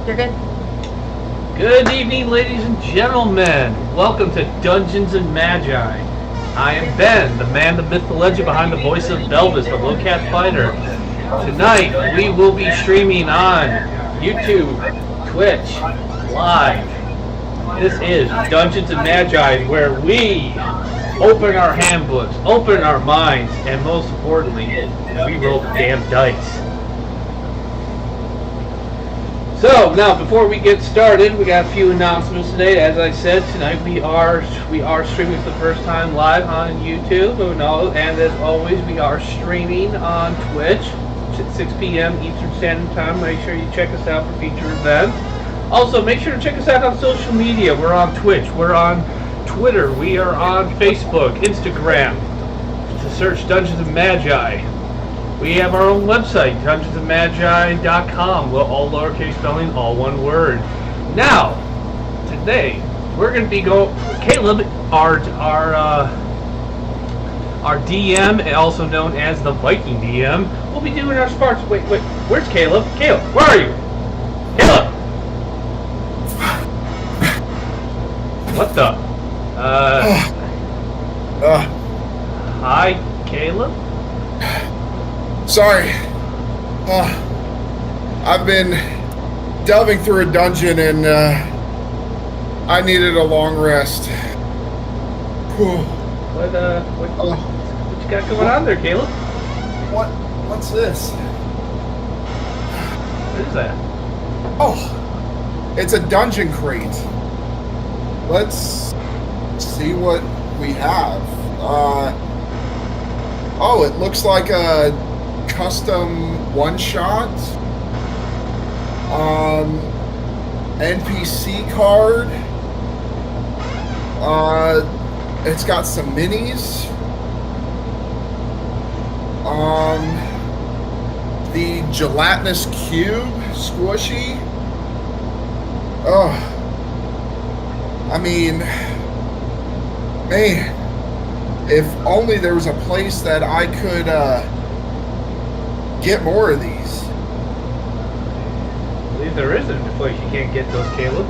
You're good. Good evening, ladies and gentlemen. Welcome to Dungeons and Magi. I am Ben, the man, the myth, the legend behind the voice of Belvis, the Lowcat Fighter. Tonight, we will be streaming on YouTube, Twitch, Live. This is Dungeons and Magi, where we open our handbooks, open our minds, and most importantly, we roll the damn dice. So now, before we get started, we got a few announcements today. As I said, tonight we are streaming for the first time live on YouTube, and as always, we are streaming on Twitch at 6 p.m. Eastern Standard Time. Make sure you check us out for future events. Also, make sure to check us out on social media. We're on Twitch, we're on Twitter, we are on Facebook, Instagram. To search Dungeons and Magi. We have our own website, dungeonsandmagi.com, all lowercase spelling, all one word. Now, today, we're going to be Caleb, our DM, also known as the Viking DM, will be doing our Sparks. Wait, where's Caleb? Caleb, where are you? Caleb! What the? Hi, Caleb? Sorry. I've been delving through a dungeon and I needed a long rest. What you got going on there, Caleb? What's this? What is that? Oh, it's a dungeon crate. Let's see what we have. Oh, it looks like a custom one-shot, NPC card. It's got some minis. The gelatinous cube squishy. Oh, I mean, man, if only there was a place that I could get more of these. I believe there isn't a place you can't get those, Caleb.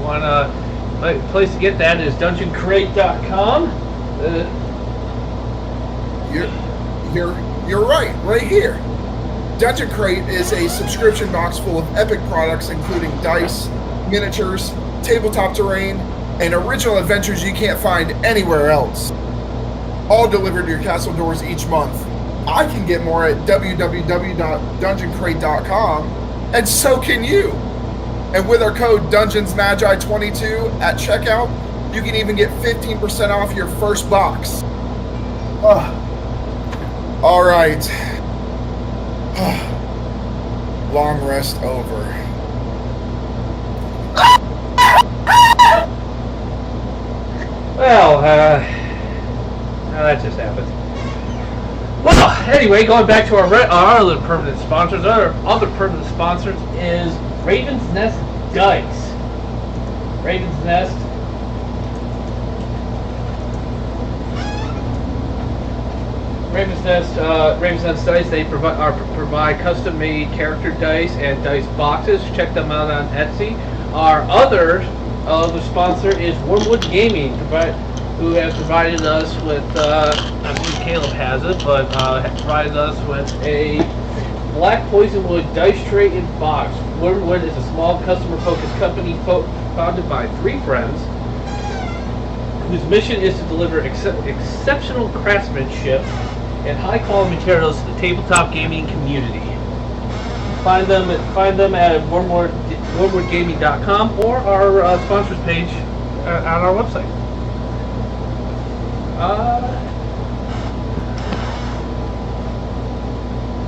A place to get that is dungeoncrate.com. You're right here. Dungeon Crate is a subscription box full of epic products including dice, miniatures, tabletop terrain, and original adventures you can't find anywhere else. All delivered to your castle doors each month. I can get more at www.dungeoncrate.com, and so can you. And with our code DungeonsMagi22 at checkout, you can even get 15% off your first box. All right. Long rest over. Well, that just happened. Well, anyway, going back to our other permanent sponsors, our other permanent sponsors is Raven's Nest Dice. Raven's Nest Dice. They provide custom-made character dice and dice boxes. Check them out on Etsy. Our other sponsor is Wormwood Gaming, who has provided us with, I believe Caleb has it, but provided us with a Black Poisonwood dice tray and box. Wormwood is a small customer-focused company founded by three friends whose mission is to deliver exceptional craftsmanship and high-quality materials to the tabletop gaming community. Find them at wormwoodgaming.com or our sponsors page on our website.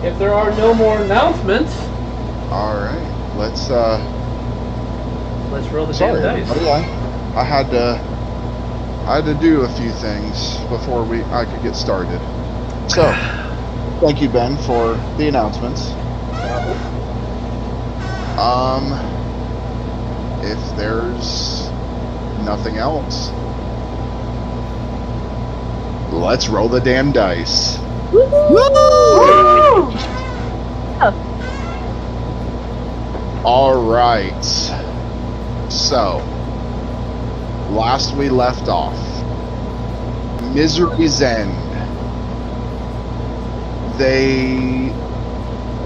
If there are no more announcements, all right, let's roll the damn dice. I had to do a few things before I could get started. So, thank you, Ben, for the announcements. If there's nothing else, let's roll the damn dice. Woo! All right. So, last we left off, Misery's End. They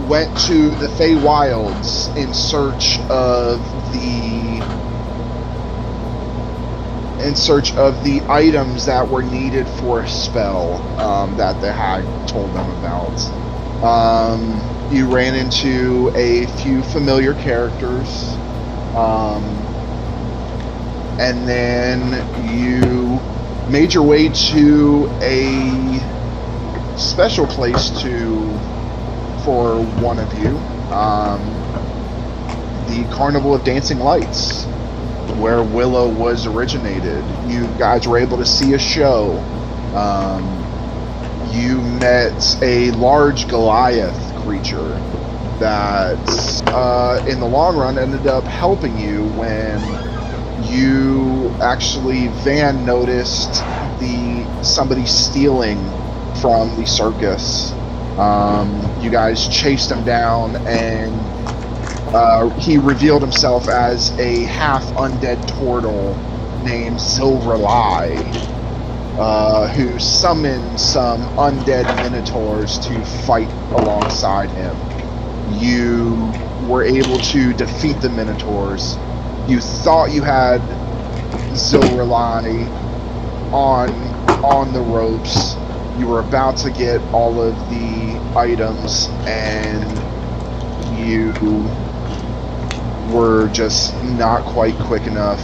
went to the Feywilds in search of the items that were needed for a spell that the hag told them about. You ran into a few familiar characters, and then you made your way to a special place for one of you, the Carnival of Dancing Lights, where Willow was originated. You guys were able to see a show. You met a large Goliath creature that in the long run ended up helping you when Van noticed somebody stealing from the circus. You guys chased him down, and he revealed himself as a half undead turtle named Silverlie, who summoned some undead minotaurs to fight alongside him. You were able to defeat the minotaurs. You thought you had Silverlie on the ropes. You were about to get all of the items, and you were just not quite quick enough,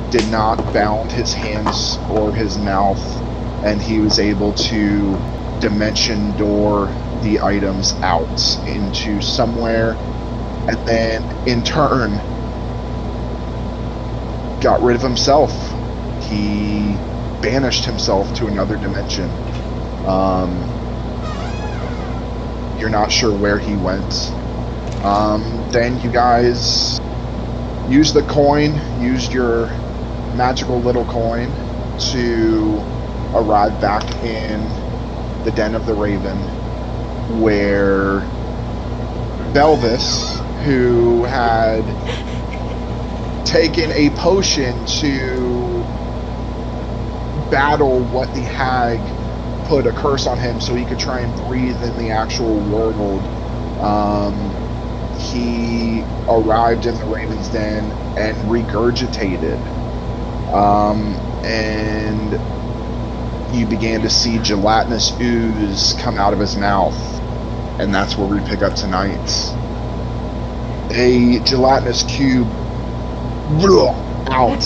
did not bound his hands or his mouth, and he was able to dimension door the items out into somewhere, and then in turn got rid of himself. He banished himself to another dimension. You're not sure where he went. Then you guys used the coin, used your magical little coin to arrive back in the Den of the Raven, where Belvis, who had taken a potion to battle what the hag put a curse on him so he could try and breathe in the actual world, he arrived in the Raven's Den and regurgitated, and you began to see gelatinous ooze come out of his mouth, and that's where we pick up tonight. A gelatinous cube out,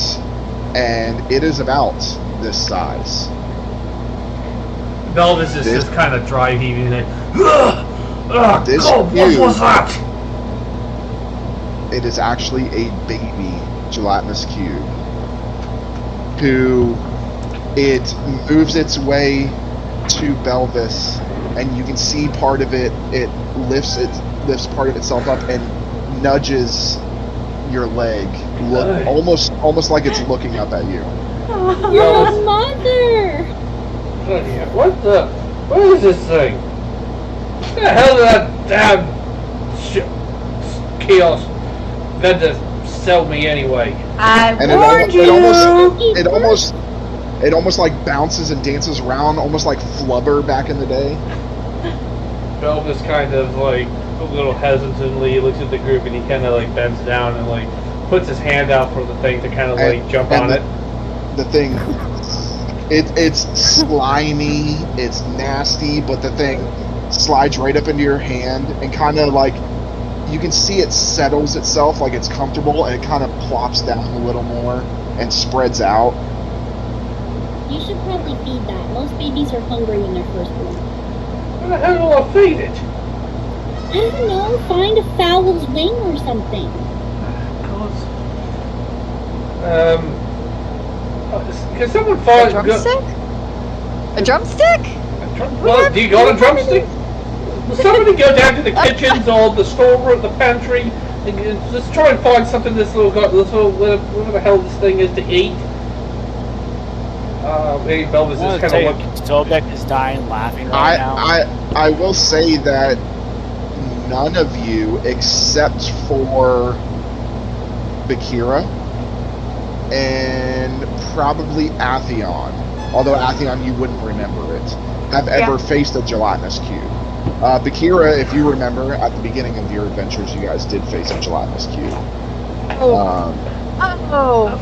and it is about this size. Belvis is just kind of dry heaving it. This God, what was that? It is actually a baby gelatinous cube, who it moves its way to Belvis, and you can see part of it. It lifts part of itself up and nudges your leg, almost like it's looking up at you. Your mother! What is this thing? What the hell did that damn chaos vendor sell me anyway? I And warned you! it almost like bounces and dances around, almost like Flubber back in the day. Belvis kind of like a little hesitantly looks at the group, and he kind of like bends down and like puts his hand out for the thing to kind of like jump on it. The thing, it's slimy, it's nasty, but the thing slides right up into your hand and kind of like, you can see it settles itself like it's comfortable, and it kind of plops down a little more and spreads out. You should probably feed that. Most babies are hungry when they're first born. How the hell do I feed it? I don't know. Find a fowl's wing or something. Can someone find A drumstick? A drumstick? Well, do you got a drumstick? Will somebody go down to the kitchens or the storeroom, the pantry, and just try and find something this little whatever the hell this thing is to eat? Maybe Belvis is kind of looking. Tobek is dying laughing right now. I will say that none of you except for Bakira and probably Atheon, although Atheon you wouldn't remember it, have ever faced a gelatinous cube. Bakira, if you remember, at the beginning of your adventures, you guys did face a gelatinous cube.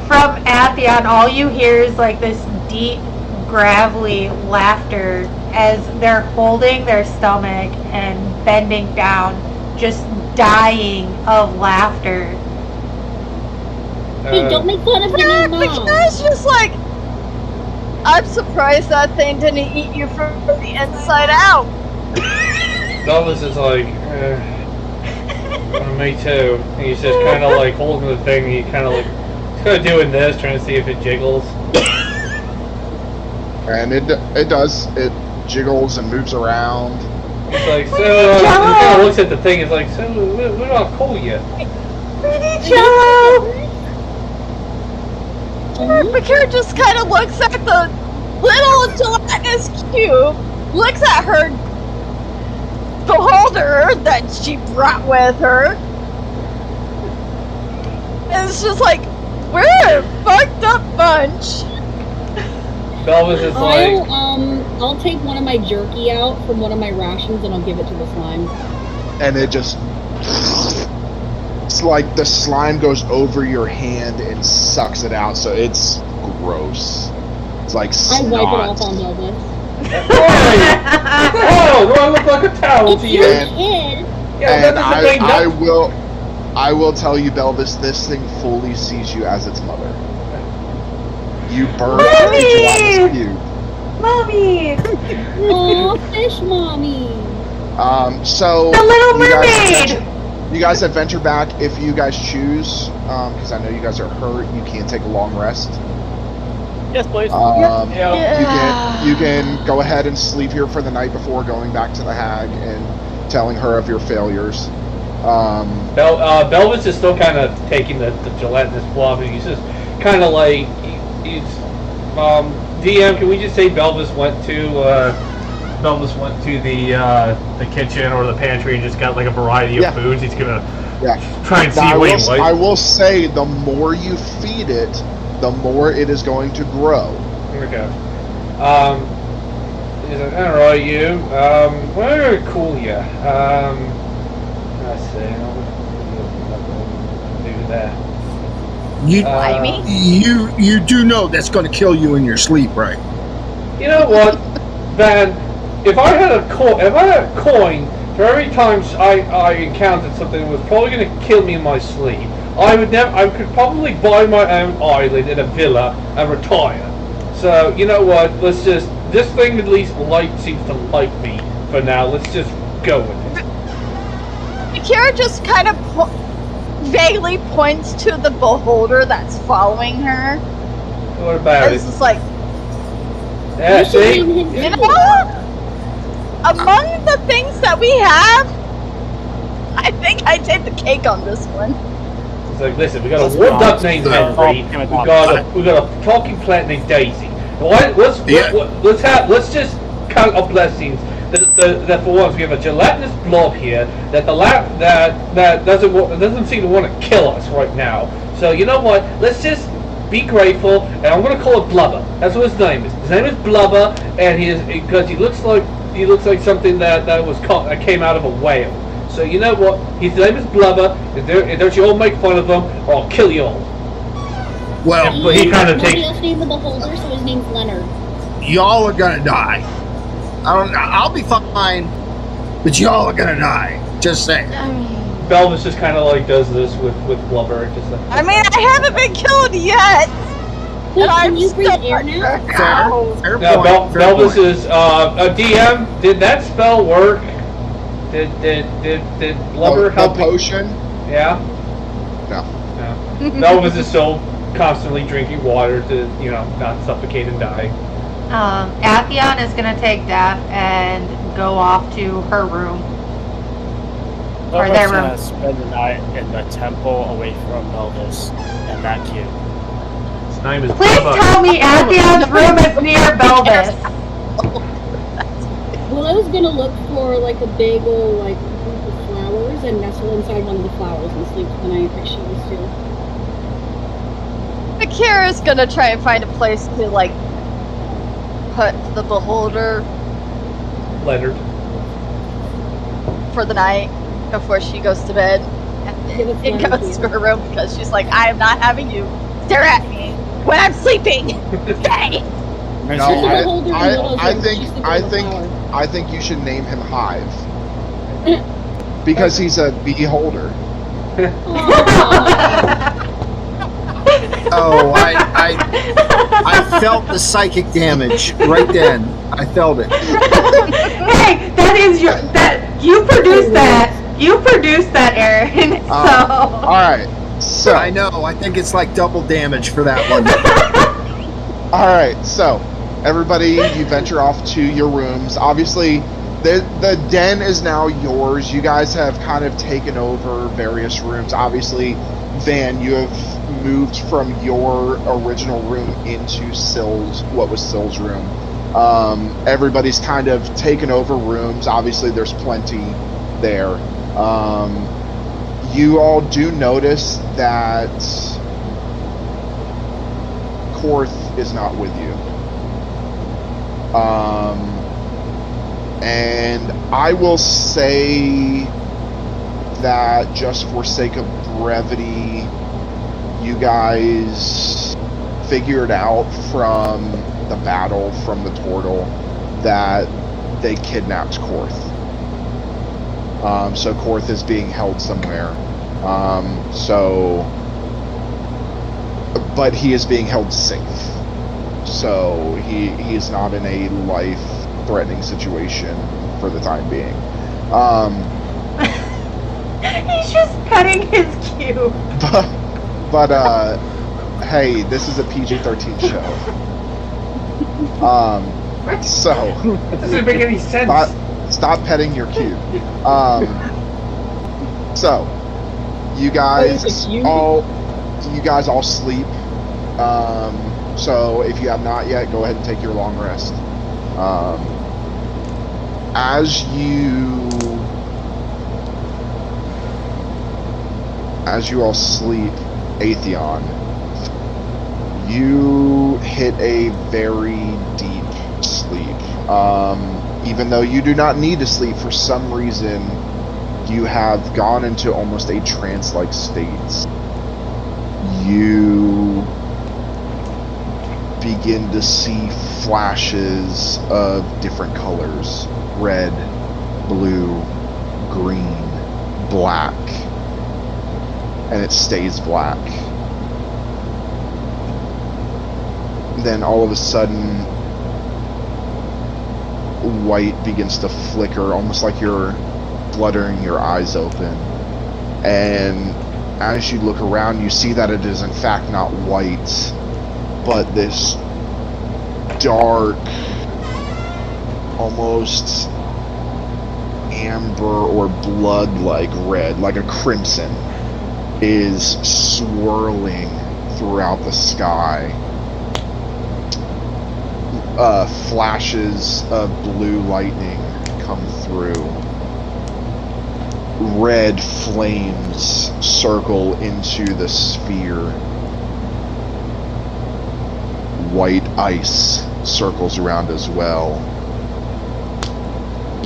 From Atheon, all you hear is like this deep, gravelly laughter as they're holding their stomach and bending down, just dying of laughter. Hey, don't make fun of your new The mom. guy's just like, I'm surprised that thing didn't eat you from the inside out. Belvis is like, me too. And he's just kind of like holding the thing. And he kind of like, he's kind of doing this, trying to see if it jiggles. And it does. It jiggles and moves around. He's like, so he kind of looks at the thing. He's like, so what do I call you? Bakira just kind of looks at the little gelatinous cube, looks at her beholder that she brought with her, and it's just like, we're a fucked up bunch. Belvis is like, I'll take one of my jerky out from one of my rations and I'll give it to the slime. And it just, it's like the slime goes over your hand and sucks it out, so it's gross. It's like I snot. wipe it off on Elvis. oh, do I look like a towel It's to your you? kid. Yeah, And that's the thing. I will tell you, Belvis, this thing fully sees you as its mother. You burn Mommy! a gelatinous cube. Mommy! Aw, fish mommy. So The Little you guys Mermaid! adventure- you guys adventure back if you guys choose, because I know you guys are hurt. You can't take a long rest. Yes, please. Yeah. You can go ahead and sleep here for the night before going back to the hag and telling her of your failures. Belvis is still kind of taking the gelatinous blob, and he's just kind of like, he's DM. Can we just say Belvis went to the kitchen or the pantry and just got like a variety of foods. He's gonna try and see Now, what he likes. I will say, the more you feed it, the more it is going to grow. Okay. He's like, alright, you. We're gonna cool you. Let's see. I'll do that. You do know that's going to kill you in your sleep, right? You know what, Van? If I had a coin for every time I encountered something that was probably going to kill me in my sleep, I could probably buy my own island in a villa and retire. So you know what? This thing at least seems to like me for now. Let's just go with it. Bakira just kind of vaguely points to the beholder that's following her. What about It's it? just like, Yeah, You should see? name him you Edward. know, among the things that we have, I think I take the cake on this one. It's like, listen, we got a warm duck named Henry. We got a talking plant named Daisy. Let's just count our blessings. That for once we have a gelatinous blob here that doesn't seem to want to kill us right now. So you know what? Let's just be grateful, and I'm going to call it Blubber. That's what his name is. His name is Blubber, and because he looks like something that came out of a whale. So you know what? His name is Blubber, and don't you all make fun of him, or I'll kill you all. Well, But he kind of Nobody takes. else named the beholder, so his name's Leonard. y'all are going to die. I'll be fine, but y'all are going to die. Just saying. Belvis just kind of like does this with Blubber, just like. I mean, I haven't been killed yet. Wait, and I'm can you breathe still air now? Fair Now, point. Fair Belvis point. is a DM. Did that spell work? Did Blubber help? The potion? Yeah. No. No. Belvis is still constantly drinking water to not suffocate and die. Atheon is gonna take Daph and go off to her room. Or Belvis their gonna room. spend the night in the temple away from Belvis and that cube. His name is Please Blubber. tell me Atheon's room is near Belvis. Well, I was gonna look for like a big old like group of flowers goes and nestles inside one of the flowers and sleeps the night like she used to. Akira's gonna try and find a place to, like, put the beholder Leonard. for the night before she goes to bed. Give it And Leonard goes to to her room because she's like, I am not having you stare at me when I'm sleeping. Okay. No, She's the beholder in Willow's I room. She's the flower. I think you should name him Hive. Because he's a beholder. Oh, I felt the psychic damage right then. I felt it. Hey, you produced that. You produced that, Aaron. So. Alright, so. I know. I think it's like double damage for that one. Alright, so. Everybody, you venture off to your rooms. Obviously, the den is now yours. You guys have kind of taken over various rooms. Obviously, Van, you have moved from your original room into what was Sill's room. Everybody's kind of taken over rooms. Obviously, there's plenty there. You all do notice that Korth is not with you. And I will say that just for sake of brevity, you guys figured out from the battle from the Tortle that they kidnapped Korth. So Korth is being held somewhere. But he is being held safe. So he is not in a life-threatening situation for the time being. He's just petting his cube. But hey, this is a PG-13 show. So That doesn't make any sense. stop petting your cube. So you guys all sleep. So if you have not yet, go ahead and take your long rest. As you all sleep, Atheon, you hit a very deep sleep. Even though you do not need to sleep, for some reason, you have gone into almost a trance-like state. You begin to see flashes of different colors: red, blue, green, black, and it stays black. Then all of a sudden, white begins to flicker, almost like you're fluttering your eyes open. And as you look around, you see that it is in fact not white, but this dark, almost amber or blood-like red, like a crimson, is swirling throughout the sky. Flashes of blue lightning come through. Red flames circle into the sphere. White ice circles around as well.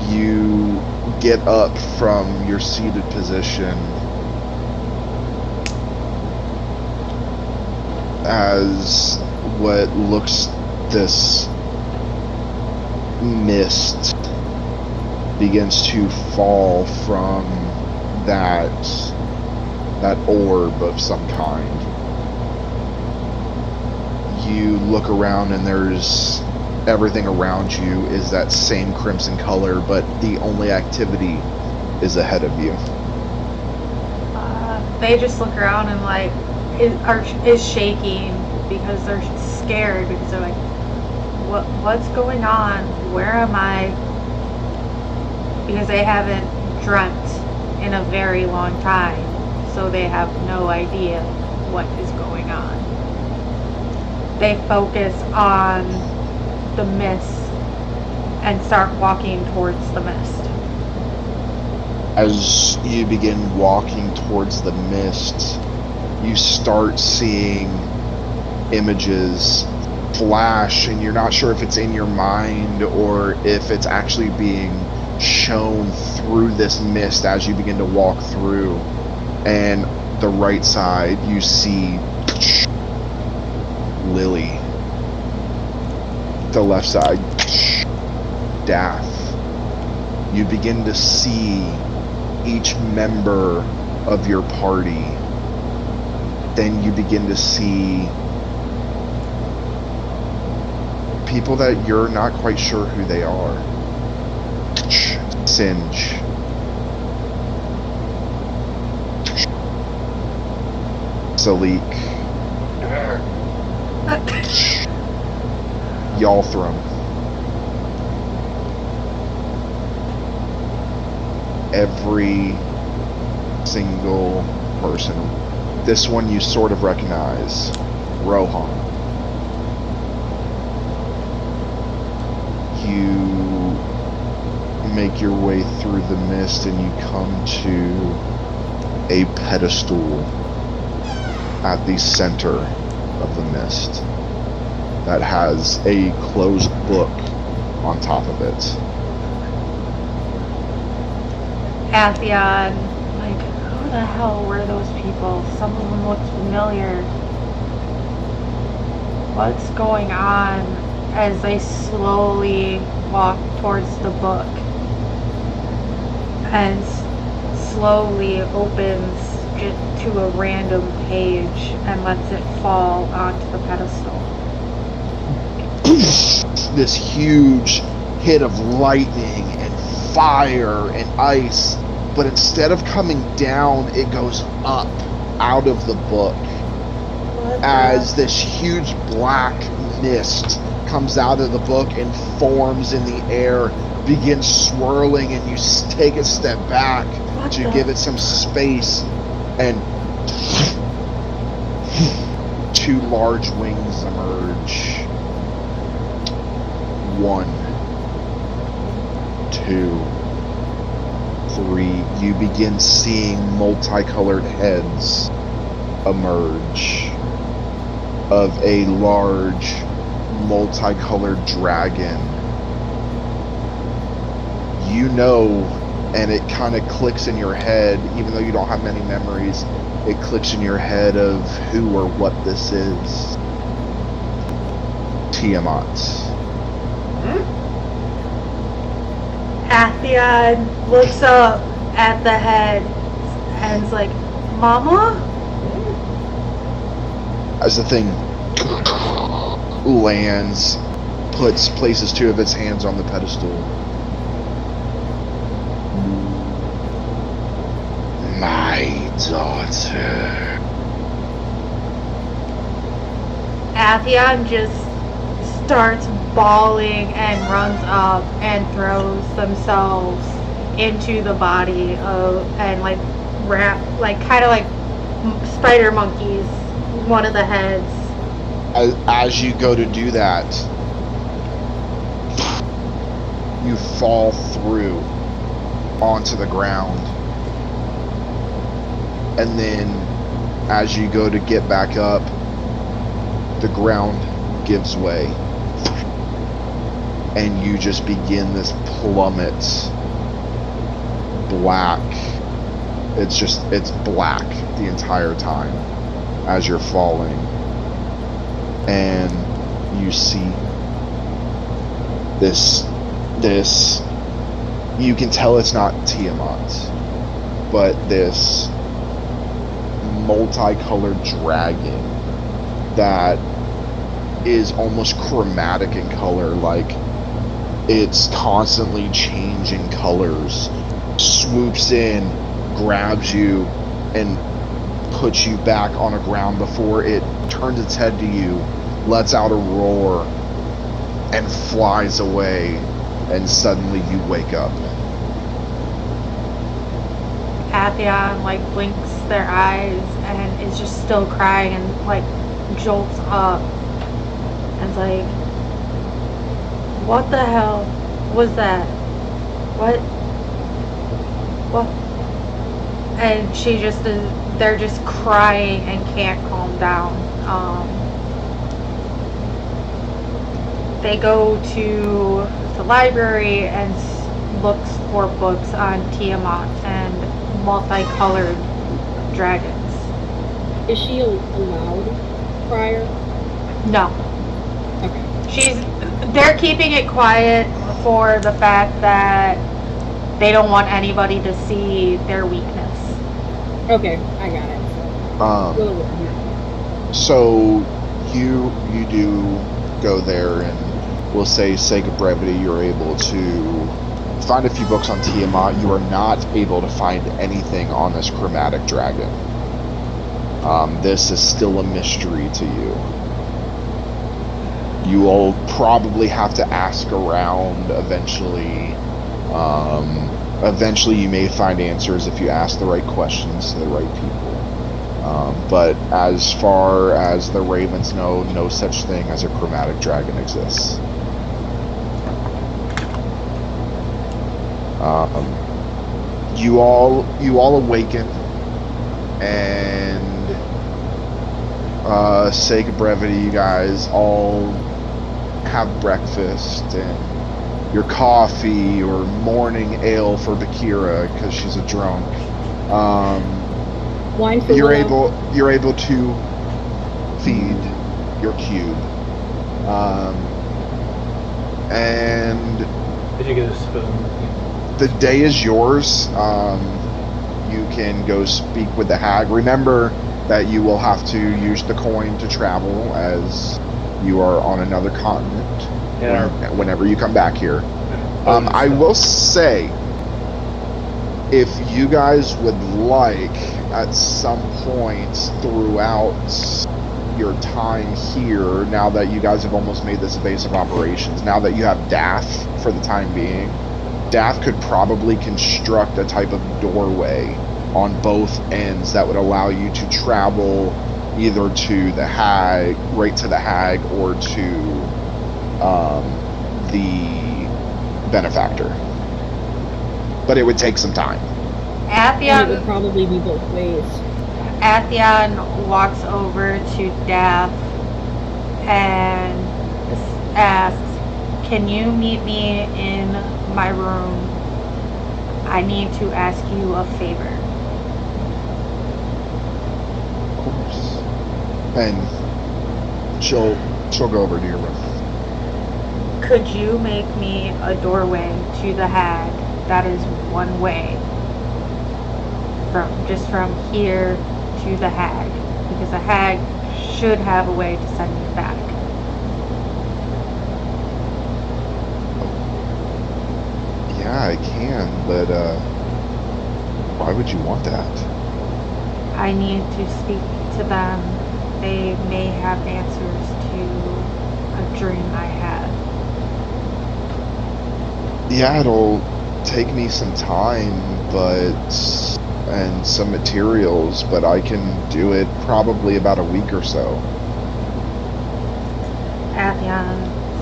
You get up from your seated position as what looks this mist begins to fall from that orb of some kind. You look around and there's everything around you is that same crimson color, but the only activity is ahead of you. They just look around and like is shaking because they're scared, because they're like, what's going on? Where am I? Because they haven't dreamt in a very long time, so they have no idea what is going on. They focus on the mist and start walking towards the mist. As you begin walking towards the mist, you start seeing images flash, and you're not sure if it's in your mind or if it's actually being shown through this mist as you begin to walk through. And the right side, you see Lily. The left side, Dath. You begin to see each member of your party. Then you begin to see people that you're not quite sure who they are. Singe. Salik. Yalthram. Every single person. This one you sort of recognize. Rohan. You make your way through the mist and you come to a pedestal at the center of the mist that has a closed book on top of it. Atheon, like, who the hell were those people? Some of them looked familiar. What's going on? As I slowly walk towards the book, and slowly opens to a random page and lets it fall onto the pedestal. This huge hit of lightning and fire and ice, but instead of coming down, it goes up out of the book as this huge black mist comes out of the book and forms in the air, begins swirling, and you take a step back to give it some space, and two large wings emerge. 1, 2, 3. You begin seeing multicolored heads emerge of a large multicolored dragon. You know, and it kind of clicks in your head, even though you don't have many memories, it clicks in your head of who or what this is. Tiamat. Atheon looks up at the head and is like, Mama? As the thing lands, places two of its hands on the pedestal. My daughter. Atheon just starts bawling and runs up and throws themselves into the body of, and like kind of like spider monkeys, one of the heads. As you go to do that, you fall through onto the ground. And then as you go to get back up, the ground gives way. And you just begin this plummet. Black. It's black the entire time as you're falling. And you see this, you can tell it's not Tiamat, but this multicolored dragon that is almost chromatic in color, like it's constantly changing colors, swoops in, grabs you, and puts you back on the ground before it turns its head to you, lets out a roar, and flies away, and suddenly you wake up. Atheon like blinks their eyes and is just still crying and like jolts up and is like, what the hell was that? What and she just is, they're just crying and can't calm down. They go to the library and looks for books on Tiamat and multicolored dragons. Is she allowed prior? No. Okay. They're keeping it quiet for the fact that they don't want anybody to see their weakness. Okay, I got it. Really weird. So you do go there, and we'll say, sake of brevity, you're able to find a few books on Tiamat. You are not able to find anything on this chromatic dragon. This is still a mystery to you. You will probably have to ask around eventually. Eventually you may find answers if you ask the right questions to the right people. But as far as the Ravens know, no such thing as a chromatic dragon exists. You all awaken, and sake of brevity, you guys all have breakfast and your coffee or morning ale for Bakira because she's a drunk. Wine for You're Willow. able to feed your cube, and Did you get a spoon? the day is yours. You can go speak with the hag. Remember that you will have to use the coin to travel, as you are on another continent whenever you come back here. I will say, if you guys would like, at some point throughout your time here, now that you guys have almost made this a base of operations, now that you have Dath for the time being, Dath could probably construct a type of doorway on both ends that would allow you to travel either to the hag, right to the hag, or to the benefactor. But it would take some time. And it would Atheon probably be both ways. walks over to Dath and asks, "Can you meet me in my room? I need to ask you a favor." Of course. And she'll go over to your room. Could you make me a doorway to the hag that is one way? From here to the hag. Because the hag should have a way to send me back. Yeah, I can, but why would you want that? I need to speak to them. They may have answers to a dream I had. Yeah, it'll take me some time, and some materials, but I can do it probably about a week or so. Atheon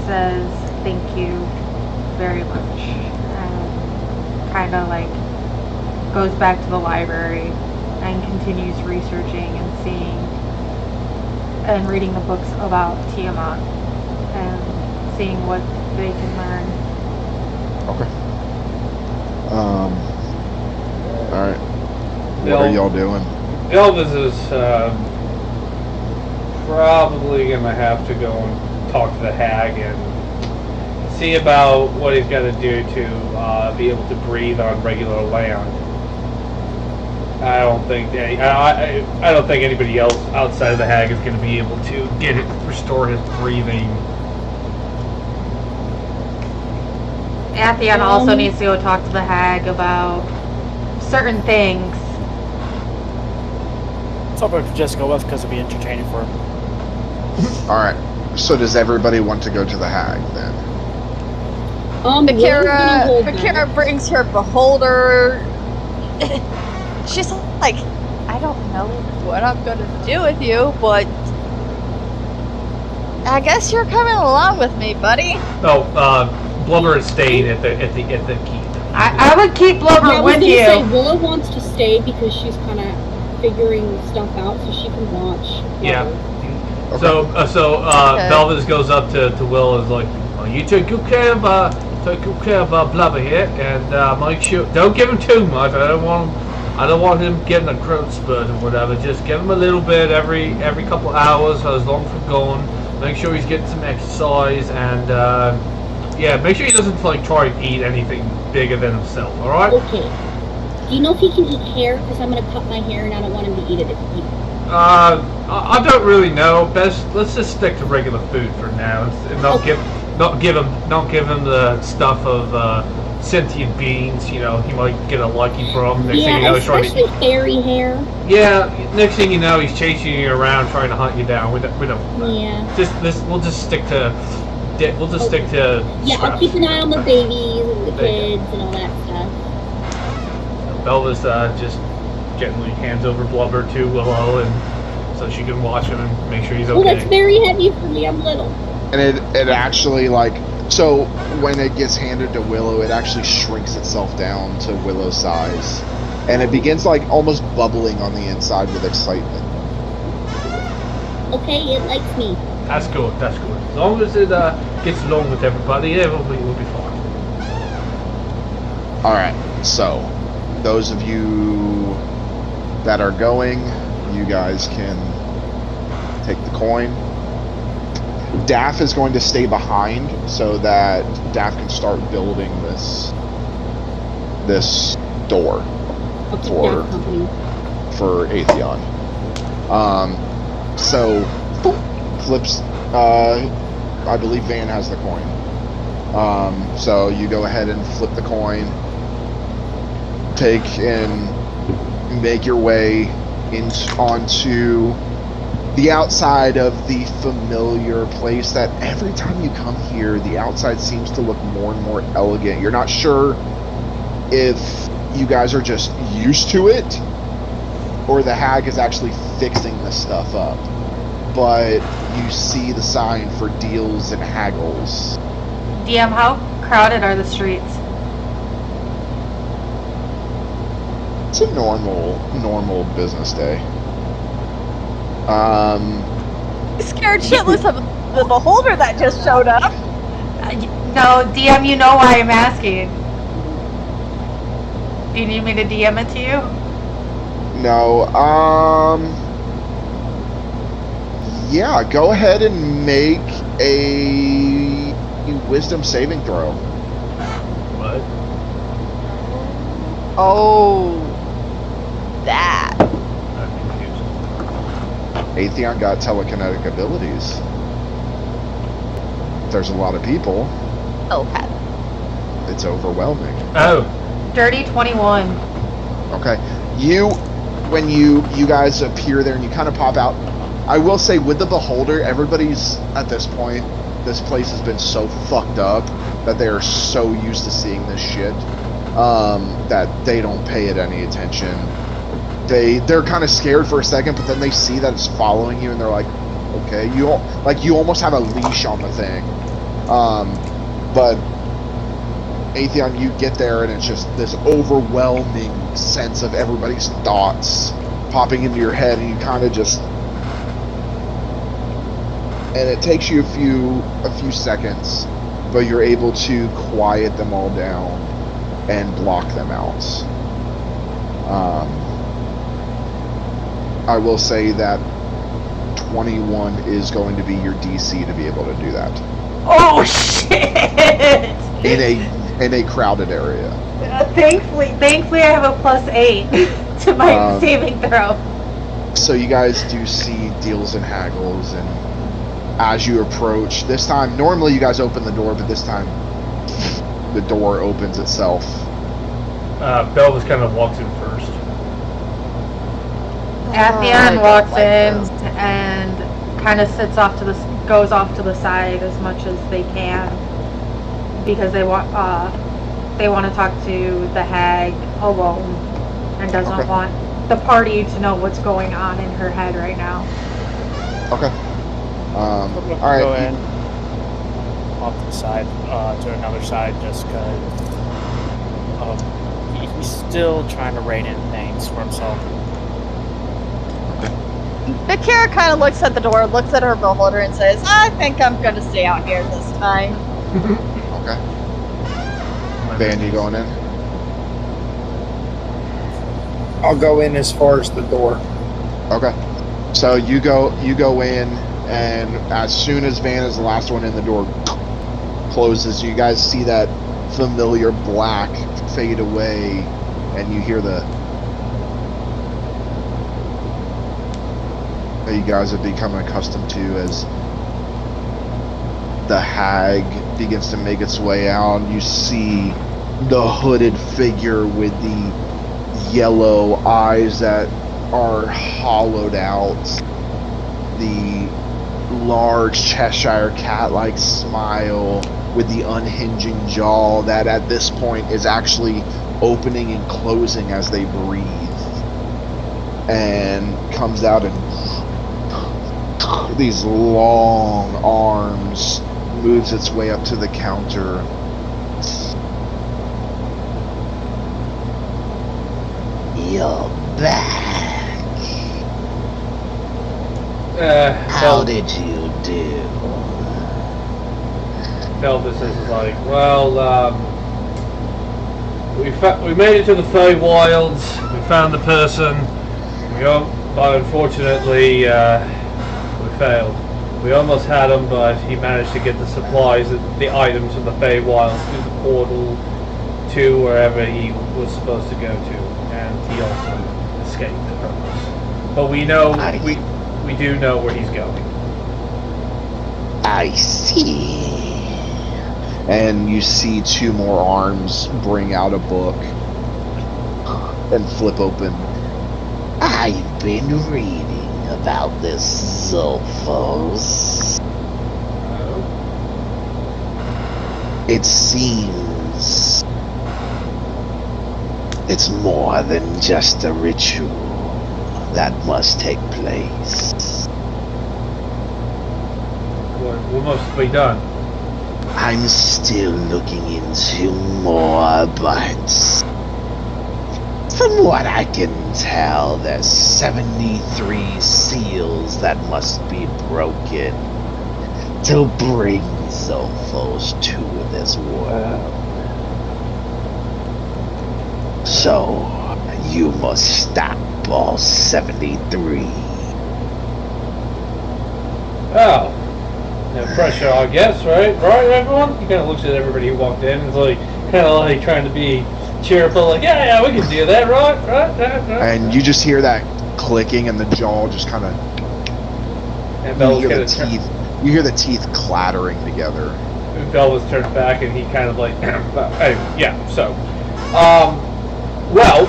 says thank you very much, and kind of like goes back to the library and continues researching and seeing and reading the books about Tiamat and seeing what they can learn. Okay. Alright. What are y'all doing? Elvis is probably going to have to go and talk to the hag and see about what he's got to do to be able to breathe on regular land. I don't think anybody else outside of the hag is going to be able to restore his breathing. Atheon also needs to go talk to the hag about certain things. Something to just go with because it'd be entertaining for him. Alright. So does everybody want to go to the hag then? Bakira brings her beholder. She's like, I don't know what I'm gonna do with you, but I guess you're coming along with me, buddy. No, Blubber is staying at the keep. I would keep Blubber Yeah, I was with gonna you. say Willow wants to stay because she's kind of figuring stuff out, so she can watch. Yeah. Blubber. Okay. Belvis goes up to Will and is like, oh, you take good care of Blubber here, and make sure don't give him too much. I don't want him getting a growth spurt or whatever. Just give him a little bit every couple of hours as long as we're going. Make sure he's getting some exercise, and yeah, make sure he doesn't like try to eat anything bigger than himself. All right? Okay. Do you know if he can eat hair? Because I'm gonna cut my hair and I don't want him to eat it if he. I don't really know. Best let's just stick to regular food for now, and not give him the stuff of sentient beings. You know, he might get a liking from. Next thing you know, he's trying especially to. fairy hair. Yeah. Next thing you know, he's chasing you around, trying to hunt you down. We don't. Yeah. We'll just stick to. We'll just stick to. Yeah, I'll keep an eye on the babies and the kids and all that stuff. Belva's just gently hands over Blubber to Willow, and so she can watch him and make sure he's okay. Oh, that's very heavy for me. I'm little. And it actually like so when it gets handed to Willow, it actually shrinks itself down to Willow's size, and it begins like almost bubbling on the inside with excitement. Okay, it likes me. That's good. That's good. As long as it gets along with everybody, yeah, we'll be fine. All right, so those of you that are going, you guys can take the coin. Daff is going to stay behind so that Daff can start building this door I'll keep For- that company. for Atheon. So boop, flips. I believe Van has the coin. So you go ahead and flip the coin. Take and make your way onto the outside of the familiar place that every time you come here, the outside seems to look more and more elegant. You're not sure if you guys are just used to it or the hag is actually fixing this stuff up. But you see the sign for deals and haggles. DM, how crowded are the streets? It's a normal business day. Scared shitless of the beholder that just showed up. No, DM, you know why I'm asking. Do you need me to DM it to you? No, yeah, go ahead and make a wisdom saving throw. What? Oh, that. I'm confused. Atheon got telekinetic abilities. If there's a lot of people, Okay. it's overwhelming. Oh, Dirty 21. Okay, when you guys appear there and you kind of pop out, I will say with the beholder, everybody's at this point, this place has been so fucked up that they are so used to seeing this shit that they don't pay it any attention. They're kind of scared for a second, but then they see that it's following you and they're like, okay, you almost have a leash on the thing. But Atheon, you get there and it's just this overwhelming sense of everybody's thoughts popping into your head, and you kind of just, and it takes you a few seconds, but you're able to quiet them all down and block them out. I will say that 21 is going to be your DC to be able to do that Oh shit! in a crowded area. Thankfully I have a +8 to my saving throw. So you guys do see deals and haggles, and as you approach, this time, normally you guys open the door, but this time the door opens itself. Belvis kind of walks in first. Atheon I walks don't like in this. and kind of goes off to the side as much as they can because they want to talk to the hag alone and doesn't Okay. want the party to know what's going on in her head right now. Okay. All Go right. in off to the side to another side just because He's still trying to rein in things for himself. Bakira kind of looks at the door, looks at her beholder, and says, I think I'm going to stay out here this time. Okay. Van, you going in? I'll go in as far as the door. Okay. So you go in, and as soon as Van is the last one in, the door closes. You guys see that familiar black fade away, and you hear that you guys have become accustomed to as the hag begins to make its way out. You see the hooded figure with the yellow eyes that are hollowed out, the large Cheshire cat-like smile with the unhinging jaw that at this point is actually opening and closing as they breathe, and comes out and these long arms moves its way up to the counter. You're back. How did you do? Belvis is like, well, we made it to the Feywilds. We found the person. But unfortunately, we failed. We almost had him, but he managed to get the supplies, the items from the Feywilds through the portal to wherever he was supposed to go to, and he also escaped the purpose. But we know, we do know where he's going. I see. And you see two more arms bring out a book and flip open. I've been reading about this Zulfos. It seems it's more than just a ritual that must take place. What must be done? I'm still looking into more, but from what I can tell, there's 73 seals that must be broken to bring Zulfos to this world. So, you must stop all 73. Oh. No pressure, I guess, right? Right, everyone? He kind of looks at everybody who walked in and is like, kind of like trying to be cheerful, like, yeah, we can do that, right? And you just hear that clicking and the jaw just kind of... And you hear the teeth clattering together. And Belvis turned back and he kind of like, yeah, so. Well,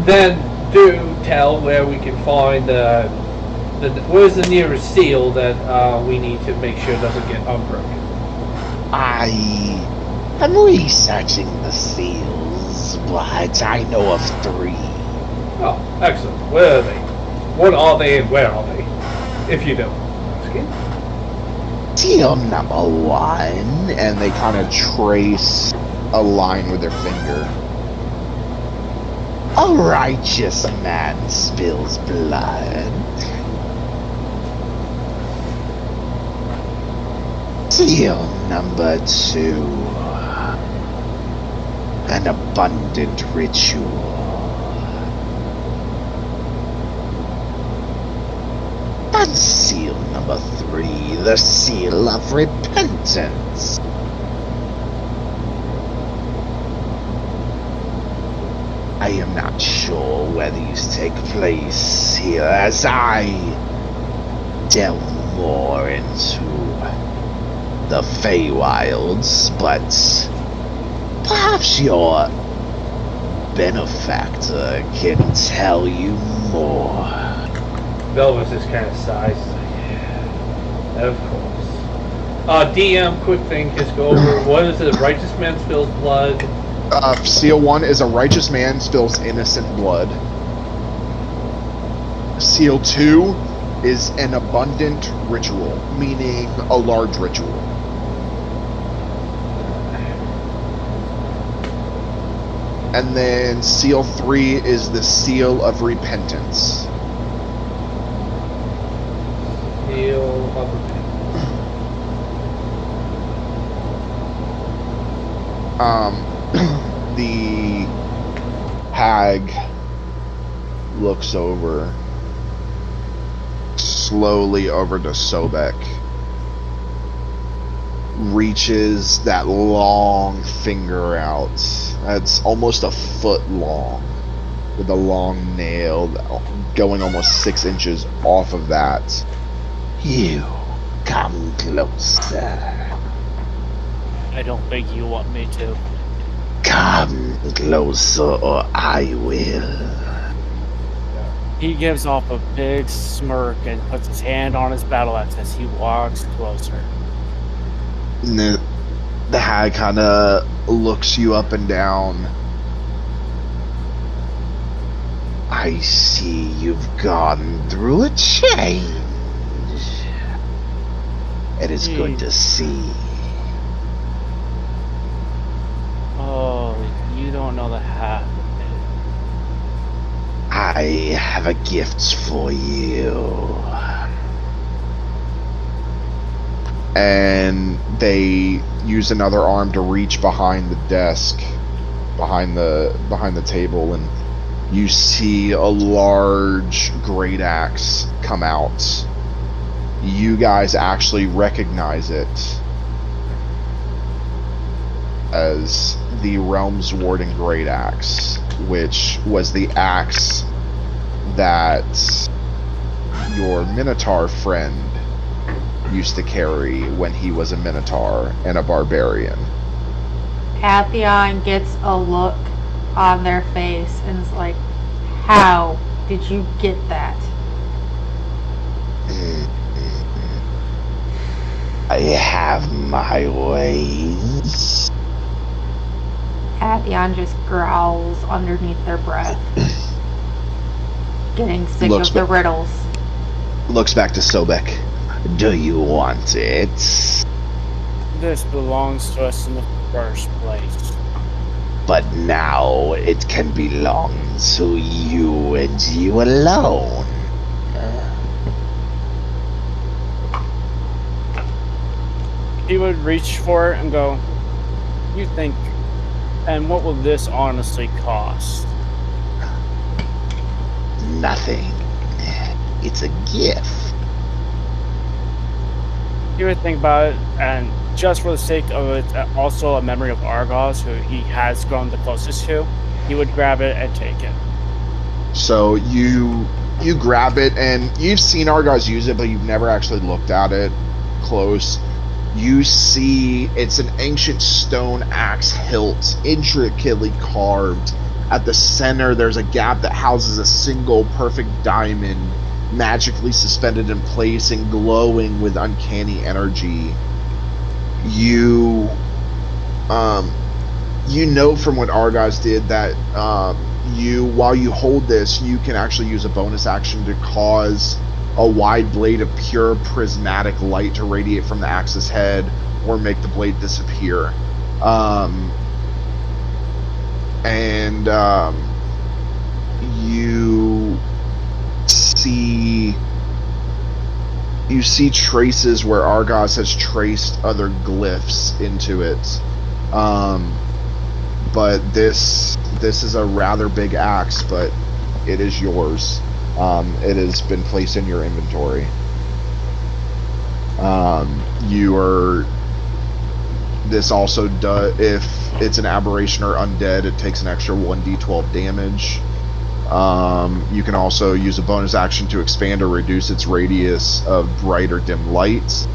then do tell where we can find where's the nearest seal that we need to make sure doesn't get unbroken? I'm researching the seals, but I know of 3. Oh, excellent. Where are they? What are they and where are they? If you don't. Seal number 1, and they kind of trace a line with their finger. A righteous man spills blood. Seal number 2, an abundant ritual. And seal number 3, the seal of repentance. I am not sure where these take place here, as I delve more into the Feywilds, but perhaps your benefactor can tell you more. Belvis just kind of sighs. Yeah, of course. DM, quick thing, just go over, what is it? Righteous man spills blood. Seal 1 is a righteous man spills innocent blood. Seal 2 is an abundant ritual, meaning a large ritual. And then seal 3 is the seal of repentance. Seal of repentance. The hag looks over, slowly over to Sobek, reaches that long finger out. That's almost a foot long, with a long nail going almost 6 inches off of that. You come closer. I don't think you want me to. Come closer or I will. He gives off a big smirk and puts his hand on his battle axe as he walks closer. And the hag kind of looks you up and down. I see you've gone through a change. It is good to see. Oh, you don't know the half of it. I have a gift for you. And they use another arm to reach behind the desk, behind the table, and you see a large great axe come out. You guys actually recognize it as the Realm's Warden Great Axe, which was the axe that your Minotaur friend used to carry when he was a Minotaur and a barbarian. Atheon gets a look on their face and is like, how did you get that? I have my ways. Atheon just growls underneath their breath, getting sick Looks of the riddles. Looks back to Sobek. Do you want it? This belongs to us in the first place. But now it can belong to you and you alone. He would reach for it and go, you think, and what will this honestly cost? Nothing. It's a gift. He would think about it, and just for the sake of it, also a memory of Argos, who he has grown the closest to, he would grab it and take it. So you grab it, and you've seen Argos use it, but you've never actually looked at it close. You see it's an ancient stone axe hilt, intricately carved. At the center, there's a gap that houses a single perfect diamond, magically suspended in place and glowing with uncanny energy. You know from what Argos did that while you hold this, you can actually use a bonus action to cause a wide blade of pure prismatic light to radiate from the axe's head or make the blade disappear. You see traces where Argos has traced other glyphs into it. But this is a rather big axe, but it is yours. It has been placed in your inventory. This also does, if it's an aberration or undead, it takes an extra 1d12 damage. You can also use a bonus action to expand or reduce its radius of bright or dim light.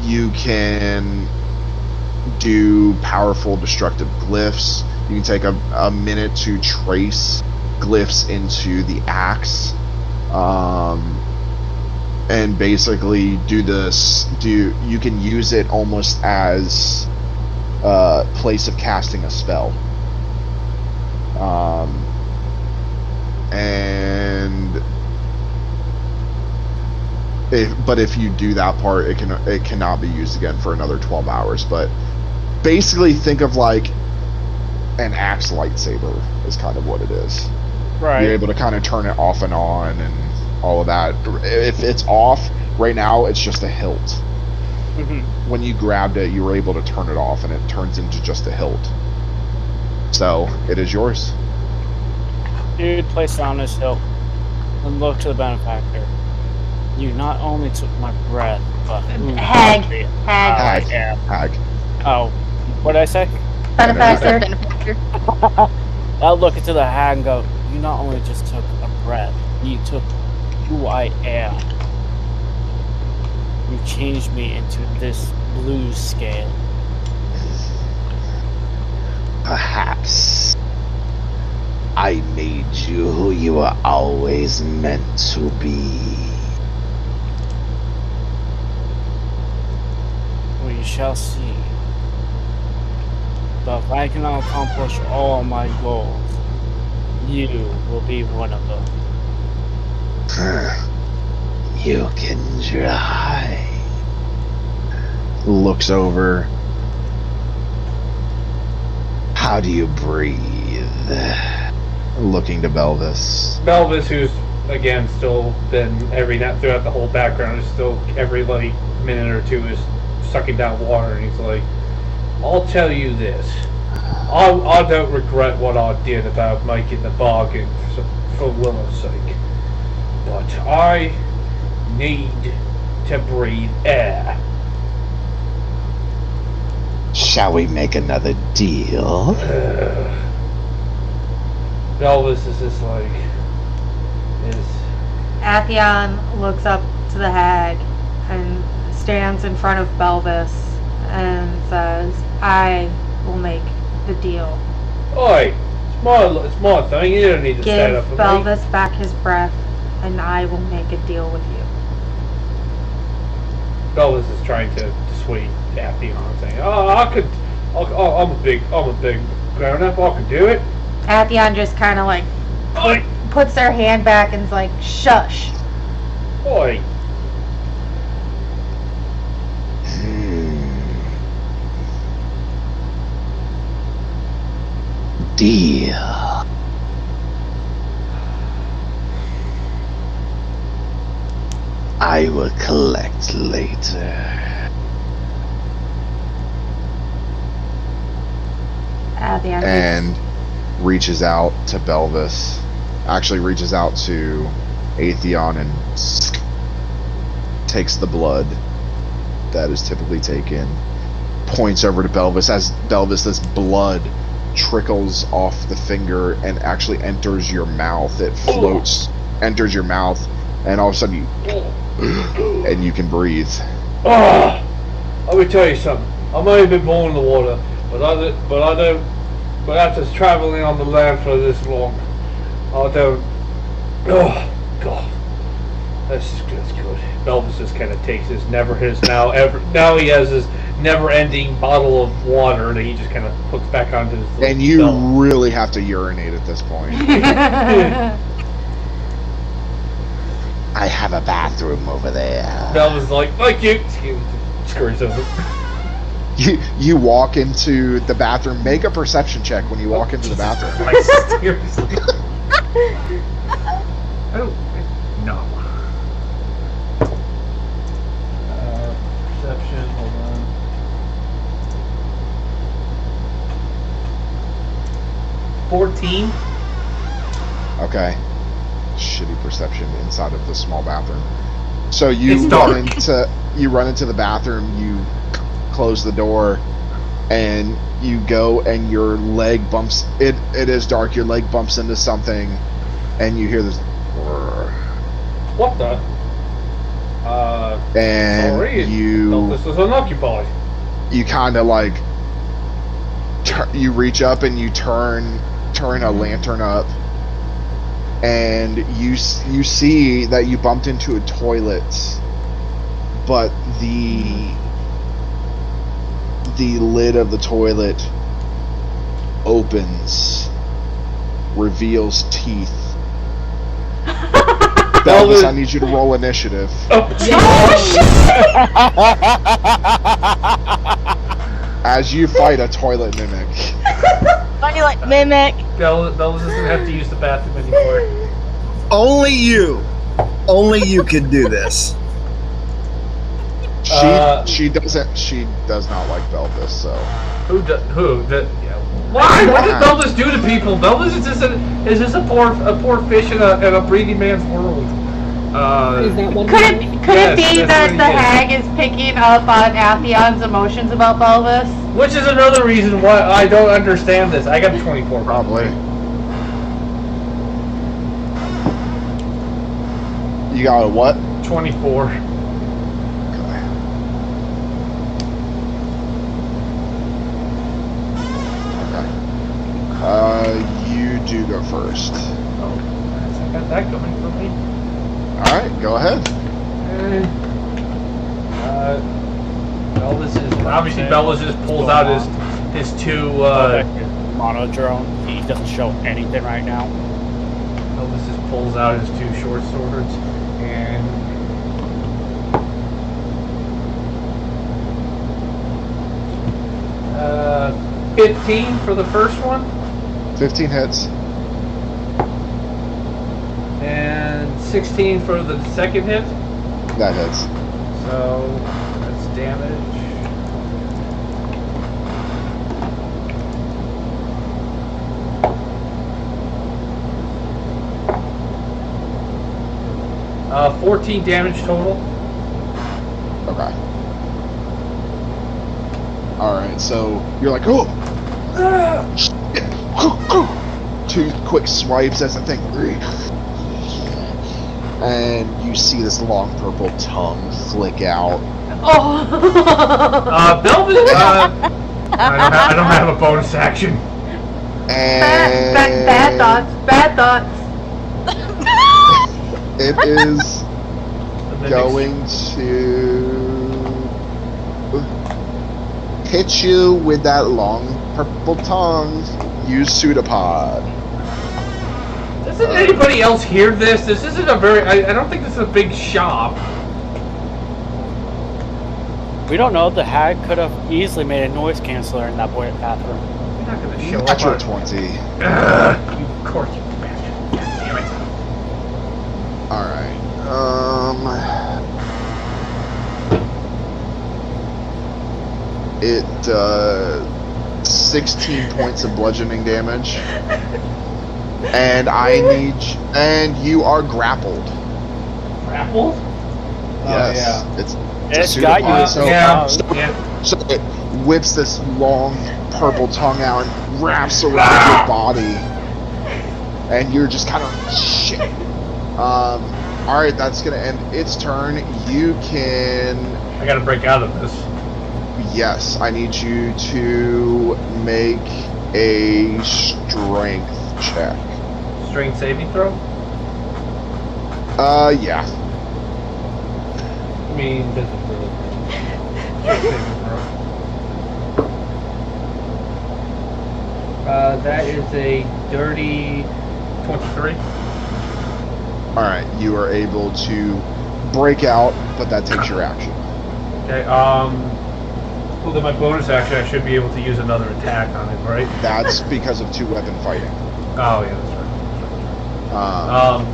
You can do powerful destructive glyphs. You can take a minute to trace glyphs into the axe, and basically do this. You can use it almost as a place of casting a spell. But if you do that part, it cannot be used again for another 12 hours. But basically think of like an axe lightsaber is kind of what it is. Right. You're able to kind of turn it off and on and all of that. If it's off right now, it's just a hilt. When you grabbed it, you were able to turn it off, and it turns into just a hilt. So it is yours. Dude, place it on his hilt and look to the benefactor. You not only took my breath, but Hag. Hag. Oh, what did I say? Benefactor. Benefactor. I'll look into the hag and go, you not only just took a breath, you took who I am. You changed me into this blue scale. Perhaps I made you who you were always meant to be. We shall see. But if I cannot accomplish all my goals, you will be one of them. You can try. Looks over. How do you breathe? Looking to Belvis. Belvis, who's again still been every night throughout the whole background, is still every like minute or two is sucking down water, and he's like, "I'll tell you this. I don't regret what I did about making the bargain for Willow's sake, but I need to breathe air." Shall we make another deal? Belvis is just like, Atheon looks up to the hag and stands in front of Belvis and says, I will make the deal. "Oi, it's my thing. You don't need to stand Give up for me." Belvis back his breath and I will make a deal with you. Belvis is trying to dissuade Atheon, saying, I'm a big grown up. I can do it." Atheon just kind of like Oi, puts their hand back and is like, shush. oi. Deal. I will collect later. Atheon And reaches out to Belvis. Actually reaches out to Atheon and takes the blood that is typically taken. Points over to Belvis. As Belvis, this blood trickles off the finger and actually enters your mouth. It floats, enters your mouth, and all of a sudden you can breathe. Let me tell you something. I may have been born in the water, but after traveling on the land for this long, I don't. Oh God, that's good. Belvis just kind of takes his now he has his never-ending bottle of water that he just kind of puts back onto his. And you belt. really have to urinate at this point. I have a bathroom over there. Belvis is like, "Thank you." Scurries over. You walk into the bathroom. Make a perception check when you walk into the bathroom. Seriously. Oh no. Perception. Hold on. 14. Okay. Shitty perception inside of the small bathroom. So you It's run dark. into the bathroom. You close the door, and you go, and your leg bumps. It is dark. Your leg bumps into something, and you hear this. What the? And Sorry, you this is unoccupied. you kind of like you reach up and you turn a lantern up, and you see that you bumped into a toilet, but the lid of the toilet opens, reveals teeth. Belvis, I need you to roll initiative. as you fight a toilet mimic. Toilet mimic. Bella doesn't have to use the bathroom anymore. Only you can do this. She does not like Belvis, so. Who? Yeah. Why? What did Belvis do to people? Belvis is just a poor fish in a breeding man's world. Is that what Could it be Yes, that that's the what he hag is picking up on Atheon's emotions about Belvis? Which is another reason why I don't understand this. I got 24. Probably. You got a what? 24. You do go first. Oh, I got that coming from me. Alright, go ahead. Belvis is obviously Belvis just pulls out his two. Mono drone. He doesn't show anything right now. Belvis just pulls out his two short swords and. 15 for the first one. 15 hits. And 16 for the second hit. That hits. So that's damage. Uh, 14 damage total. Okay. Alright, so you're like, oh! Two quick swipes as the thing. And you see this long purple tongue flick out. Oh. Belvis. I don't have a bonus action. And Bad thoughts. Bad thoughts. it is going to hit you with that long purple tongue. Use pseudopod. Doesn't anybody else hear this? This isn't a very. I don't think this is a big shop. We don't know. The hag could have easily made a noise canceller in that boy's bathroom. You're not gonna show Natural up. 20. You course, you bastard. God damn it. Alright. 16 points of bludgeoning damage. And and you are grappled. Grappled? Yes. Yeah. It's It's a got you. pseudopod, Yeah. So it whips this long purple tongue out and wraps around your body. And you're just kind of shit. Alright, that's gonna end its turn. You can. I gotta break out of this. Yes, I need you to make a strength check. Strength saving throw? Yeah. I mean, doesn't really. Strength saving throw. That is a dirty 23. Alright, you are able to break out, but that takes your action. Okay, well then my bonus action I should be able to use another attack on it, right? That's because of 2-weapon fighting. Oh yeah, that's right.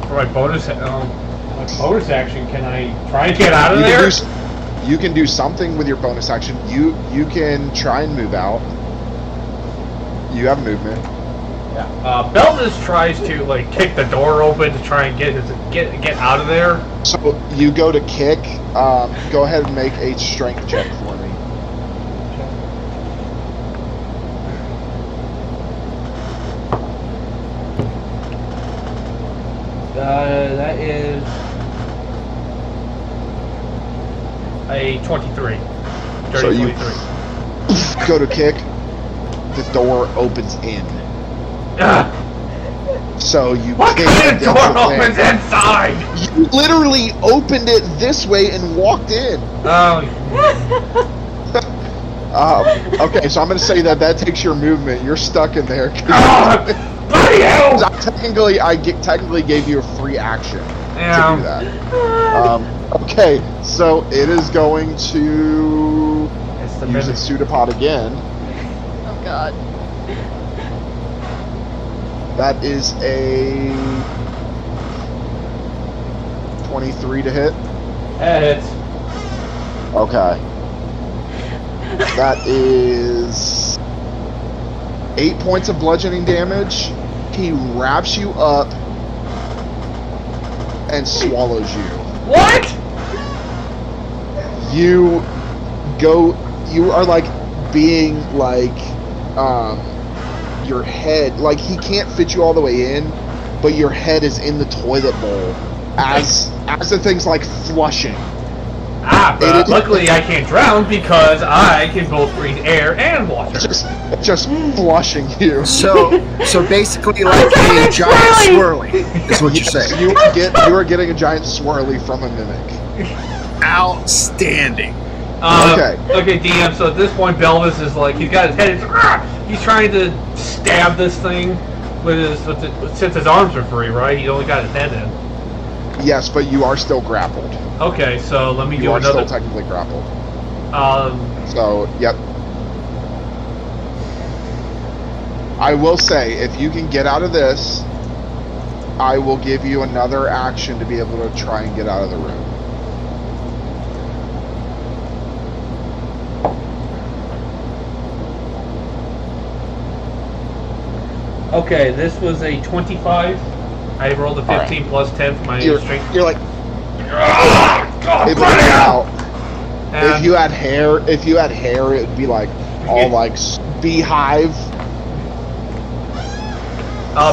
For my bonus action, can I try and get out of there? You can do something with your bonus action. You can try and move out. You have movement. Yeah. Belvis tries to like kick the door open to try and get out of there. So you go to kick. Go ahead and make a strength check for me. That is a 23. Dirty So you 23. go to kick. The door opens in. Ah, So you what kick kind of against door the thing. opens inside? You literally opened it this way and walked in. Oh, Okay, so I'm going to say that takes your movement. You're stuck in there. bloody hell! I technically gave you a free action Yeah. to do that. Okay, so it is going to. It's the Use mimic. its pseudopod again. Oh god. That is a 23 to hit. That hits. Okay. That is 8 points of bludgeoning damage. He wraps you up and swallows you. What? You are like being like, your head, like he can't fit you all the way in, but your head is in the toilet bowl as the thing's like flushing. But luckily I can't drown because I can both breathe air and water. Just flushing you. So basically, like a giant swirly is what you're saying. You are getting a giant swirly from a mimic. Outstanding. Okay, DM. So at this point, Belvis is like he's got his head. He's trying to stab this thing since his arms are free, right? He only got his head in. Yes, but you are still grappled. Okay, so let me You do are another. still technically grappled. So yep. I will say, if you can get out of this, I will give you another action to be able to try and get out of the room. Okay, this was a 25. I rolled a 15 plus 10 for my strength. You're like, God, if run it out! If you had hair, it would be like all like beehive.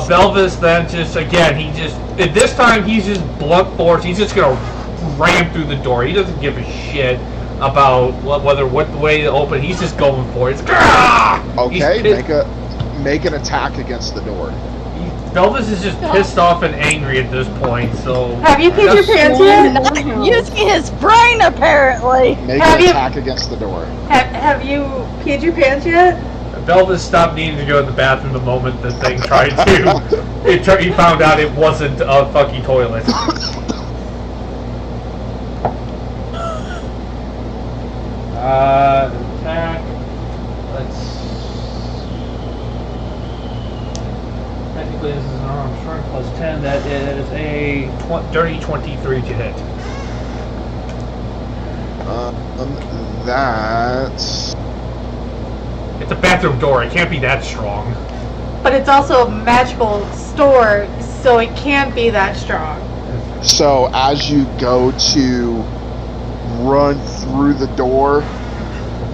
Belvis then just again, this time he's just blunt force. He's just gonna ram through the door. He doesn't give a shit about what way to open. He's just going for it. Okay, make an attack against the door. Belvis is just pissed off and angry at this point. So Have you peed your pants yet? Using his brain, apparently. Make an attack against the door. Have you peed your pants yet? Belvis stopped needing to go to the bathroom the moment the thing tried to. He found out it wasn't a fucking toilet. Attack. Technically, this is an arm strength plus 10. That is a dirty 23 to hit. That's... It's a bathroom door. It can't be that strong. But it's also a magical store, so it can't be that strong. So as you go to run through the door,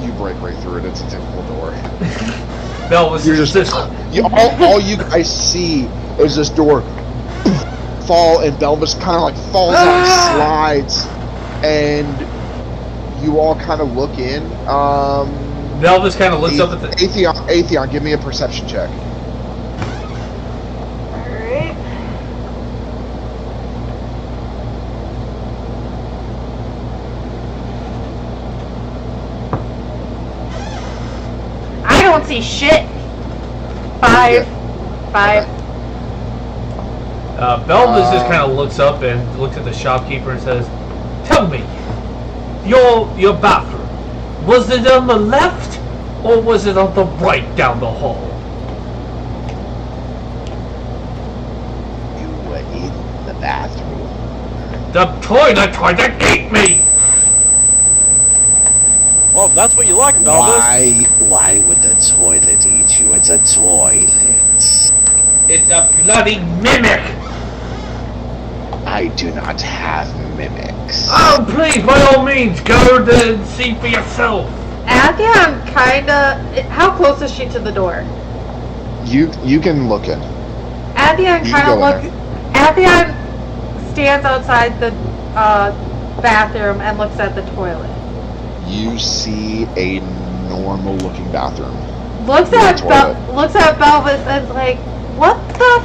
you break right through it. It's a typical door. Belvis is just all you guys see is this door fall, and Belvis kind of like falls out and slides, and you all kind of look in. Belvis kind of looks up at the Atheon, give me a perception check. Alright. I don't see shit. 5. Belvis just kind of looks up and looks at the shopkeeper and says, "Tell me, your bathroom, was it on the left or was it on the right down the hall?" You were in the bathroom. "The toilet tried to eat me!" Well, that's what you like, Belvis. Why would the toilet eat you? It's a toilet. "It's a bloody mimic!" I do not have mimics. "Oh, please, by all means, go and see for yourself." Athian kinda... How close is she to the door? You can look in. Athian You kind go of in looks... Athian stands outside the bathroom and looks at the toilet. You see a normal looking bathroom. Looks at Belvis and is like, what the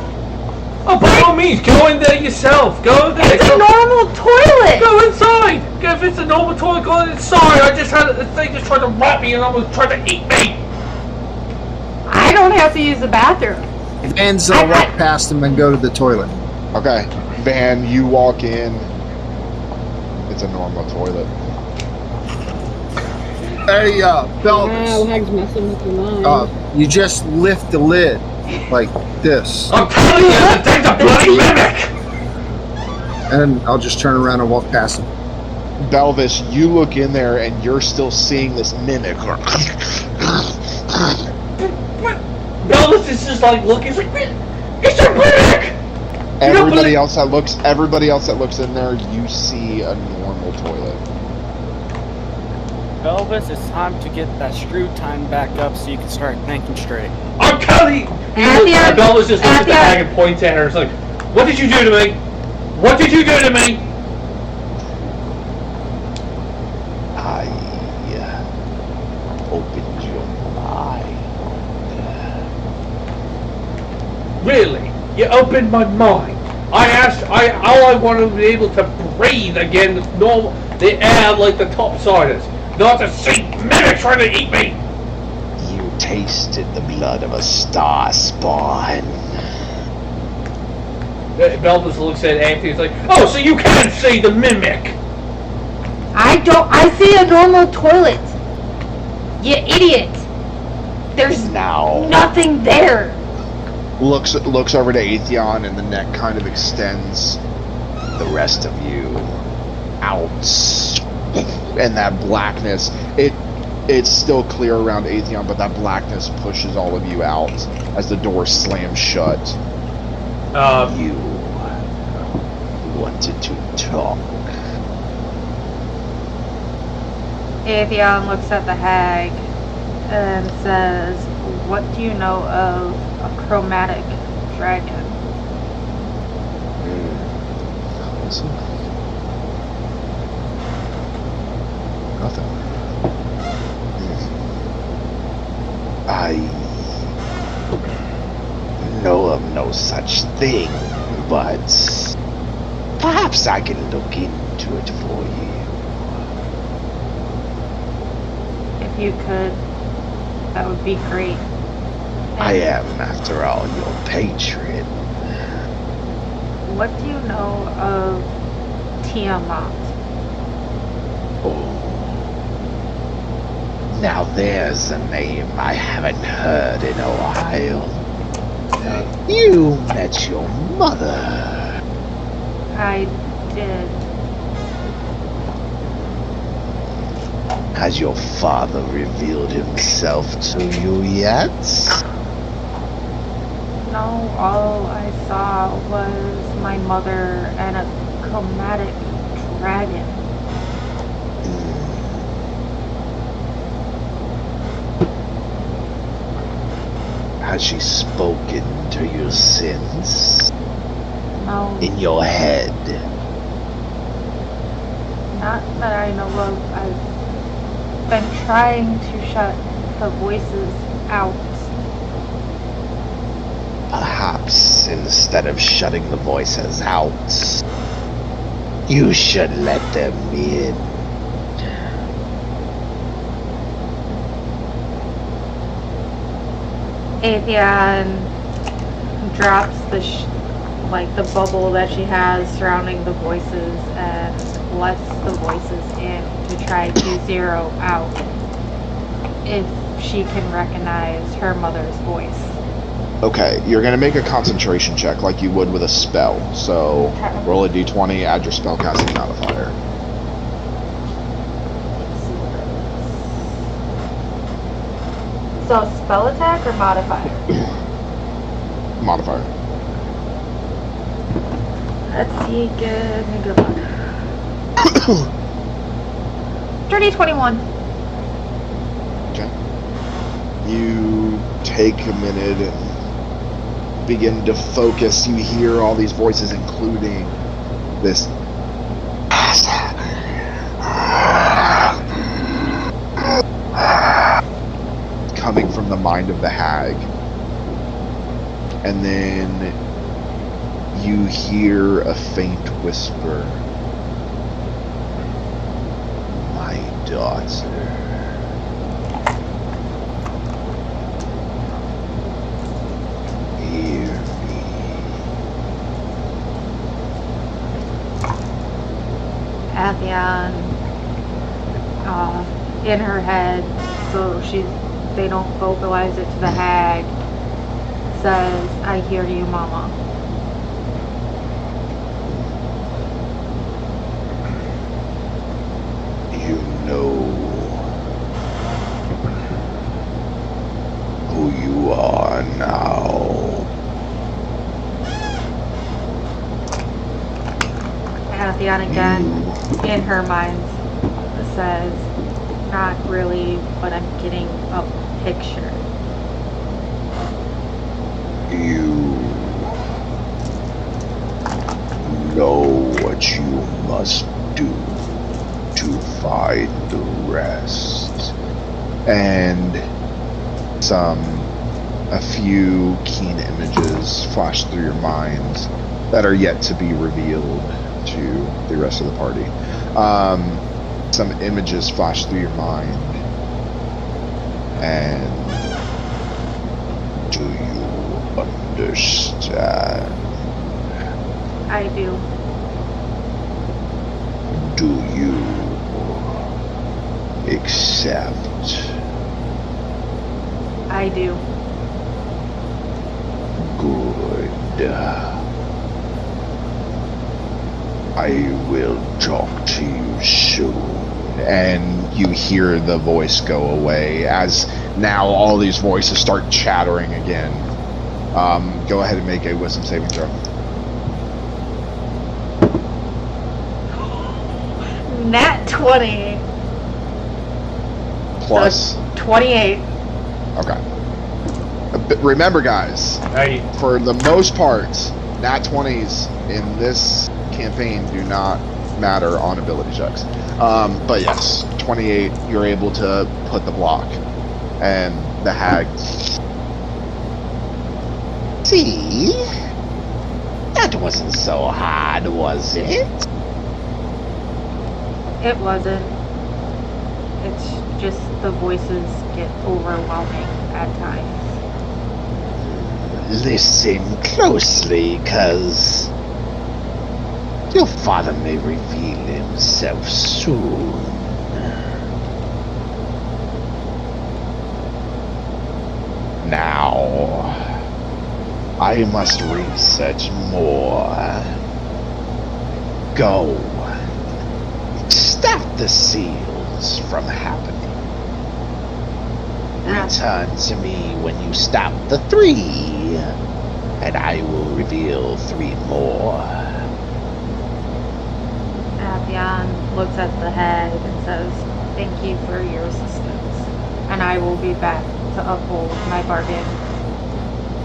"Oh, by all means, go in there yourself. Go there. It's a normal toilet! Go inside. If it's a normal toilet, go inside. The thing just tried to wrap me and almost tried to eat me." I don't have to use the bathroom. Van's walk past him and go to the toilet. Okay, Van, you walk in. It's a normal toilet. Hey, Wow, Belvis. Hag's messing with your mind. You just lift the lid like this, I'm telling you to take the bloody mimic! and I'll just turn around and walk past him. Belvis, you look in there and you're still seeing this mimic. Belvis is just like looking, he's like, it's a mimic! Everybody else that looks in there, you see a normal toilet. Elvis, it's time to get that screw time back up so you can start thinking straight. I'm telling you! Belvis just looks at the hag and points at her. It's like, what did you do to me? What did you do to me? I opened your mind. Really? You opened my mind. All I wanted to be able to breathe again with normal, the air like the topsiders. Not to see mimics trying to eat me! You tasted the blood of a star spawn. Belvis looks at Anthony, he's like, oh, so you can see the mimic! I see a normal toilet. You idiot. There's Now, nothing there. Looks over to Atheon and the neck kind of extends. the rest of you out. And that blackness, it's still clear around Atheon, but that blackness pushes all of you out as the door slams shut. You wanted to talk. Atheon looks at the hag and says, what do you know of a chromatic dragon? Listen. Nothing. I know of no such thing, but perhaps I can look into it for you. If you could, that would be great. I am, after all, your patron. What do you know of Tiamat? Oh. Now there's a name I haven't heard in a while. You met your mother. I did. Has your father revealed himself to you yet? No, all I saw was my mother and a chromatic dragon. Has she spoken to you since? No, In your head? not that I know of. I've been trying to shut the voices out. Perhaps instead of shutting the voices out, you should let them in. Atheon drops the bubble that she has surrounding the voices and lets the voices in to try to zero out if she can recognize her mother's voice. Okay, you're gonna make a concentration check like you would with a spell. So Okay. roll a d20, add your spellcasting modifier. So spell attack or modifier? Modifier. Let's see, good luck. Dirty 21. Okay. You take a minute and begin to focus. You hear all these voices, including this. Coming from the mind of the hag. And then you hear a faint whisper. My daughter. Hear me. Atheon in her head, so they don't vocalize it to the hag, says, "I hear you, Mama." You know who you are now. Athian again, in her mind, says, "Not really, but I'm getting a picture." You know what you must do to find the rest. And a few keen images flash through your mind that are yet to be revealed to the rest of the party. Some images flash through your mind, and do you understand? I do. Do you accept? I do. Good. I will talk to you soon. And you hear the voice go away as now all these voices start chattering again. Go ahead and make a wisdom saving throw. Nat 20. Plus. 28. Okay. But remember, guys, for the most part, nat 20s in this campaign do not matter on ability checks. But yes, 28, you're able to put the block. And the hag. See? That wasn't so hard, was it? It wasn't. It's just the voices get overwhelming at times. Listen closely, cuz your father may reveal himself soon. Now, I must research more. Go. Stop the seals from happening. Return to me when you stop the 3, and I will reveal 3 more. Athian looks at the hag and says, "Thank you for your assistance, and I will be back to uphold my bargain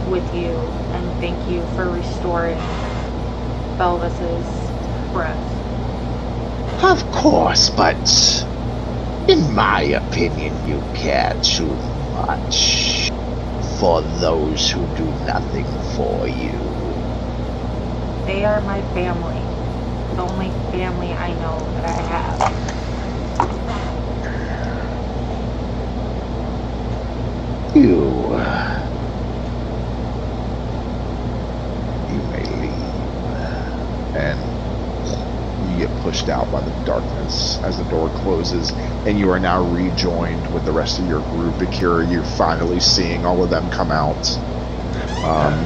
with you, and thank you for restoring Belvis's breath." Of course, but in my opinion, you care too much for those who do nothing for you. They are my family. The only family I know that I have. You may leave. And you get pushed out by the darkness as the door closes, and you are now rejoined with the rest of your group. Bakira, you're finally seeing all of them come out.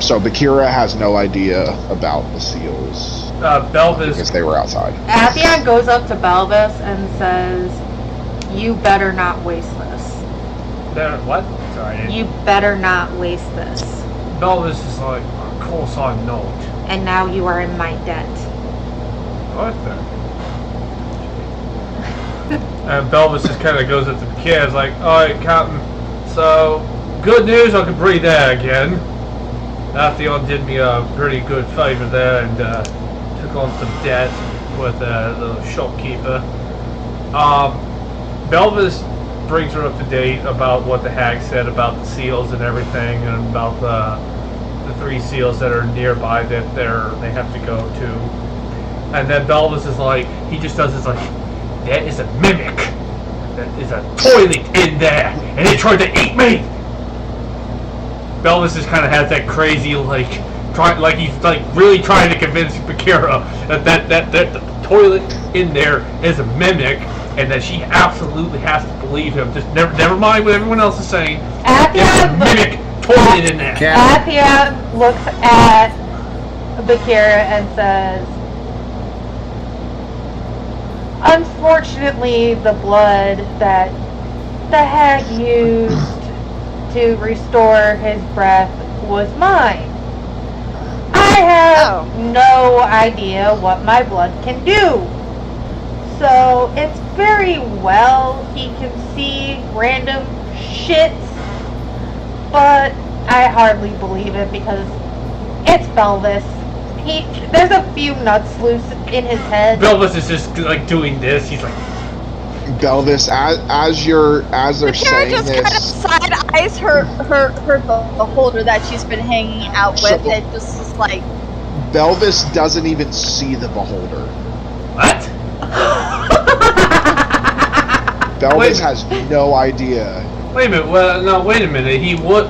So Bakira has no idea about the seals. Belvis, because they were outside. Athian goes up to Belvis and says, "You better not waste this. what? Sorry. You better not waste this. Belvis is like, of course I know. And now you are in my debt." What the? And Belvis just kind of goes up to the kids like, "Alright, Captain, so, good news, I can breathe air again. Athian did me a pretty good favor there and took on some debt with the shopkeeper. Belvis brings her up to date about what the hag said about the seals and everything, and about the 3 seals that are nearby that they have to go to. And then Belvis is like, he just does this like, "There is a mimic. There is a toilet in there, and it tried to eat me." Belvis just kind of has that crazy he's like really trying to convince Bakira that the toilet in there is a mimic, and that she absolutely has to believe him. Just never mind what everyone else is saying. Atheon Mimic totally in that. Atheon looks at Bakira and says, unfortunately, the blood that the hag used to restore his breath was mine. I have no idea what my blood can do. So it's very well he can see random shits, but I hardly believe it because it's Belvis. There's a few nuts loose in his head. Belvis is just like doing this. He's like, Belvis, as they're saying just this, kind of side eyes her beholder that she's been hanging out with, So- and just is like, Belvis doesn't even see the beholder. what? Belvis has no idea. Wait a minute. Well, no, wait a minute.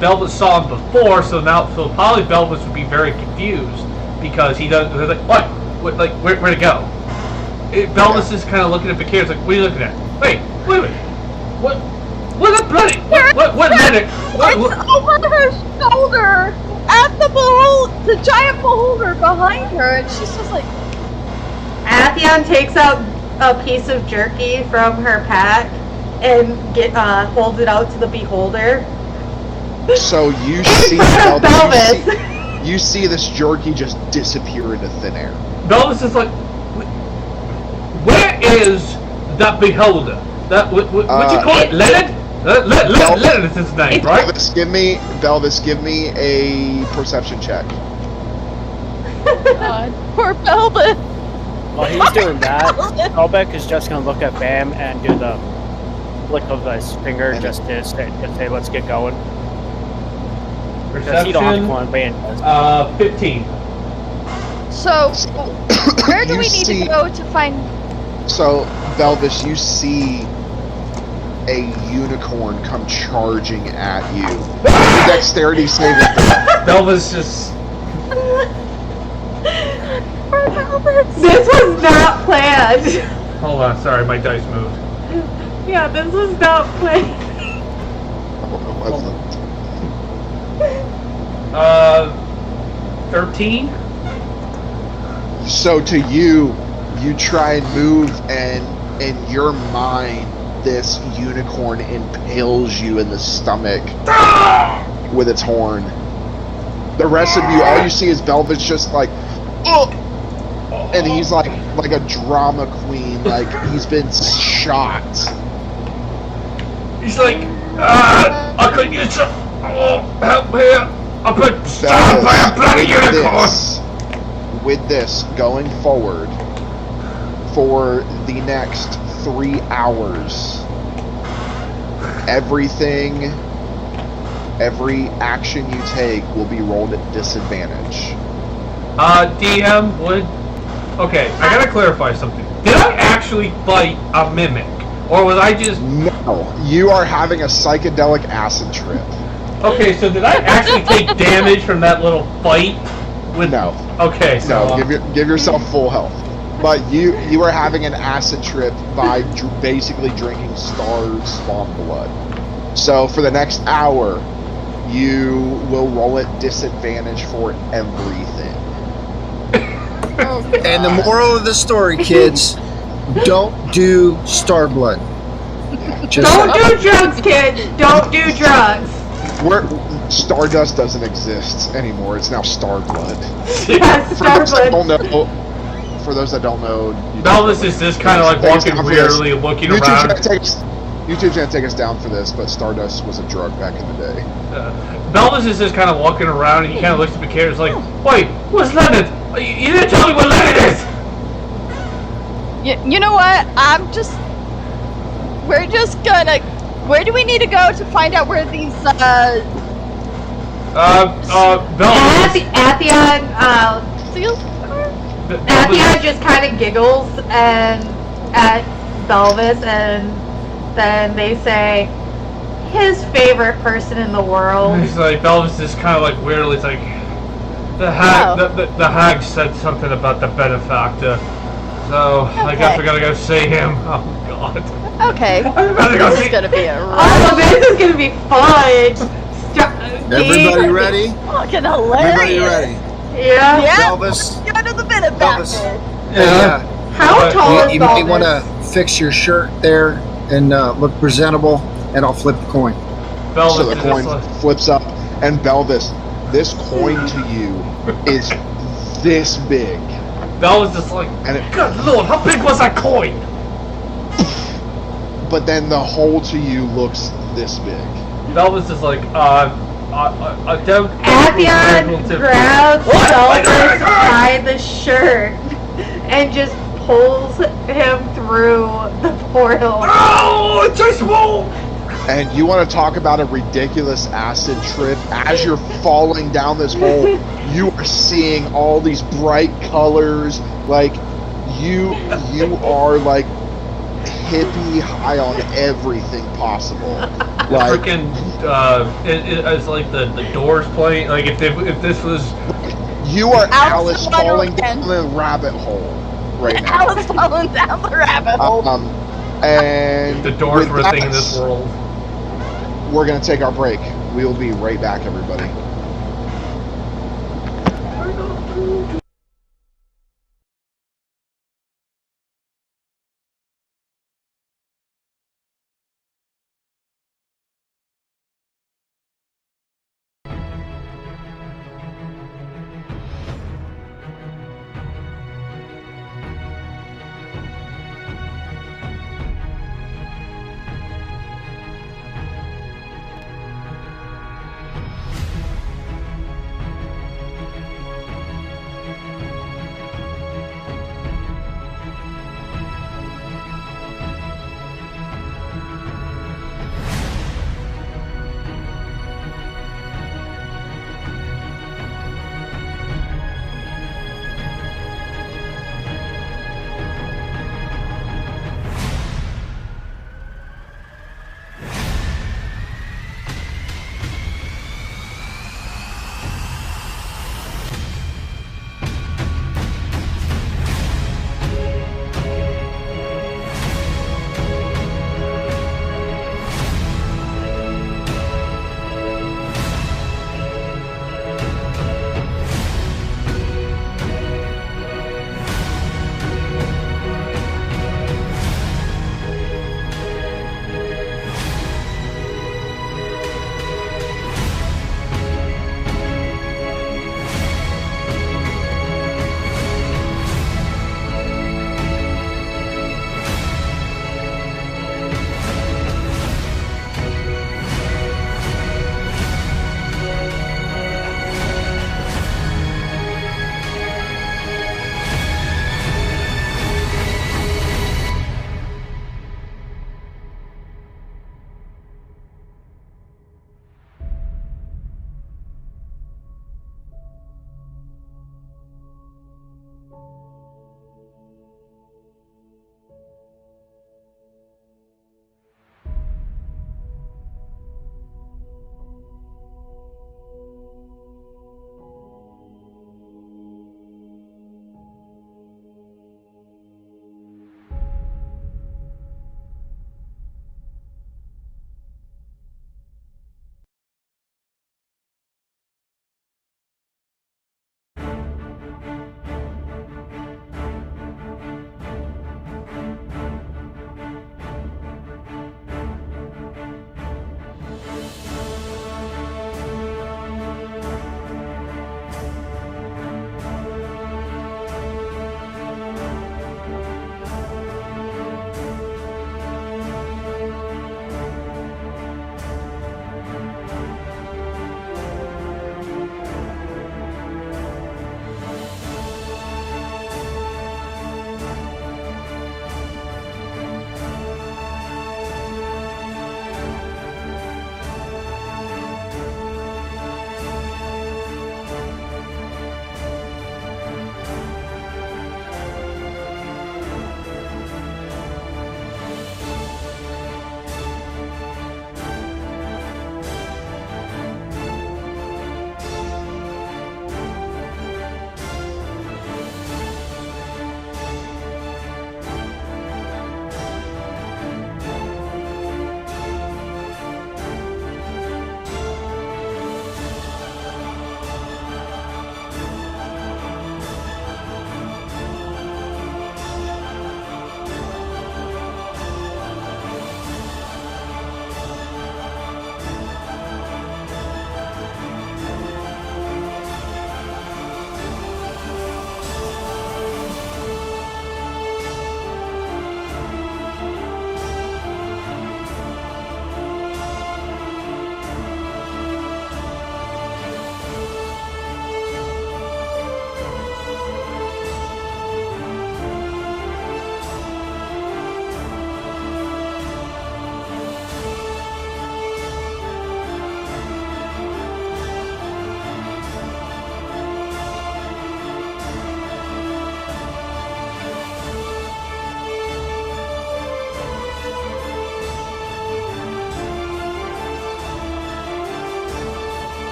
Belvis saw him before, so probably Belvis would be very confused because he doesn't. They're like, what? Like, where'd it go? Belvis is kind of looking at Bakira. It's like, what are you looking at? Wait a minute. What? What the bloody? What medic? it's over her shoulder at the giant beholder behind her, and she's just like, Atheon takes out a piece of jerky from her pack and holds it out to the beholder. So you see Belvis. you see this jerky just disappear into thin air. Belvis is like, where is that beholder? That what you call it? Leonard? Leonard is his name, right? Belvis, give me a perception check. God, poor Belvis. While he's doing that, Elbeck is just gonna look at Bam and do the flick of his finger just to say, let's get going. Because he don't have to Perception. go on Bam. 15. So, where do You we need see- to go to find? So, Belvis, you see a unicorn come charging at you. Dexterity saving throw. Belvis just. Poor Belvis. This was not planned. Hold on, sorry, my dice moved. Yeah, this was not planned. It wasn't. 13? So to you try and move, and in your mind, this unicorn impales you in the stomach with its horn. The rest of you, all you see is Belvis just like, oh! And he's like a drama queen, like he's been shot. He's like, I couldn't use some. Oh, help me! I've been stabbed by a bloody unicorn! With this, going forward, for the next 3 hours, every action you take will be rolled at disadvantage. DM would. Okay, I gotta clarify something. Did I actually fight a mimic? Or was I just. No, you are having a psychedelic acid trip. Okay, so did I actually take damage from that little fight? No. Okay, so. No, give yourself full health. But you are having an acid trip by basically drinking Star's spawn blood. So for the next hour, you will roll at disadvantage for everything. And the moral of the story, kids, don't do Starblood. Don't do drugs, kids. Don't do drugs. Stardust doesn't exist anymore. It's now Starblood. Yes, Starblood. For those that don't know, Belvis is just kind of like walking weirdly, looking around. YouTube's gonna take us down for this, but Stardust was a drug back in the day. Belvis is just kind of walking around, and he kind of looks at the characters like, "Wait, what's Leonard? You didn't tell me what Leonard is." You know what? We're just gonna. Where do we need to go to find out where these Belvis. Atheon, seals are? Atheon just kind of giggles at Belvis, and then they say, his favorite person in the world. He's like, Belvis is kind of like weirdly, it's like, the hag said something about the benefactor. So I guess Okay. we gotta go see him. Oh God. Okay. I'm about to go This see. is gonna be a Oh, this is gonna be fun. Everybody ready? fucking hilarious. Everybody ready? Yeah. Yeah. Elvis. Go to the minute Elvis. basket. Yeah. How tall is You may Balbus? want to fix your shirt there and look presentable, and I'll flip the coin. Belvis So the is coin just like, flips up, and Belvis, this coin to you is this big, Belvis is like, and it, good lord, how big was that coin? but then the hole to you looks this big. Belvis is like, don't. Atheon grabs Balbus by the shirt and just pulls him through the portal. Oh, it's too small. And you want to talk about a ridiculous acid trip? As you're falling down this hole, you are seeing all these bright colors. Like you are like hippie high on everything possible. Like Freaking, it's like the Doors playing. Like if this was. you are Alice Alice in falling Wonderland. down the rabbit hole right now. Alice falling down the rabbit hole. And The Doors with were a thing in that, this world. We're gonna take our break. We will be right back, everybody.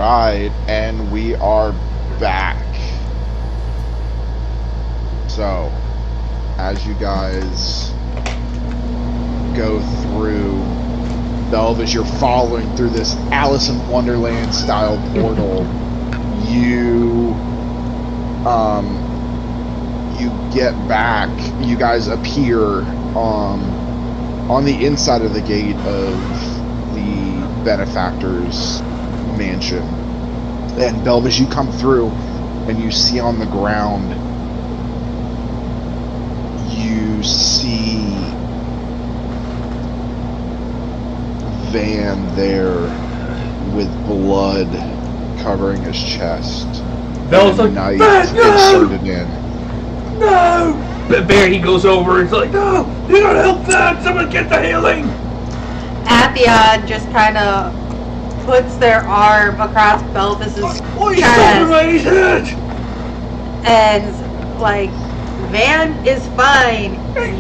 right, and we are back. So, as you guys go through, Belvis, you're following through this Alice in Wonderland style portal. You get back. You guys appear on the inside of the gate of the benefactor's mansion. And Belvis, you come through and you see on the ground, you see Van there with blood covering his chest. Belvis and like, knife no! inserted in. No! But Bear, he goes over and he's like, no! You gotta help that! Someone get the healing! Atheon just kind of puts their arm across Belvis's chest and like, Van is fine.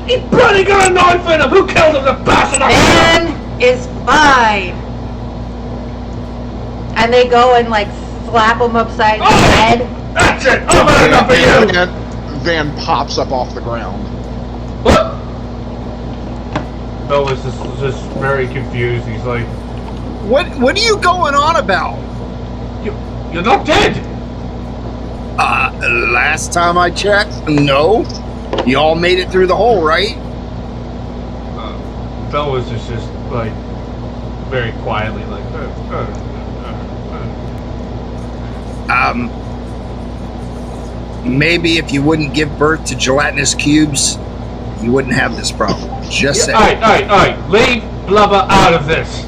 He bloody got a knife in him! Who killed him, the bastard? Van is fine. And they go and like slap him upside the head. That's it! I've had enough of you! Van pops up off the ground. What? Belvis is just very confused. He's like, What are you going on about? You're not dead! Last time I checked, no. You all made it through the hole, right? Belvis is just like, very quietly like, Maybe if you wouldn't give birth to gelatinous cubes, you wouldn't have this problem. Just saying. Alright. Leave blubber out of this.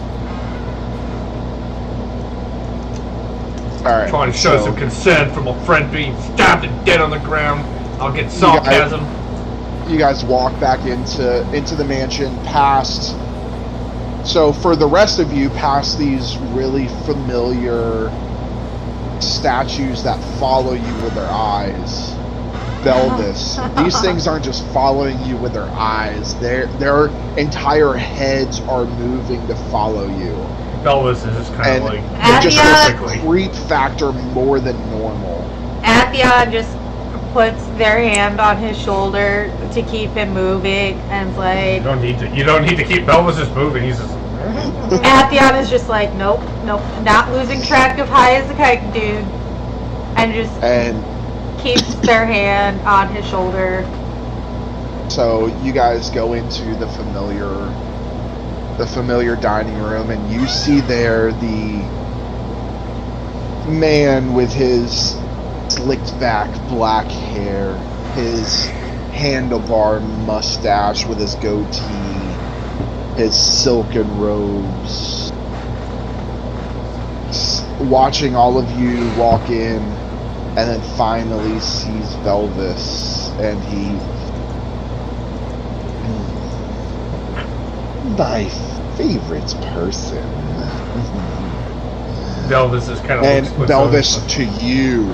Alright. Trying to show some concern from a friend being stabbed and dead on the ground. I'll get sarcasm. You guys walk back into the mansion past. So for the rest of you, past these really familiar statues that follow you with their eyes. Belvis, these things aren't just following you with their eyes. Their entire heads are moving to follow you. Belvis is just kind of like, they're just a creep factor more than normal. Atheon just puts their hand on his shoulder to keep him moving and is like, you don't need to keep Belvis just moving. He's just Atheon is just like, nope, not losing track of high as a kite, dude, and just keeps their hand on his shoulder. So you guys go into the familiar dining room, and you see there the man with his slicked back black hair, his handlebar mustache with his goatee, his silken robes, watching all of you walk in, and then finally sees Belvis, and he... My favorite person. Belvis is kind of... And Belvis, to you,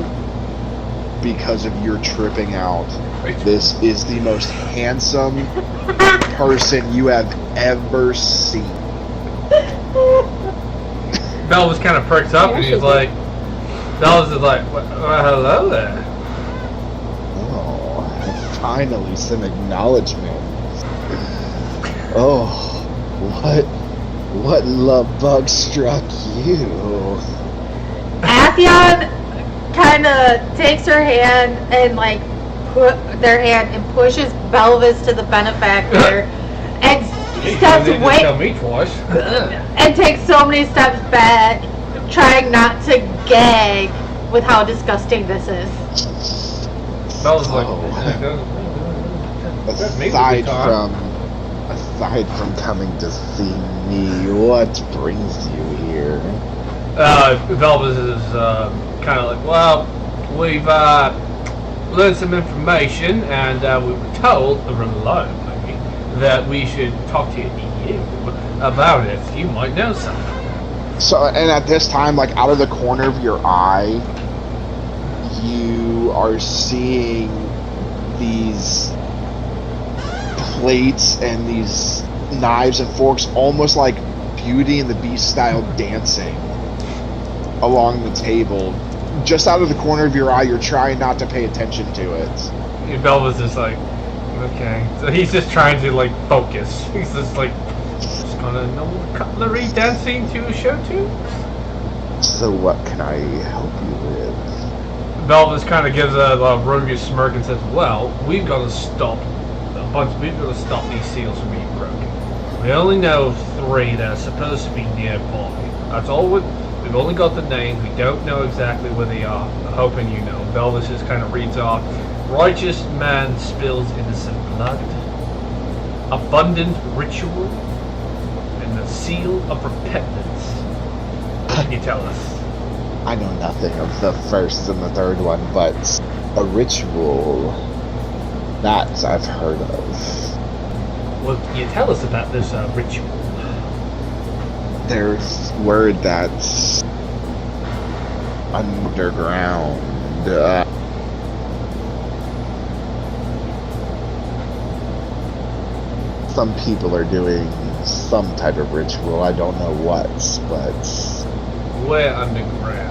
because of your tripping out, this is the most handsome person you have ever seen. Belvis kind of perks up and he's like, Belvis is like, well, hello there. Oh, finally some acknowledgement. Oh, what love bug struck you? Atheon kind of takes her hand and like put their hand and pushes Belvis to the benefactor and steps away tell me twice. and takes so many steps back, trying not to gag with how disgusting this is. Belvis like, aside from coming to see me, what brings you here? Belvis is kind of like, well, we've learned some information, and we were told reliably that we should talk to you about it. You might know something. So, and at this time, like out of the corner of your eye, you are seeing these plates and these knives and forks, almost like Beauty and the Beast style dancing. along the table. Just out of the corner of your eye, you're trying not to pay attention to it. Belva's just like, okay. So he's just trying to like focus. He's just like, just gonna no more cutlery dancing to show too. So what can I help you with? Belva's kind of gives a roguish smirk and says, "Well, we've got to stop We've got to stop these seals from being broken. We only know 3 that are supposed to be nearby. That's all. We've only got the names. We don't know exactly where they are. I'm hoping you know." Belva just kind of reads off. Righteous man spills innocent blood. Abundant ritual. And the seal of repentance. What can you tell us? I know nothing of the first and the third one, but a ritual, that I've heard of. Well, can you tell us about this ritual? There's word that's underground. Some people are doing some type of ritual. I don't know what, but Where underground?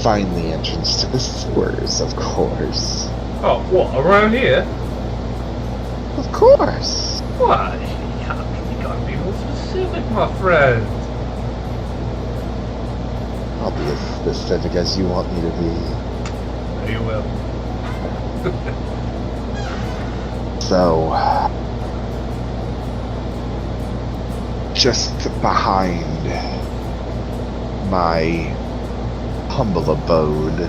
find the entrance to the sewers, of course. Oh, what, around here? Of course. Why? You can't be more specific, my friend. I'll be as specific as you want me to be. You will. So, just behind my humble abode,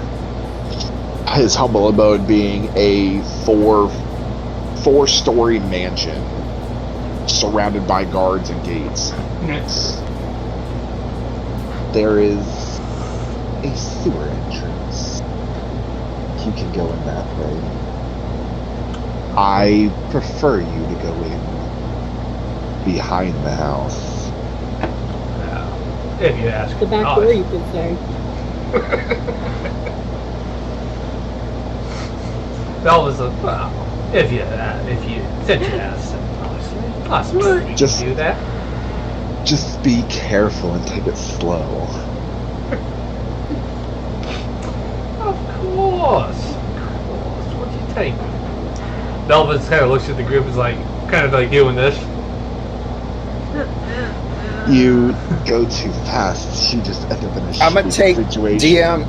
his humble abode being a four-story mansion surrounded by guards and gates. There is a sewer entrance. You can go in that way. I prefer you to go in behind the house. If you ask. The back door, you could say. Belva's like, well, if you said you asked, possibly Just do that. Just be careful and take it slow. Of course. What do you take? Belva just kind of looks at the group, is like, kind of like doing this. You go too fast, you just end up in a I'm gonna take situation. DM.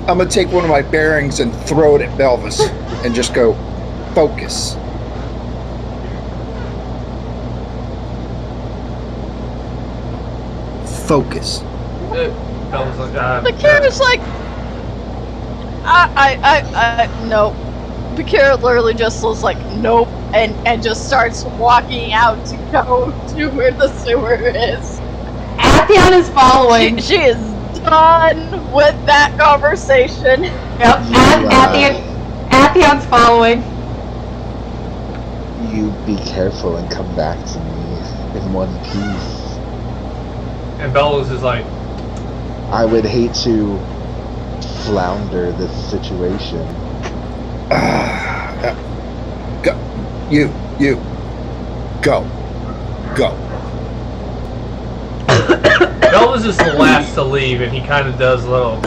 I'm gonna take one of my bearings and throw it at Belvis, and just go focus. Focus. Belva's like, Bakira's like, nope. Bakira literally just looks like, nope, and just starts walking out to go to where the sewer is. Atheon is following. She is done with that conversation. Yep, Atheon's following. You be careful and come back to me in one piece. and Bellows is like, I would hate to flounder this situation. Go. You. Go. Bellows is the last to leave, and he kind of does a little.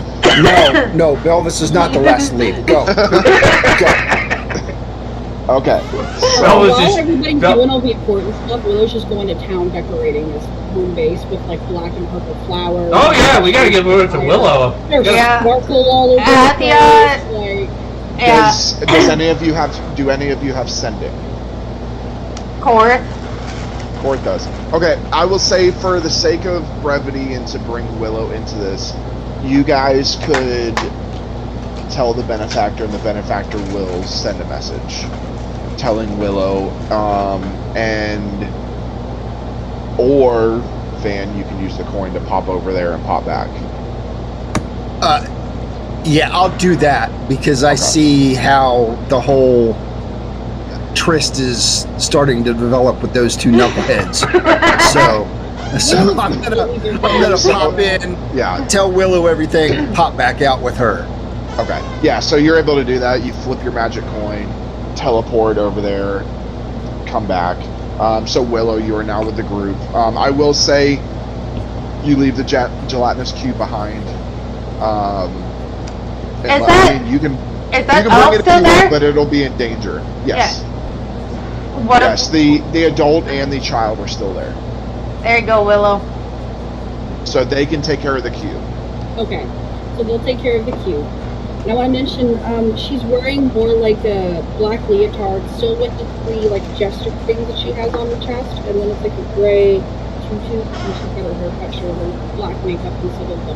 No, Belvis is not the last to leave. Go. Okay. Bellows While just. everybody's doing all the important stuff, Willow's just going to town decorating his home base with like black and purple flowers. Oh yeah, we gotta give it to Willow. There's Yeah. sparkle all over the Atheon. place. Like, Yeah. Does any of you have? Do any of you have sending? Korth. Korth does. Okay, I will say for the sake of brevity and to bring Willow into this, you guys could tell the benefactor, and the benefactor will send a message telling Willow, or Van, you can use the coin to pop over there and pop back. Yeah, I'll do that because I see how the whole tryst is starting to develop with those two knuckleheads. so I'm gonna pop in, Yeah. tell Willow everything, pop back out with her. Okay. Yeah, so you're able to do that. You flip your magic coin, teleport over there, come back. So Willow, you are now with the group. I will say, You leave the gelatinous cube behind. Is that you can is that bring elf it if still you there? want, but it'll be in danger. Yes. What? Yes. The adult and the child are still there, There you go, Willow. so they can take care of the cube. Okay, so they'll take care of the cube. Now, I want to mention, she's wearing more like a black leotard, still with the 3 like gesture things that she has on her chest, and then it's like a gray tutu, and she's got her hair cut short and black makeup instead of the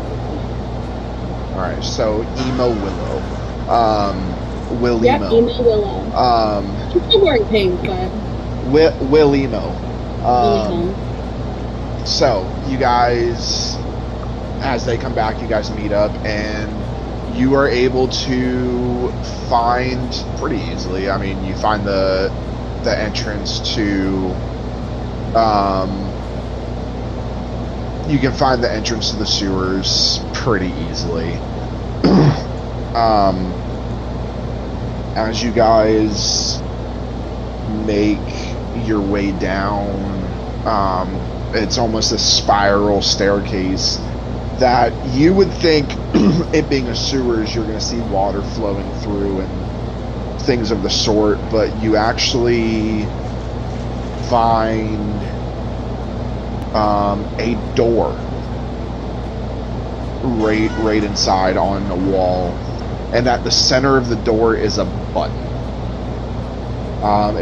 All right. So emo Willow. Will Yep, emo. emo Willow. She's still wearing pink, but Will emo. really So you guys, as they come back, you guys meet up, and you are able to find pretty easily. I mean, you find the entrance to. You can find the entrance to the sewers pretty easily. As you guys make your way down, it's almost a spiral staircase that you would think, it being a sewers, you're going to see water flowing through and things of the sort, but you actually find a door right inside on the wall, and at the center of the door is a button.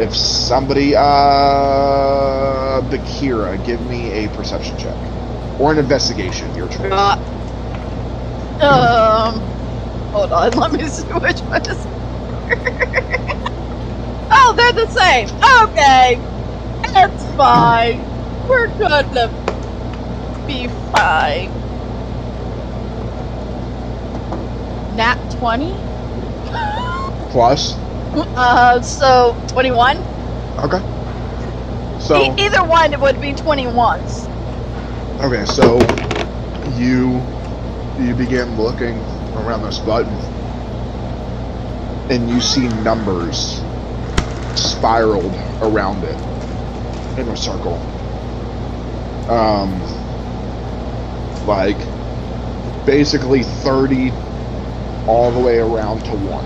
If somebody, Bakira, give me a perception check or an investigation, your choice. Hold on, let me see which one is. Oh, they're the same. Okay, that's fine. We're gonna be fine. Nat 20? Plus? So 21? Okay. So Either one, it would be 21s. okay, so you begin looking around this button, and you see numbers spiraled around it in a circle. Like basically 30 all the way around to 1.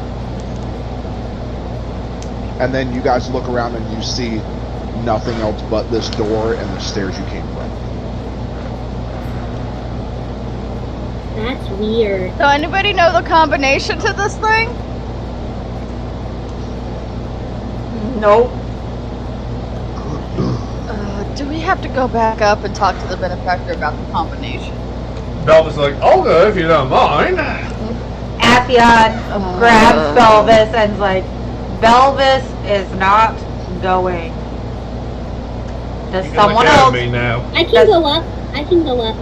And then you guys look around and you see nothing else but this door and the stairs you came from. That's weird. So anybody know the combination to this thing? Nope. Do we have to go back up and talk to the benefactor about the combination? Belvis like, I'll go if you don't mind. Atheon grabs Belvis and's like, Belvis is not going. Does You're gonna someone look at else? me now. I can go up. I can go up.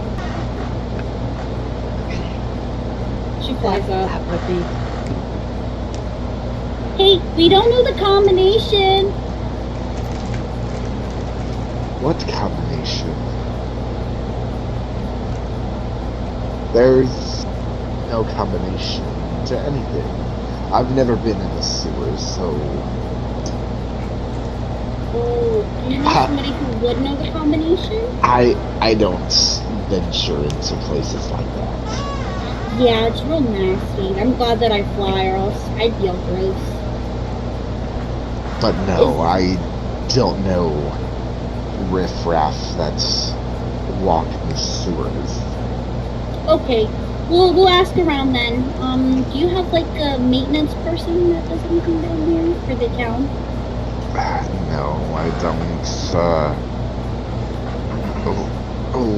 She flies up. That would be. Hey, we don't know the combination. What combination? There's no combination to anything. I've never been in the sewers, so... Oh, do you know somebody who would know the combination? I don't venture into places like that. Yeah, it's real nasty. I'm glad that I fly, or else I'd feel gross. But no, I don't know riffraff that's walked the sewers. Okay, we'll ask around then. Do you have like a maintenance person that does anything down here for the town? No, I don't.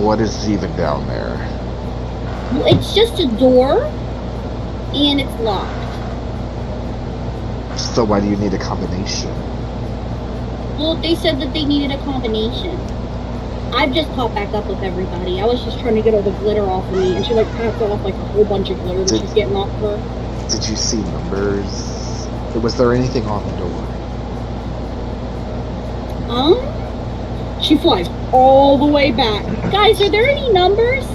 What is even down there? Well, it's just a door, and it's locked. So why do you need a combination? Well, they said that they needed a combination. I've just popped back up with everybody. I was just trying to get all the glitter off of me, and she like passed off like a whole bunch of glitter that she's getting off of her. Did you see numbers? Was there anything on the door? She flies all the way back. Guys, are there any numbers?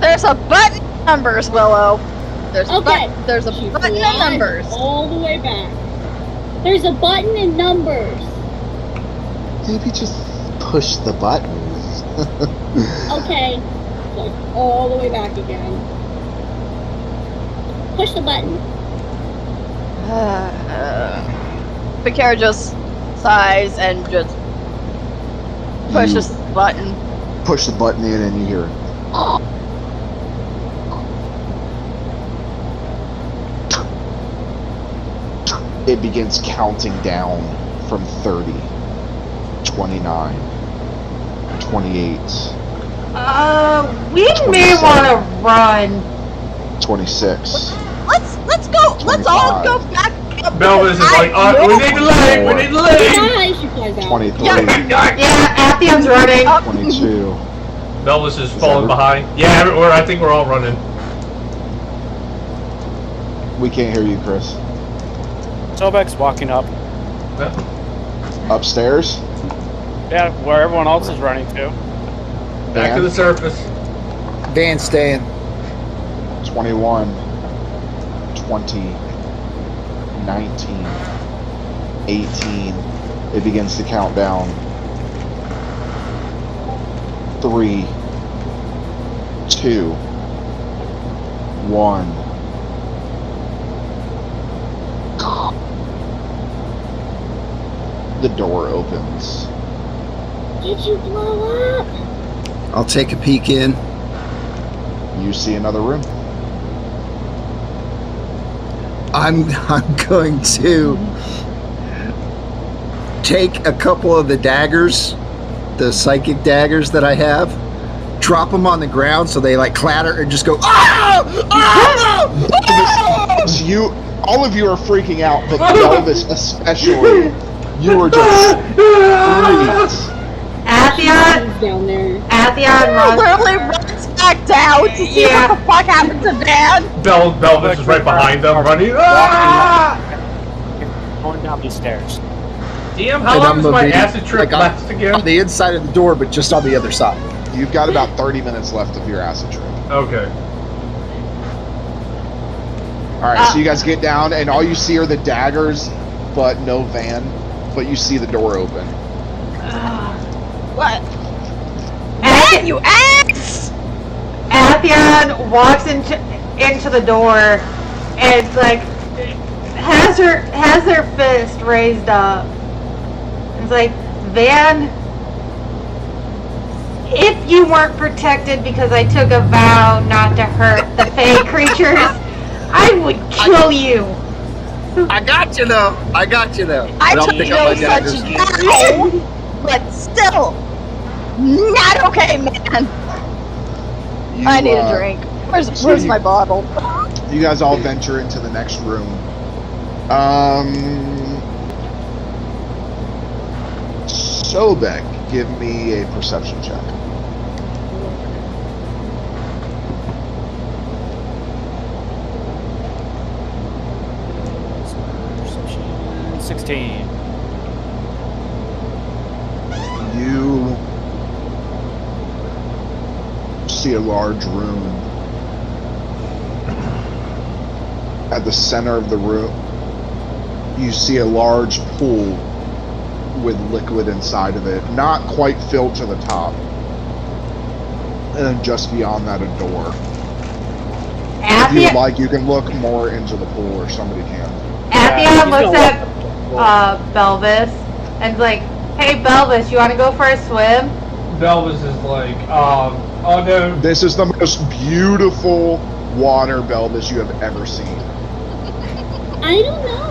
There's a button numbers, Willow. There's Okay. there's a She button and flies numbers. all the way back. There's a button and numbers. Maybe just push the buttons. Okay. like all the way back again. Push the button. Bakara just sighs and just pushes the button. Push the button in and you hear it. It begins counting down from 30, 29, 28, We may want to run. 26. Let's go. Let's all go back. Belvis is like, we need to leave. We need to leave. Nice, she flies out. 23, Yeah, Atheon's running. 22. Belvis is falling behind. Yeah, I think we're all running. We can't hear you, Chris. Sobek's walking up. Upstairs? Yeah, where everyone else is running to. Back to the surface. Van staying. 21, 20, 19, 18. It begins to count down. 3, 2, 1. The door opens. Did you blow up? I'll take a peek in. You see another room. I'm going to take a couple of the daggers, the psychic daggers that I have, drop them on the ground so they like clatter and just go ah! Ah! Ah! So all of you are freaking out, but Belvis especially. You were just freaked. Atheon down there. Atheon runs. Literally runs back down to see what the fuck happened to Van. Belvis is right behind them, running. Going down these stairs. DM, how long does my acid trip last again? On the inside of the door, but just on the other side. You've got about 30 minutes left of your acid trip. Okay. Alright, so you guys get down, and all you see are the daggers, but no Van. But you see the door open. What? Van, you ass! Atheon walks into the door and like has her fist raised up. It's like, Van, if you weren't protected because I took a vow not to hurt the Fey creatures, I would kill you. I got you though. I took no such vow, but still, not okay, man. I need a drink. Where's my bottle? You guys all venture into the next room. Sobek, give me a perception check. Perception 16. You see a large room. At the center of the room, you see a large pool with liquid inside of it, not quite filled to the top. And then just beyond that, a door. If you would like, you can look more into the pool, or somebody can. Atheon looks at Belvis and is like, hey Belvis, you want to go for a swim? Belvis is like, oh no. This is the most beautiful water, Belvis, you have ever seen. I don't know.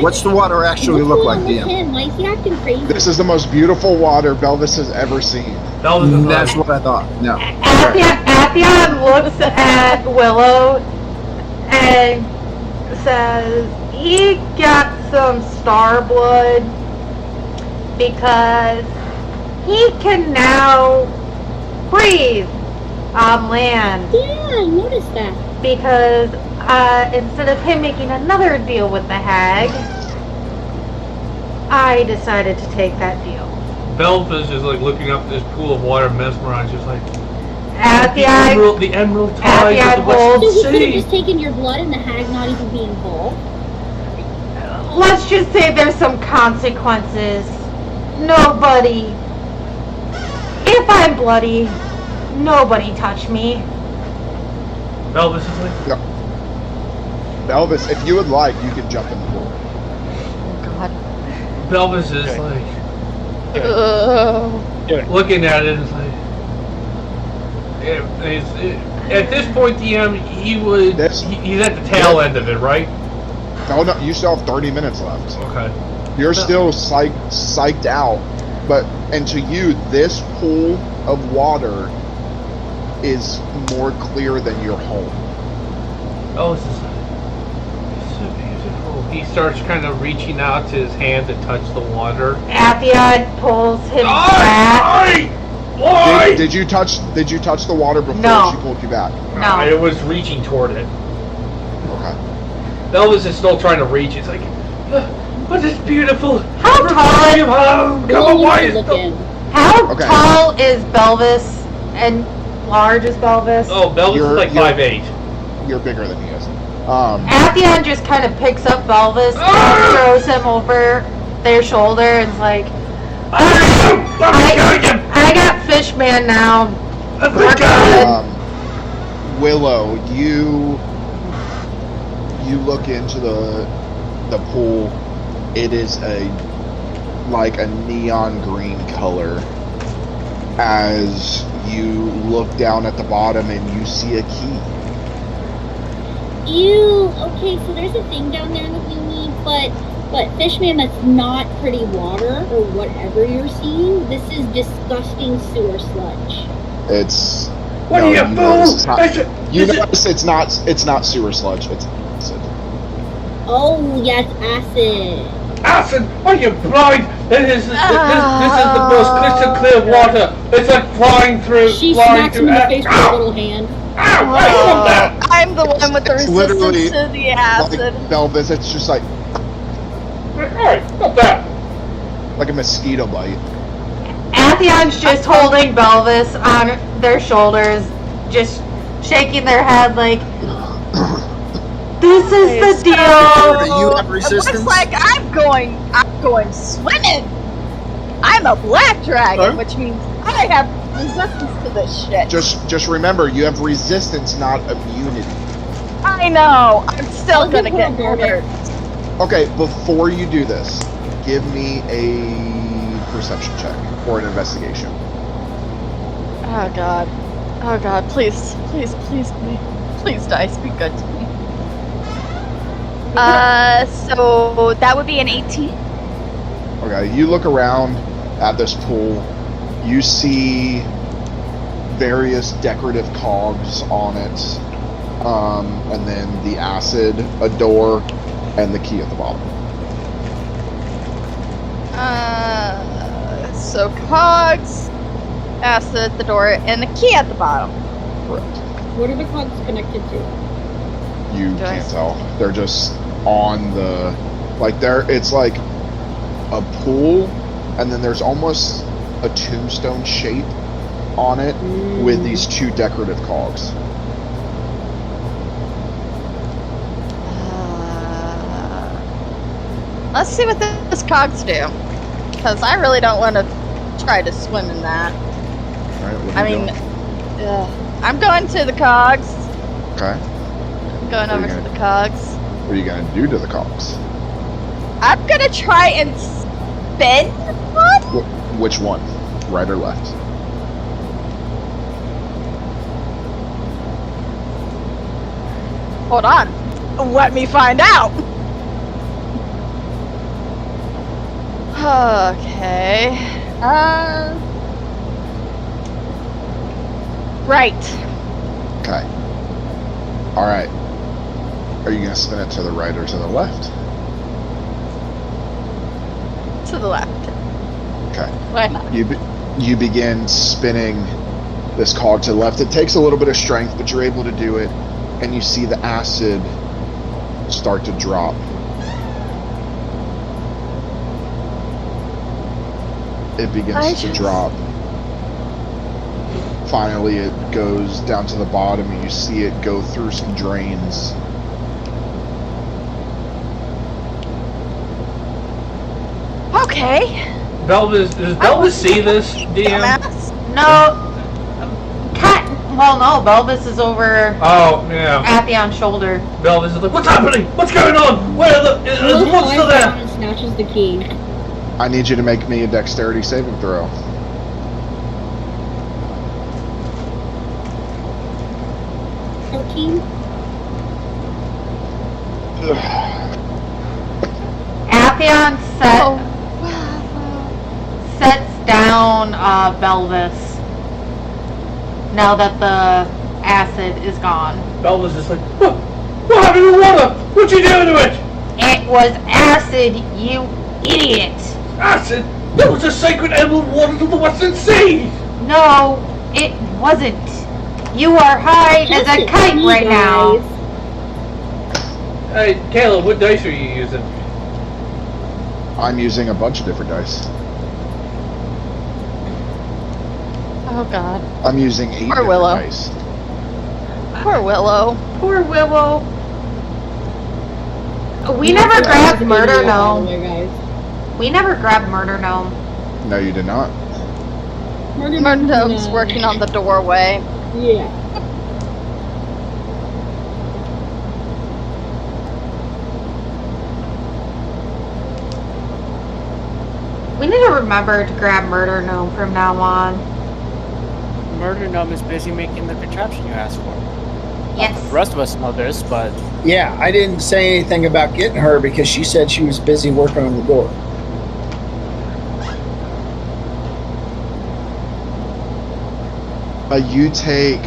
What's the water actually look like, DM? Why is he acting crazy? This is the most beautiful water Belvis has ever seen. That's what I thought. No. Atheon looks at Willow and says he got some star blood because he can now breathe on land. Yeah, I noticed that. Because instead of him making another deal with the hag, I decided to take that deal. Belvis is like looking up at this pool of water, mesmerized, just like The emerald tides of the Western So he could have Sea. just taken your blood and the hag not even be involved? Let's just say there's some consequences. Nobody, if I'm bloody, Nobody touched me. Belvis is like, Belvis, if you would like, you can jump in the pool. God. Belvis is like looking at it and it's like, at this point, DM, he's at the tail end of it, right? Oh no, you still have 30 minutes left. Okay. You're still psyched out, and to you, this pool of water is more clear than your home. Oh, this is so beautiful. He starts kind of reaching out to his hand to touch the water. Atheon pulls him back. Why? Did you touch the water before she pulled you back? No. I was reaching toward it. Okay. Belvis is still trying to reach. It's like, but it's beautiful. How tall? Come on, why is How tall is Belvis and large is Belvis? Oh, Belvis is like 5'8". You're bigger than he is. Atheon just kind of picks up Belvis and throws him over their shoulder and is like, I got Fishman now. We're good. Willow, you look into the pool. It is like a neon green color. As you look down at the bottom and you see a key. Ew. Okay, so there's a thing down there that we need, but Fishman, that's not pretty water or whatever you're seeing. This is disgusting sewer sludge. It's. What are you fools? You notice it's not sewer sludge. It's acid. Oh, yeah, it's acid. Acid? Are you blind? This is the most crystal clear water. It's like flying through. She smacks him in the face with her little hand. I'm the one with the resistance to the acid. Like Belvis, it's just like. Alright, not that. Like a mosquito bite. Atheon's just holding Belvis on their shoulders, just shaking their head like, this is the deal. You have resistance? It looks like I'm going swimming. I'm a black dragon, which means I have resistance to this shit. Just remember, you have resistance, not immunity. I know. I'm still gonna get hurt. Okay, before you do this, give me a perception check or an investigation. Oh god. Oh god, please dice, be good to me. So that would be an 18. Okay, you look around at this pool, you see various decorative cogs on it, and then the acid, a door, and the key at the bottom. So cogs, acid, the door, and the key at the bottom. Correct. What are the cogs connected to? You can't tell. They're just on the, like it's like a pool, and then there's almost a tombstone shape on it with these two decorative cogs. Let's see what this cogs do, because I really don't want to try to swim in that. Alright, what I are you mean, doing? I'm going to the cogs. Okay. I'm going over to the cogs. What are you gonna do to the cogs? I'm gonna try and spin one. Which one? Right or left? Hold on. Let me find out. Okay. Right. Okay. Alright. Are you gonna spin it to the right or to the left? To the left. Okay. Why not? You begin spinning this cog to the left. It takes a little bit of strength, but you're able to do it, and you see the acid start to drop. It begins to drop. Finally, it goes down to the bottom, and you see it go through some drains. Okay. Belvis, does Belvis see this, DM? No. Well, no, Belvis is over Oh, yeah. Athion's shoulder. Belvis is like, what's happening? What's going on? Where are the... Is the Lilith monster flies down there? and snatches the key. I need you to make me a dexterity saving throw. Athion sets down Belvis now that the acid is gone. Belvis is like, what happened to the water? What you doing to it? It was acid, you idiot! Acid? That was a sacred emerald water to the Western Sea! No, it wasn't. You are high as a kite right now. Hey, Caleb, what dice are you using? I'm using a bunch of different dice. Oh god. I'm using 8 Poor different Willow. dice. Poor Willow. Poor Willow. We never grabbed Murder Gnome. We never grabbed Murder Gnome. No, you did not. Murder Gnome's working on the doorway. Yeah. We need to remember to grab Murder Gnome from now on. Murder Gnome is busy making the contraption you asked for. Yes. The rest of us know this, but Yeah, I didn't say anything about getting her because she said she was busy working on the door. You take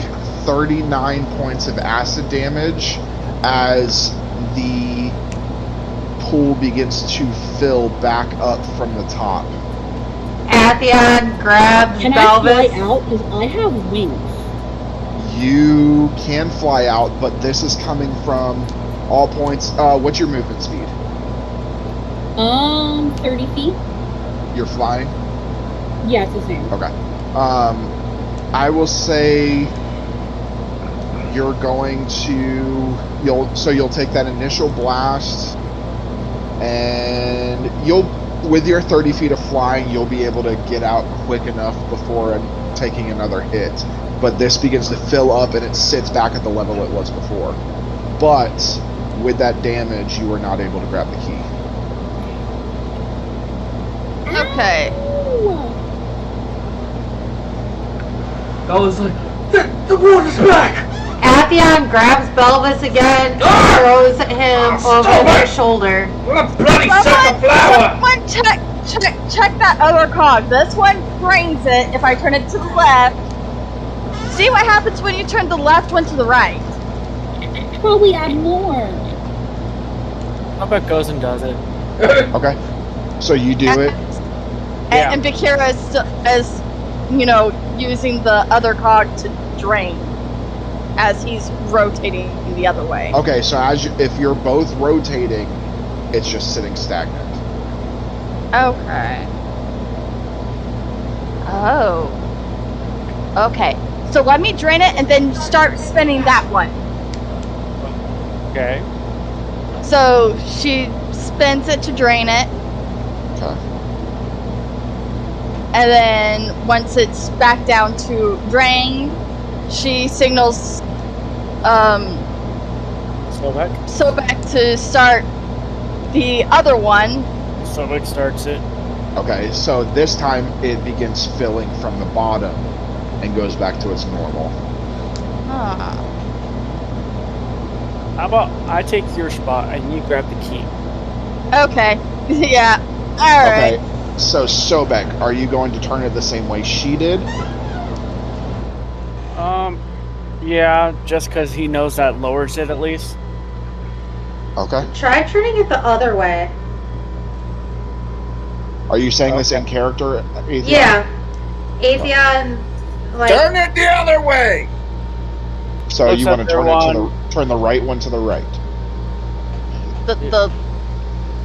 39 points of acid damage as the pool begins to fill back up from the top. Athion grabs Can I fly Belvis. out? Because I have wings. You can fly out, but this is coming from all points. What's your movement speed? 30 feet? You're flying? Yeah, it's the same. Okay. I will say you're going to you'll take that initial blast, and with your 30 feet of flying, you'll be able to get out quick enough before taking another hit. But this begins to fill up, and it sits back at the level it was before. But with that damage, you were not able to grab the key. Okay. Belvis is like, the water's back! Athion grabs Belvis again and throws him over his shoulder. What a bloody sack of flour! Someone check that other cog. This one drains it if I turn it to the left. See what happens when you turn the left one to the right. Probably add more. how about goes and does it? Okay. So you do it. Yeah. And Bakira is, using the other cog to drain as he's rotating the other way. Okay, so if you're both rotating, it's just sitting stagnant. Okay. Oh. Okay. So let me drain it and then start spinning that one. Okay. So she spins it to drain it. Okay. And then once it's back down to drain, she signals Sobek to start the other one. Sobek starts it. Okay, so this time it begins filling from the bottom and goes back to its normal. Ah. How about I take your spot and you grab the key? Okay. Yeah. All right. Okay, so Sobek, are you going to turn it the same way she did? Yeah, just because he knows that lowers it at least. Okay. Try turning it the other way. Are you saying this in character, Atheon? Yeah. Atheon, Turn it the other way! So Looks you like want to turn the right one to the right?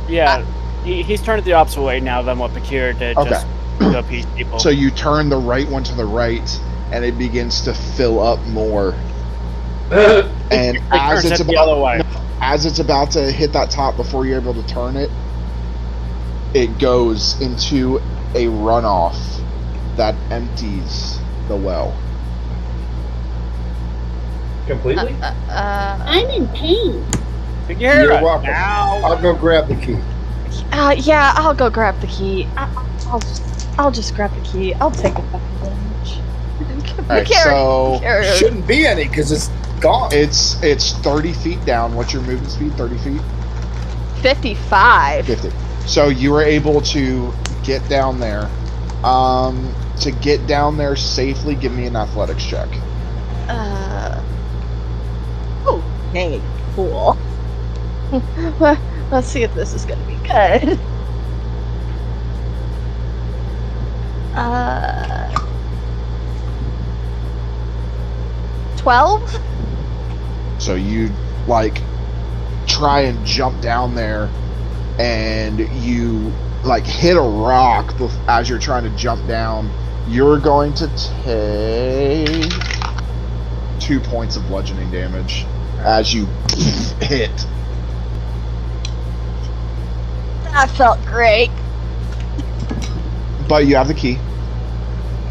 Yeah, he's turned it the opposite way now than what Bakira did. Okay. Just to appease people. So you turn the right one to the right, and it begins to fill up more. And as it's the other way. as it's about to hit that top before you're able to turn it, it goes into a runoff that empties the well. Completely? I'm in pain. You're Bagheera, welcome. now. I'll go grab the key. Yeah, I'll go grab the key. I'll just grab the key. I'll take it back. Alright, so Shouldn't be any because it's gone. it's 30 feet down. What's your movement speed? 30 feet? 55. 50. So you were able to get down there. To get down there safely, give me an athletics check. Okay, cool. Well, let's see if this is gonna be good. 12? So you like try and jump down there, and you like hit a rock as you're trying to jump down. You're going to take 2 points of bludgeoning damage as you hit. That felt great. But you have the key.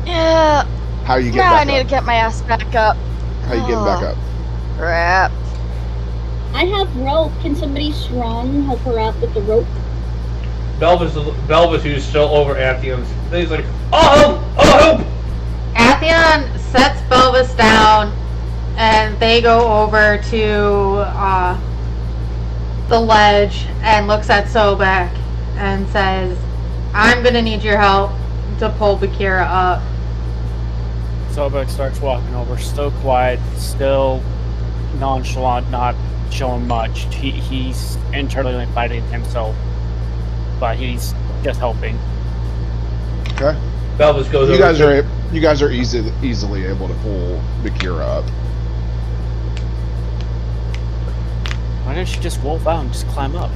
Yeah. How you get Now I back need up? to get my ass back up. How you getting back up? Crap. I have rope. Can somebody strong help her out with the rope? Belvis, who's still over Athion's, he's like, oh help! Oh help! Athion sets Belvis down, and they go over to the ledge and looks at Sobek and says, I'm gonna need your help to pull Bagheera up. Sobek starts walking over, still quiet, still nonchalant, not showing much. He's internally fighting himself, but he's just helping. Okay. Belvis goes You over. guys are easily able to pull Bagheera up. Why didn't she just wolf out and just climb up?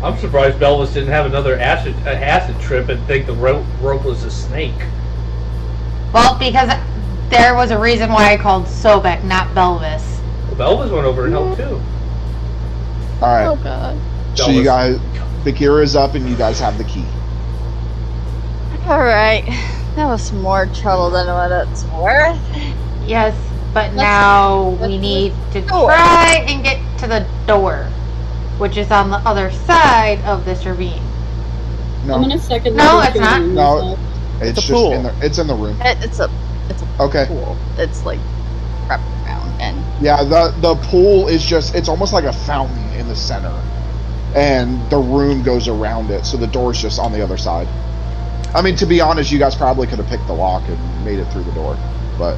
I'm surprised Belvis didn't have another acid trip and think the rope was a snake. Well, because there was a reason why I called Sobek, not Belvis. Well, Belvis went over and helped too. Alright. Oh god. So you guys, Bagheera's up and you guys have the key. Alright. That was more trouble than what it's worth. Yes, but now we need to try and get to the door, which is on the other side of this ravine. No. I'm gonna second. No, level it's not. healing No. myself. It's a just pool. in the room. It's a Okay. pool. It's like wrapped around and Yeah, the pool is just, it's almost like a fountain in the center. And the room goes around it, so the door's just on the other side. I mean, to be honest, you guys probably could have picked the lock and made it through the door. But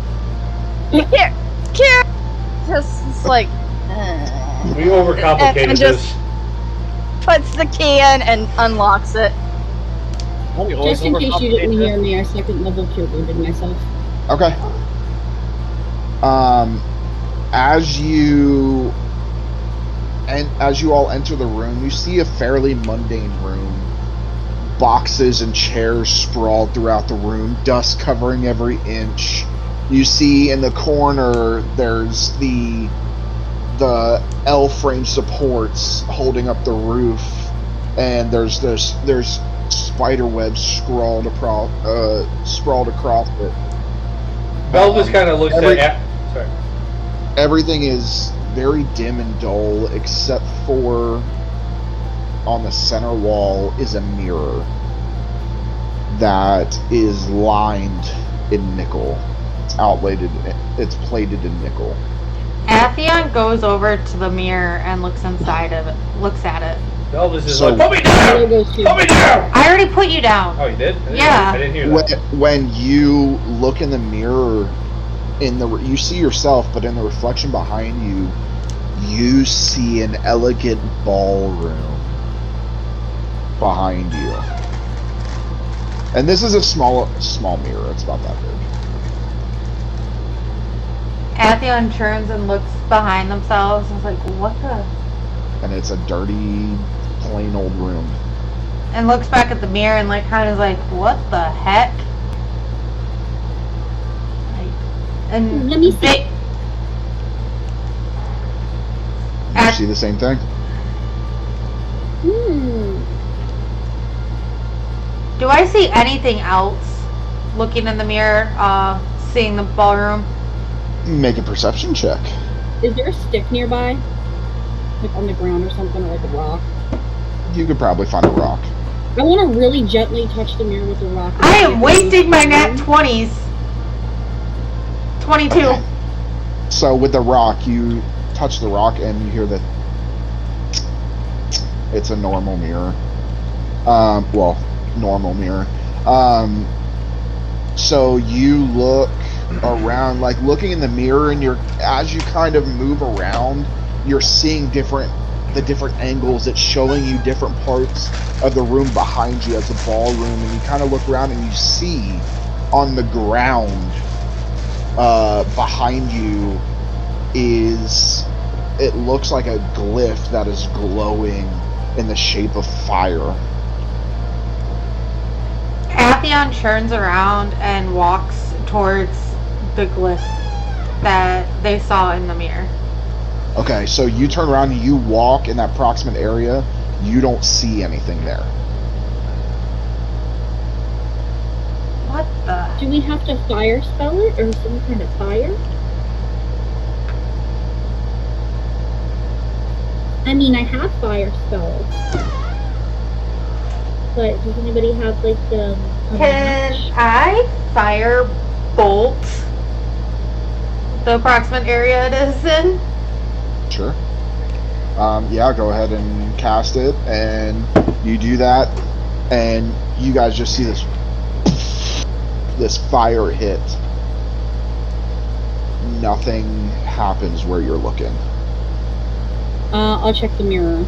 here, just it's like We overcomplicated and just this. puts the key in and unlocks it. Just in case you didn't hear me, I second level cure wounded myself. okay. As you all enter the room, you see a fairly mundane room. Boxes and chairs sprawled throughout the room, dust covering every inch. You see in the corner there's the L-frame supports holding up the roof, and there's spider webs sprawled across it. Belvis kind of looks every- at. Sorry. Everything is very dim and dull, except for on the center wall is a mirror that is lined in nickel. It's plated in nickel. Athion goes over to the mirror and looks inside of it. Looks at it. Belvis is So- like, put me down! There goes two. Put me down! I already put you down. Oh, you did? Yeah. I didn't hear that. When you look in the mirror, you see yourself, but in the reflection behind you, you see an elegant ballroom behind you. And this is a small mirror. It's about that big. Athion turns and looks behind themselves and is like, what the? And it's a dirty, plain old room. And looks back at the mirror and like kind of like, what the heck? And Let me see. You see the same thing? Do I see anything else looking in the mirror, seeing the ballroom? Make a perception check. Is there a stick nearby? Like on the ground or something, or like a rock? You could probably find a rock. I want to really gently touch the mirror with the rock. I am wasting my nat 20s. 22. So with the rock, you touch the rock and you hear that it's a normal mirror. Well, normal mirror. So you look around, like looking in the mirror, and as you kind of move around, you're seeing the different angles. It's showing you different parts of the room behind you as a ballroom, and you kind of look around and you see on the ground behind you it looks like a glyph that is glowing in the shape of fire. Atheon turns around and walks towards the glyph that they saw in the mirror. Okay, so you turn around and you walk in that proximate area. You don't see anything there. What the? Do we have to fire spell it, or some kind of fire? I mean, I have fire spells. But does anybody have, like, a Can I fire bolt the approximate area it is in? Sure. Yeah, go ahead and cast it, and you do that, and you guys just see this fire hit. Nothing happens where you're looking. I'll check the mirror.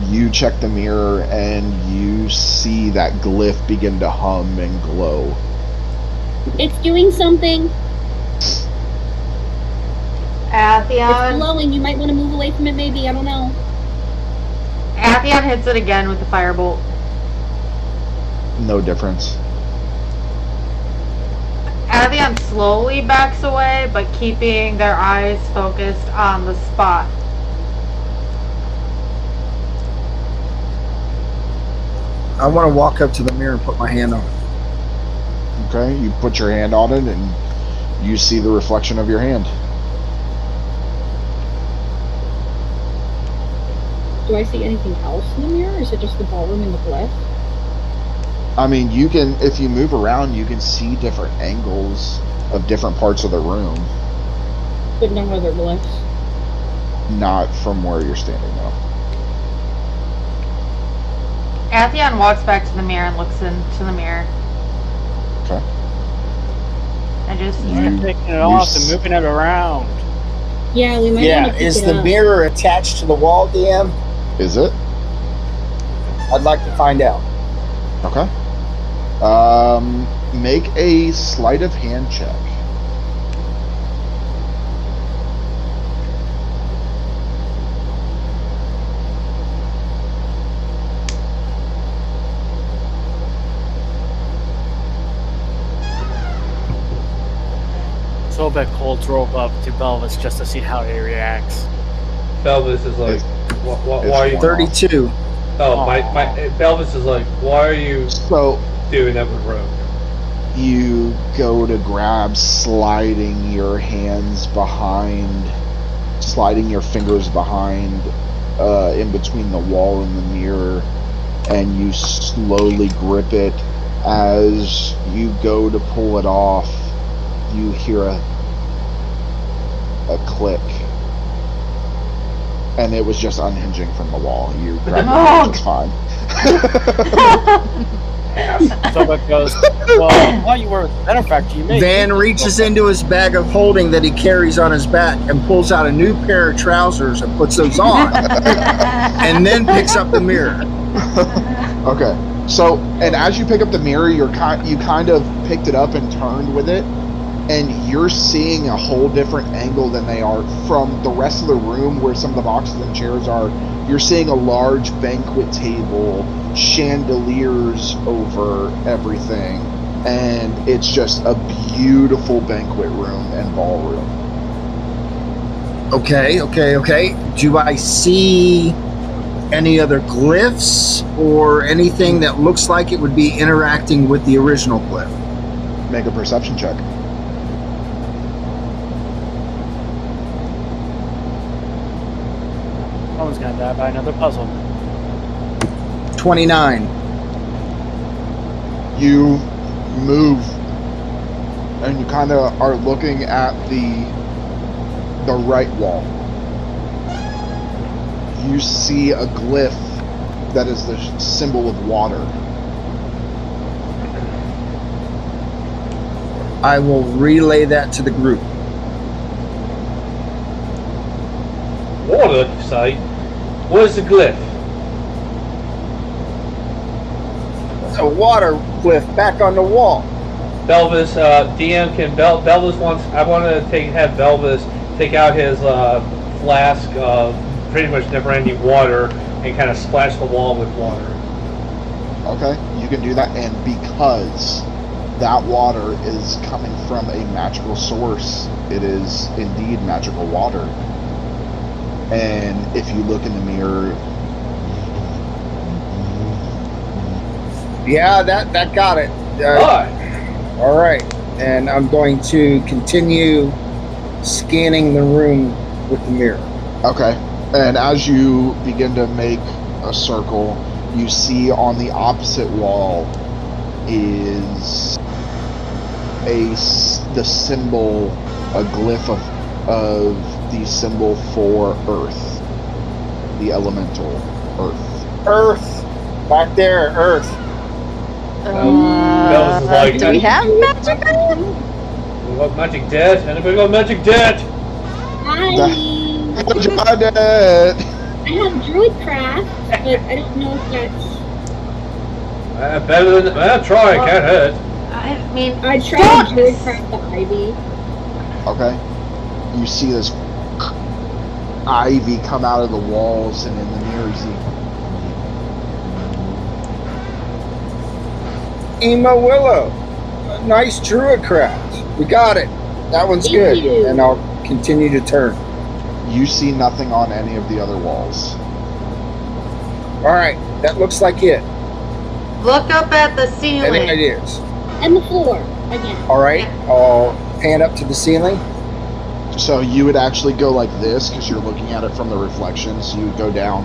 You check the mirror, and you see that glyph begin to hum and glow. It's doing something. Atheon. It's glowing. You might want to move away from it, maybe. I don't know. Atheon hits it again with the firebolt. No difference. Atheon slowly backs away, but keeping their eyes focused on the spot. I want to walk up to the mirror and put my hand on it. Okay, you put your hand on it, and you see the reflection of your hand. Do I see anything else in the mirror, or is it just the ballroom and the glyph? I mean, you can, if you move around, you can see different angles of different parts of the room. But no other glyphs? Not from where you're standing, though. Atheon walks back to the mirror and looks into the mirror. Okay. And just You're taking it off and moving it around. Yeah, we might want to pick is it the up. mirror attached to the wall, DM? Is it? I'd like to find out. Okay. Make a sleight of hand check. Sobek holds rope up to Belvis just to see how he reacts. Belvis is like, why are you? 32. Oh, my Belvis is like, why are you So doing that with rope? you go to grab, sliding your hands behind, sliding your fingers behind, in between the wall and the mirror, and you slowly grip it. As you go to pull it off, you hear a click, and it was just unhinging from the wall. You grabbed it just fine. Sobek goes, well, while you were with the benefactor, you made Van reaches into his bag of holding that he carries on his back and pulls out a new pair of trousers and puts those on, and then picks up the mirror. Okay. So, and as you pick up the mirror, you kind of picked it up and turned with it, and you're seeing a whole different angle than they are from the rest of the room where some of the boxes and chairs are. You're seeing a large banquet table, chandeliers over everything, and it's just a beautiful banquet room and ballroom. Okay. Do I see any other glyphs or anything that looks like it would be interacting with the original glyph? Make a perception check. Someone's gonna die by another puzzle. 29. You move, and you kind of are looking at the right wall. You see a glyph that is the symbol of water. I will relay that to the group. Water, you say? Where's the glyph? A water glyph back on the wall. Belvis, DM can Belvis wants. I want to have Belvis take out his flask of pretty much never-ending water and kind of splash the wall with water. Okay, you can do that, and because that water is coming from a magical source, it is indeed magical water. And if you look in the mirror, Yeah, that got it. All right, and I'm going to continue scanning the room with the mirror. okay, and as you begin to make a circle, you see on the opposite wall is the symbol, a glyph of the symbol for Earth, the elemental Earth. Earth, back there, Earth. Belvis is like, Do we have magic? We got magic debt. Anybody got magic debt? I That- have Druidcraft, but I don't know if that's. Better than try. Can't hurt. I mean, I tried Druidcraft the Ivy. Okay. You see this ivy come out of the walls, and in the mirror you see Ema Willow. Nice Druidcraft. We got it. That one's Thank good. you. And I'll continue to turn. you see nothing on any of the other walls. All right, that looks like it. look up at the Any ceiling. ideas? And the floor, again. All right, I'll pan up to the ceiling. So you would actually go like this because you're looking at it from the reflection. So you would go down,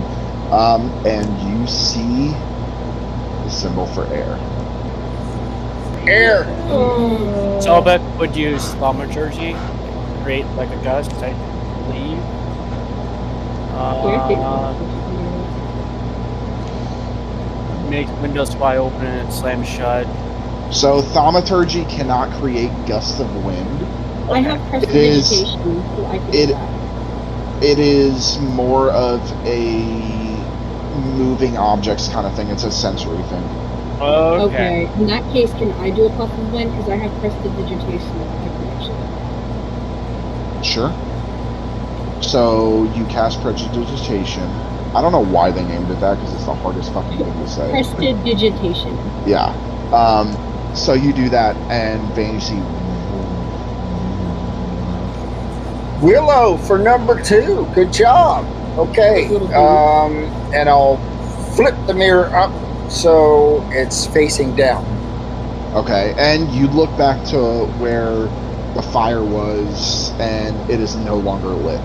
and you see the symbol for air. Air. Sobek would use thaumaturgy, create like a gust, I believe. Make windows wide open and slam shut. So thaumaturgy cannot create gusts of wind. I have prestidigitation, so I can do that. It is more of a moving objects kind of thing. It's a sensory thing. Okay. In that case, can I do a puff of wind? Because I have prestidigitation. I can actually. Sure. So you cast prestidigitation. I don't know why they named it that because it's the hardest fucking thing to say. Prestidigitation. Yeah. So you do that, and Vane, you see. Willow for number 2. Good job. Okay. And I'll flip the mirror up so it's facing down. Okay, and you look back to where the fire was, and it is no longer lit.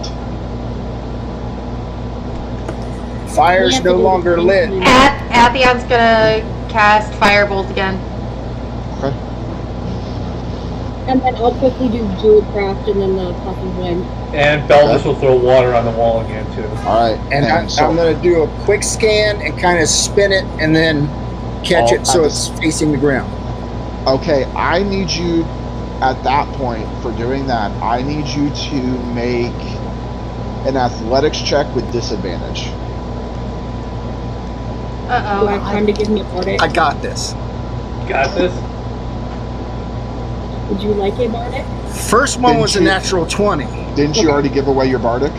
Fire's no longer lit. Athion's gonna cast Firebolt again. Okay. And then I'll quickly do Druidcraft and then the puff of wind. And Belvis will throw water on the wall again too. All right. And I'm going to do a quick scan and kind of spin it and then catch it so it's facing the ground. Okay, I need you, at that point, for doing that, I need you to make an athletics check with disadvantage. Do I have time to give me a bardic? I got this. Got this? Would you like a bardic? First one was a natural 20. Didn't you already give away your bardic?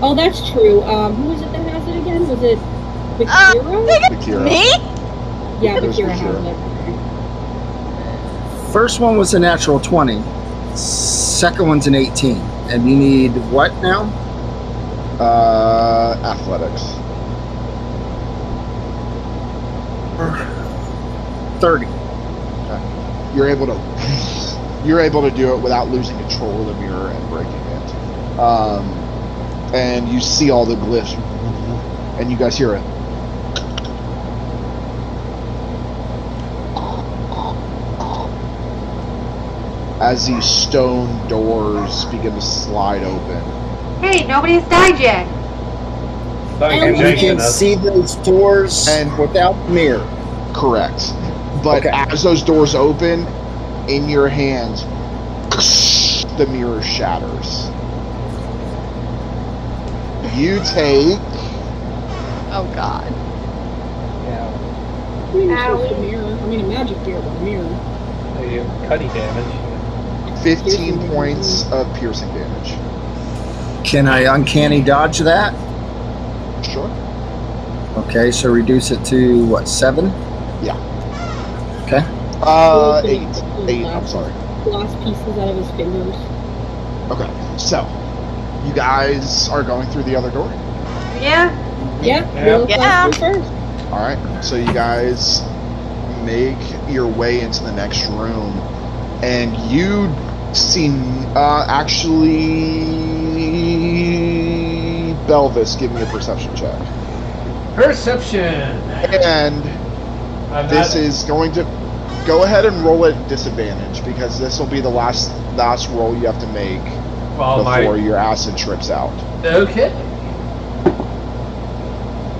Oh, that's true. Who was it that has it again? Was it Bakira? Bakira. Me? Yeah, It was Bakira has Bakira. it. First one was a natural 20. Second one's an 18. And you need what now? Athletics. 30. You're able to do it without losing control of the mirror and breaking it. and you see all the glyphs, and you guys hear it. As these stone doors begin to slide open. Hey, nobody's died yet. And we can see those doors and without the mirror. Correct. But as those doors open, in your hand, the mirror shatters. You take... Oh, God. I mean, it's just a mirror. I mean, a magic mirror, but a mirror. Cutty damage. 15 points of piercing damage. Can I uncanny dodge that? Sure. Okay, so reduce it to what, 7? Yeah. Okay. 8. I'm sorry. Lost pieces out of his fingers. Okay, so you guys are going through the other door? Yeah. Yeah. First. All right, so you guys make your way into the next room, and you see, actually, Belvis, give me a perception check. Perception. And this is going to go ahead and roll at disadvantage because this will be the last roll you have to make before your acid trips out. Okay.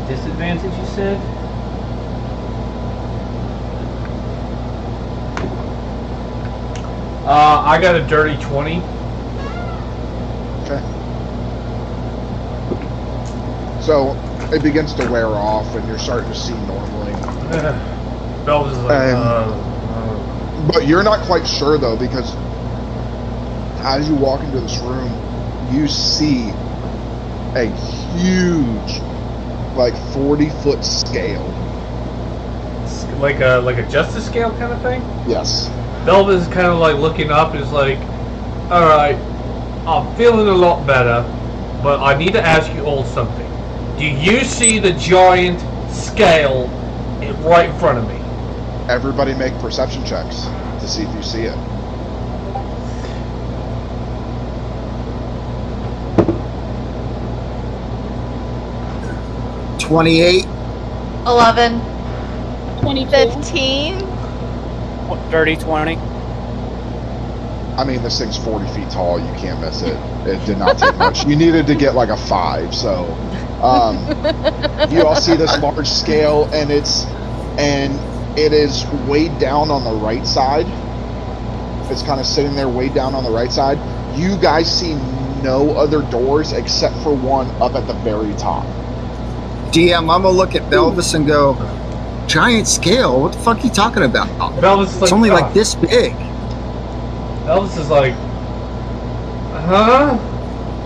Disadvantage, you said? I got a dirty 20. Okay. So it begins to wear off, and you're starting to see normally. Belvis is like, But you're not quite sure though, because as you walk into this room, you see a huge, like 40-foot scale. like a justice scale kind of thing? Yes. Belvis is kind of like looking up and is like, alright, I'm feeling a lot better, but I need to ask you all something. Do you see the giant scale right in front of me? Everybody make perception checks to see if you see it. $28. 11. 22. 15. Dirty 20. I mean, this thing's 40 feet tall. You can't miss it. It did not take much. You needed to get like a 5. So, you all see this large scale, and it is weighed down on the right side. It's kind of sitting there weighed down on the right side. You guys see no other doors except for one up at the very top. DM, I'm gonna look at Belvis and go, giant scale? What the fuck are you talking about? Belvis is like, it's only like this big. Belvis is like, huh?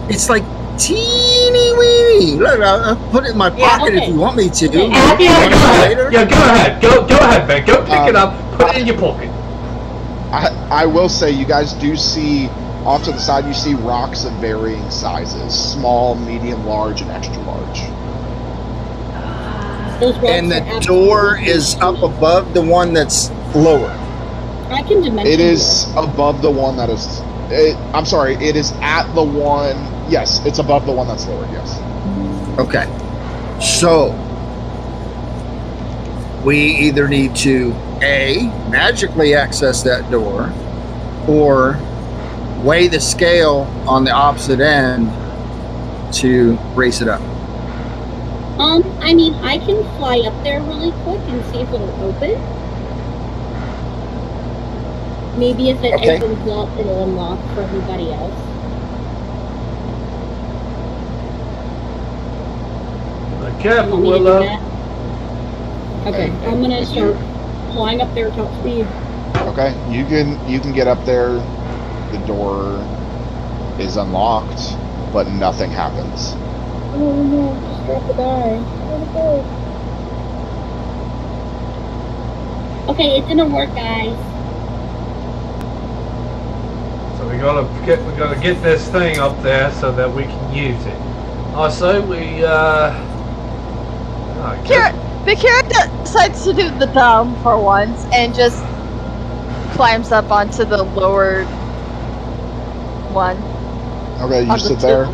It's like teeny weeny. Look, I'll put it in my pocket if you want me to. Yeah, go ahead. Go ahead, man. Go pick it up. Put it in your pocket. I will say, you guys do see off to the side. You see rocks of varying sizes: small, medium, large, and extra large. And the door is up above the one that's lower. I can dimension. It is above the one that is. I'm sorry. It is at the one. Yes, it's above the one that's lower. Yes. Okay. So we either need to magically access that door, or weigh the scale on the opposite end to raise it up. I mean, I can fly up there really quick and see if it'll open. Maybe if it opens up, it'll unlock for everybody else. Careful, Willow. Okay, I'm gonna start flying up there top speed. Okay, you can get up there. The door is unlocked, but nothing happens. Oh no, just have to die. Okay, it didn't work, guys. So we gotta get this thing up there so that we can use it. Also, Bakira decides to do the dumb for once and just climbs up onto the lower one. Okay, you sit there.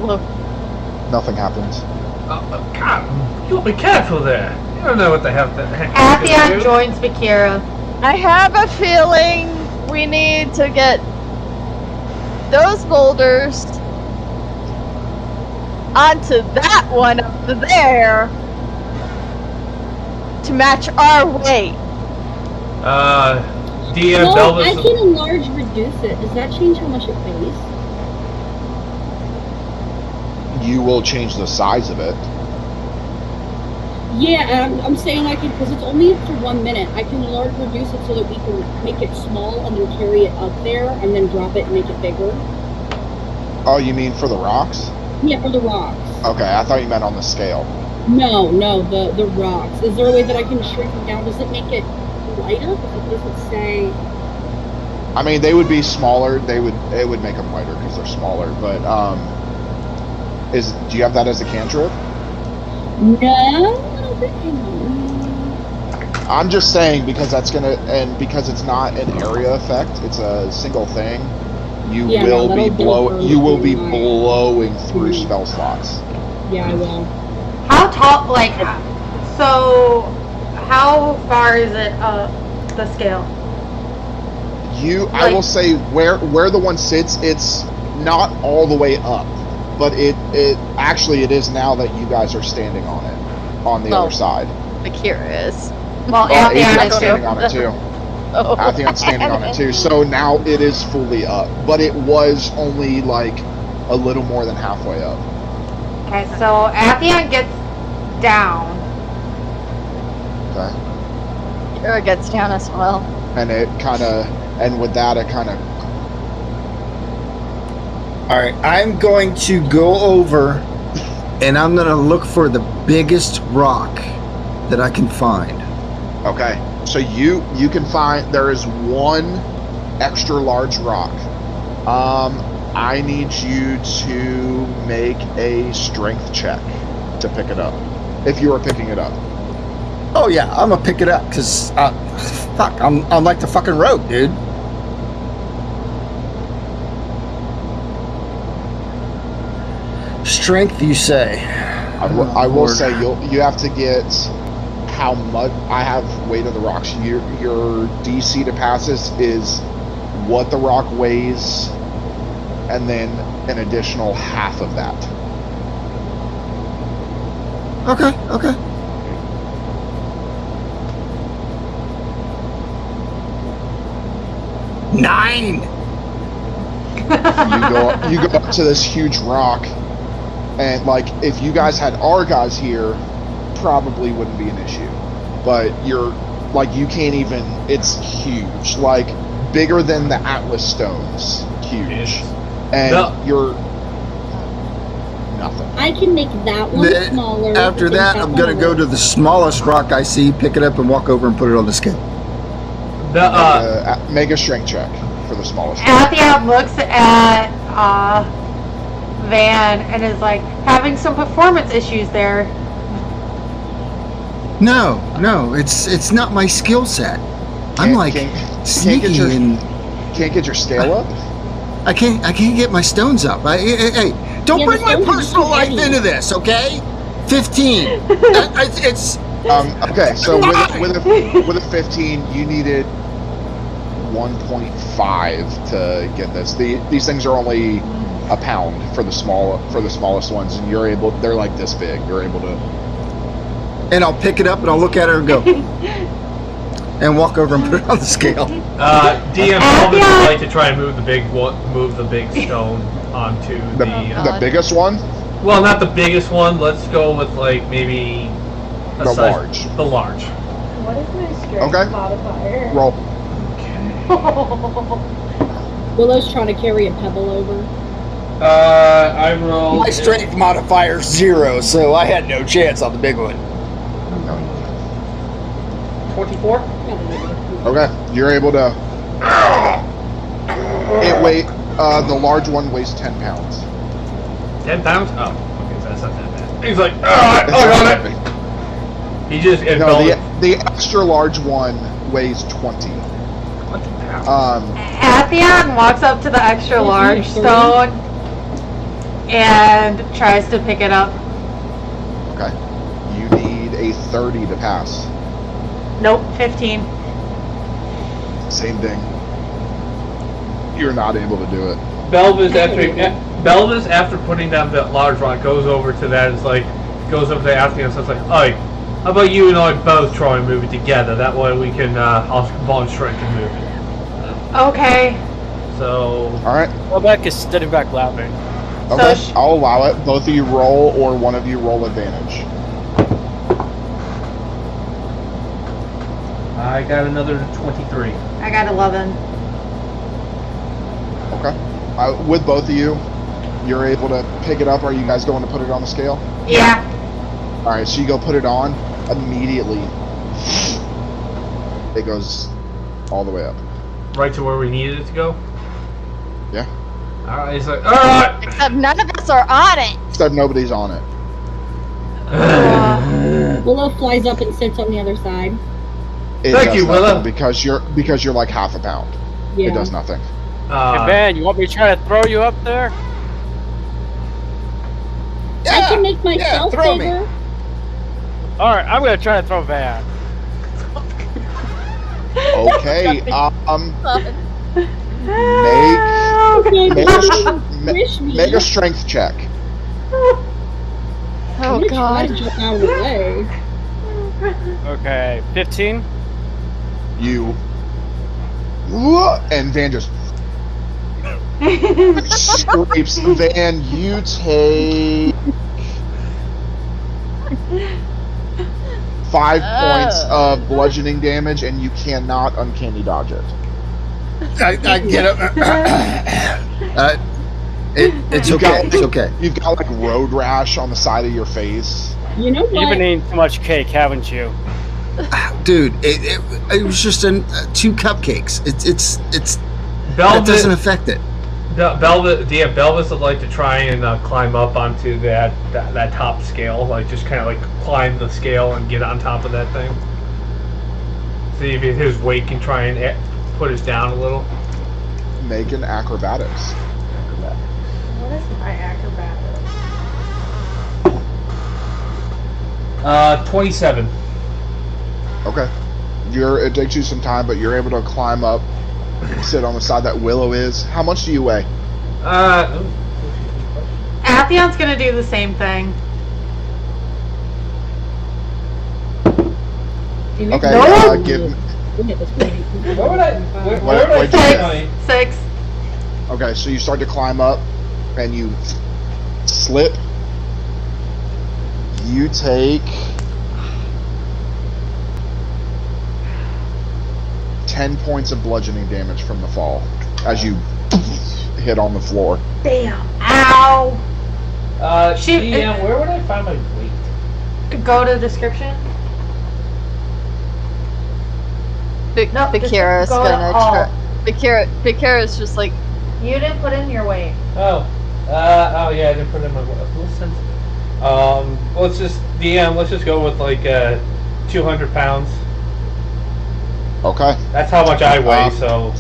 Nothing happens. God, you'll be careful there. You don't know what the heck Athion joins Bakira. I have a feeling we need to get those boulders onto that one up there to match our weight. DM Well, I Belvis. can enlarge reduce it. Does that change how much it weighs? You will change the size of it. Yeah, I'm saying I can, because it's only for 1 minute. I can enlarge reduce it so that we can make it small and then carry it up there and then drop it and make it bigger. Oh, you mean for the rocks? Yeah, for the rocks. Okay, I thought you meant on the scale. No, the rocks. Is there a way that I can shrink them down? Does it make it lighter? Does it say? I mean, they would be smaller. It would make them lighter because they're smaller. But do you have that as a cantrip? No, I don't think I know. I'm just saying because that's gonna, and because it's not an area effect, it's a single thing. You Yeah, will no, be that'll blowing through spell slots. Yeah, I will. How tall, like, so, how far is it up the scale? I will say where the one sits, it's not all the way up, but it actually is now that you guys are standing on it, on the other side. Bakira is. Well, Athion's Athion is standing on it too. Oh. Athion's standing on it too. So now it is fully up, but it was only like a little more than halfway up. Okay, so Athion gets down. Okay. Kira gets down as well. And with that it kind of. All right, I'm going to go over and I'm going to look for the biggest rock that I can find. Okay, so you can find, there is one extra large rock. I need you to make a strength check to pick it up, if you are picking it up. Oh yeah, I'm gonna pick it up because fuck, I'm like the fucking rogue, dude. Strength, you say? I will say you have to get how much. I have weight of the rocks. Your DC to pass this is what the rock weighs, and then an additional half of that. Okay. Nine. You go up to this huge rock, and like if you guys had our guys here, probably wouldn't be an issue. But you can't even. It's huge, like bigger than the Atlas stones. Huge, and you're nothing. I can make that one smaller. After that, I'm gonna go to the smallest rock I see, pick it up, and walk over and put it on the scale. Make a strength check for the smallest. Athion looks at Van and is like, having some performance issues there. No, it's not my skill set. I'm like sneaky and can't get your scale up. I can't get my stones up. Hey, don't bring my personal life into this, okay? 15. It's okay. So with a 15, you needed 1.5 to get this. These things are only a pound for the smallest ones, and they're like this big. You're able to. And I'll pick it up and I'll look at her and go, and walk over and put it on the scale. DM Elvis would like to try and move the big stone onto the biggest one. Well, not the biggest one. Let's go with like maybe the large. The large. What is my strength modifier? Roll. Willow's trying to carry a pebble over. I rolled. My strength modifier 0, so I had no chance on the big one. 24. Okay, you're able to. The large one weighs 10 pounds. 10 pounds? Oh, okay, so that's not that bad. He's like, I got it. He just the extra large one weighs 20. Athion walks up to the extra large stone and tries to pick it up. Okay. You need a 30 to pass. Nope, 15. Same thing. You're not able to do it. Belvis after putting down that large rock goes over to that. It's like goes over to Atheon and says like, "Hey, how about you and I both try and move it together? That way we can combine strength and move it." Okay. So. All right. Sobek is standing back laughing. Okay. I'll allow it. Both of you roll, or one of you roll advantage. I got another 23. I got 11. Okay. With both of you, you're able to pick it up. Are you guys going to put it on the scale? Yeah. All right. So you go put it on. Immediately, it goes all the way up. Right to where we needed it to go? Yeah. Alright, he's like, alright! Except none of us are on it. Except nobody's on it. Willow flies up and sits on the other side. It Thank does you, nothing Willow. because you're like half a pound. Yeah. It does nothing. Hey, Ben, you want me to try to throw you up there? I can make myself throw me. bigger. Alright, I'm gonna try to throw Van. Okay. Make a strength check. Oh I'm gonna try god. to jump out of the way. Okay, 15? You. And Van just scrapes. Van, you take 5 points of bludgeoning damage, and you cannot uncanny dodge it. I get it. It's okay. It's okay. You've got like road rash on the side of your face. You know what? You've been eating too much cake, haven't you? Dude, it was just 2 cupcakes. It's Belvis, that doesn't affect it. Belvis would like to try and climb up onto that top scale, like just kind of like climb the scale and get on top of that thing. See if his weight can try and put us down a little. Make an acrobatics. What is my acrobatics? 27. Okay. It takes you some time, but you're able to climb up, sit on the side that Willow is. How much do you weigh? Atheon's gonna do the same thing. Okay. Give. Where would I Wait, say? 6. Okay, so you start to climb up, and you slip. You take 10 points of bludgeoning damage from the fall as you hit on the floor. Damn. Ow. DM, where would I find my weight? Go to the description. Bakira's go to gonna all. try. Bakira's just like, You didn't put in your weight. Oh yeah, I didn't put in my sensitive. Let's just let's just go with like 200 pounds. Okay. That's how much I weigh, so.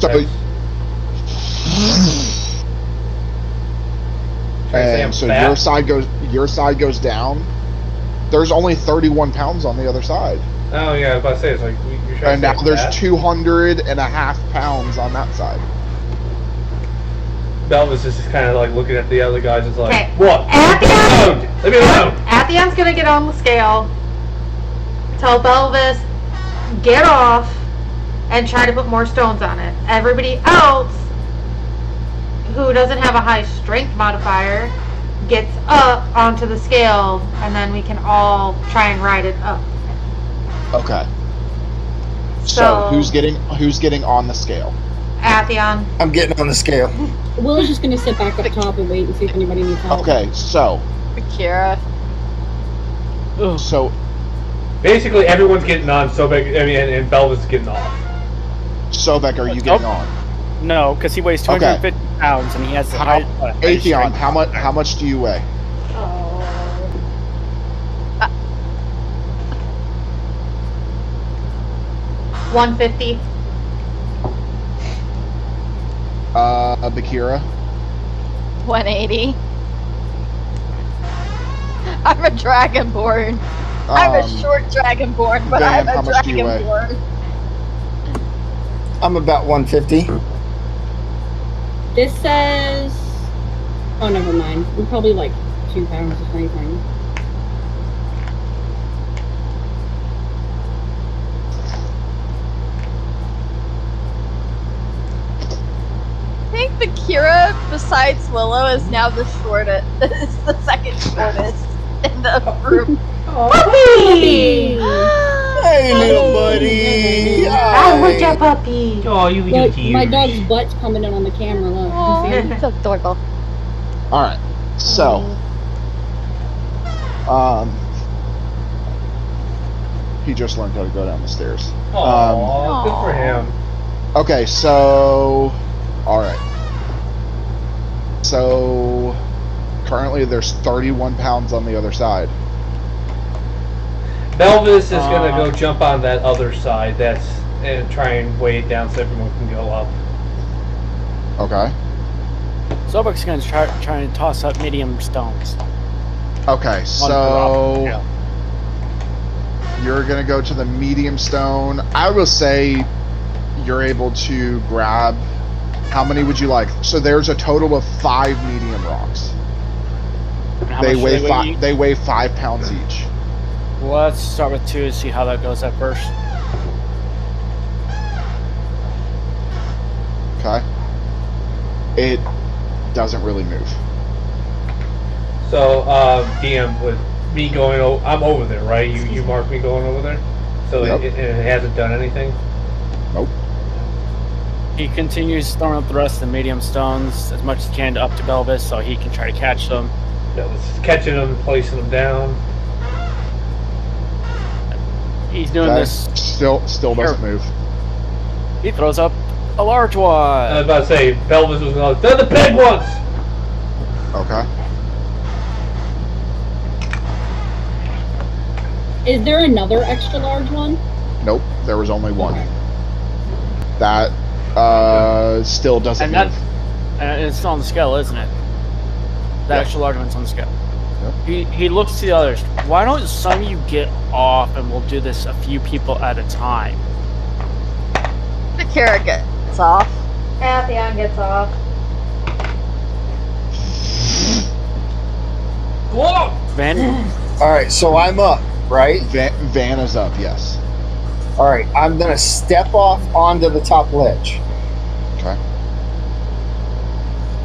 And so your side goes down. There's only 31 pounds on the other side. Oh yeah, I was about to say it's like you're trying And to now say there's that. 200.5 pounds on that side. Belvis is just kind of like looking at the other guys. It's like, Okay. what? Leave me alone. Atheon's gonna get on the scale. Tell Belvis, get off, and try to put more stones on it. Everybody else who doesn't have a high strength modifier gets up onto the scale, and then we can all try and ride it up. Okay. So who's getting on the scale? Atheon. I'm getting on the scale. Willow's just gonna sit back up top and wait and see if anybody needs help. Okay, so Bakira. So Basically, everyone's getting on. And Belvis is getting off. Sobek, are you getting on? No, because he weighs 250 pounds and he has the Atheon, how much do you weigh? 150. Bakira? 180. I'm a dragonborn. I'm a short dragonborn, but Van, I'm how a much do you weigh? dragonborn. I'm about 150. This says. Oh, never mind. I'm probably like 2 pounds, if anything. I think Bakira, besides Willow, is now the shortest. Is the second shortest in the group. Puppy! Hey, little buddy. Ah, what's up, puppy? Oh, you Look, my dog's butt's coming in on the camera. Look. Oh, You see? so adorable. All right. So, he just learned how to go down the stairs. Oh, good for him. Okay, so, all right. So, currently there's 31 pounds on the other side. Belvis is gonna go jump on that other side. And try and weigh it down so everyone can go up. Okay. Zobek's gonna try and toss up medium stones. Okay, so you're gonna go to the medium stone. I will say you're able to grab. How many would you like? So there's a total of 5 medium rocks. They weigh five. They weigh 5 pounds each. Let's start with 2 and see how that goes at first. Okay. It doesn't really move. So, DM, with me going, I'm over there, right? You marked me going over there? So Yep. it hasn't done anything? Nope. He continues throwing up the rest of the medium stones as much as he can up to Belvis so he can try to catch them. Belvis is catching them and placing them down. He's doing Okay. this. Still doesn't move. He throws up a large I one. was about to say, Belvis was going, they're the big ones! Okay. Is there another extra large one? Nope. There was only one. That still doesn't And move. it's on the scale, isn't it? The Yep. extra large one's on the scale. Yep. He looks to the others. Why don't some of you get off and we'll do this a few people at a time? Bakira gets off. Atheon gets off. Whoa! Van, All right, so I'm up, right? Van is up. Yes. All right, I'm gonna step off onto the top ledge, Okay.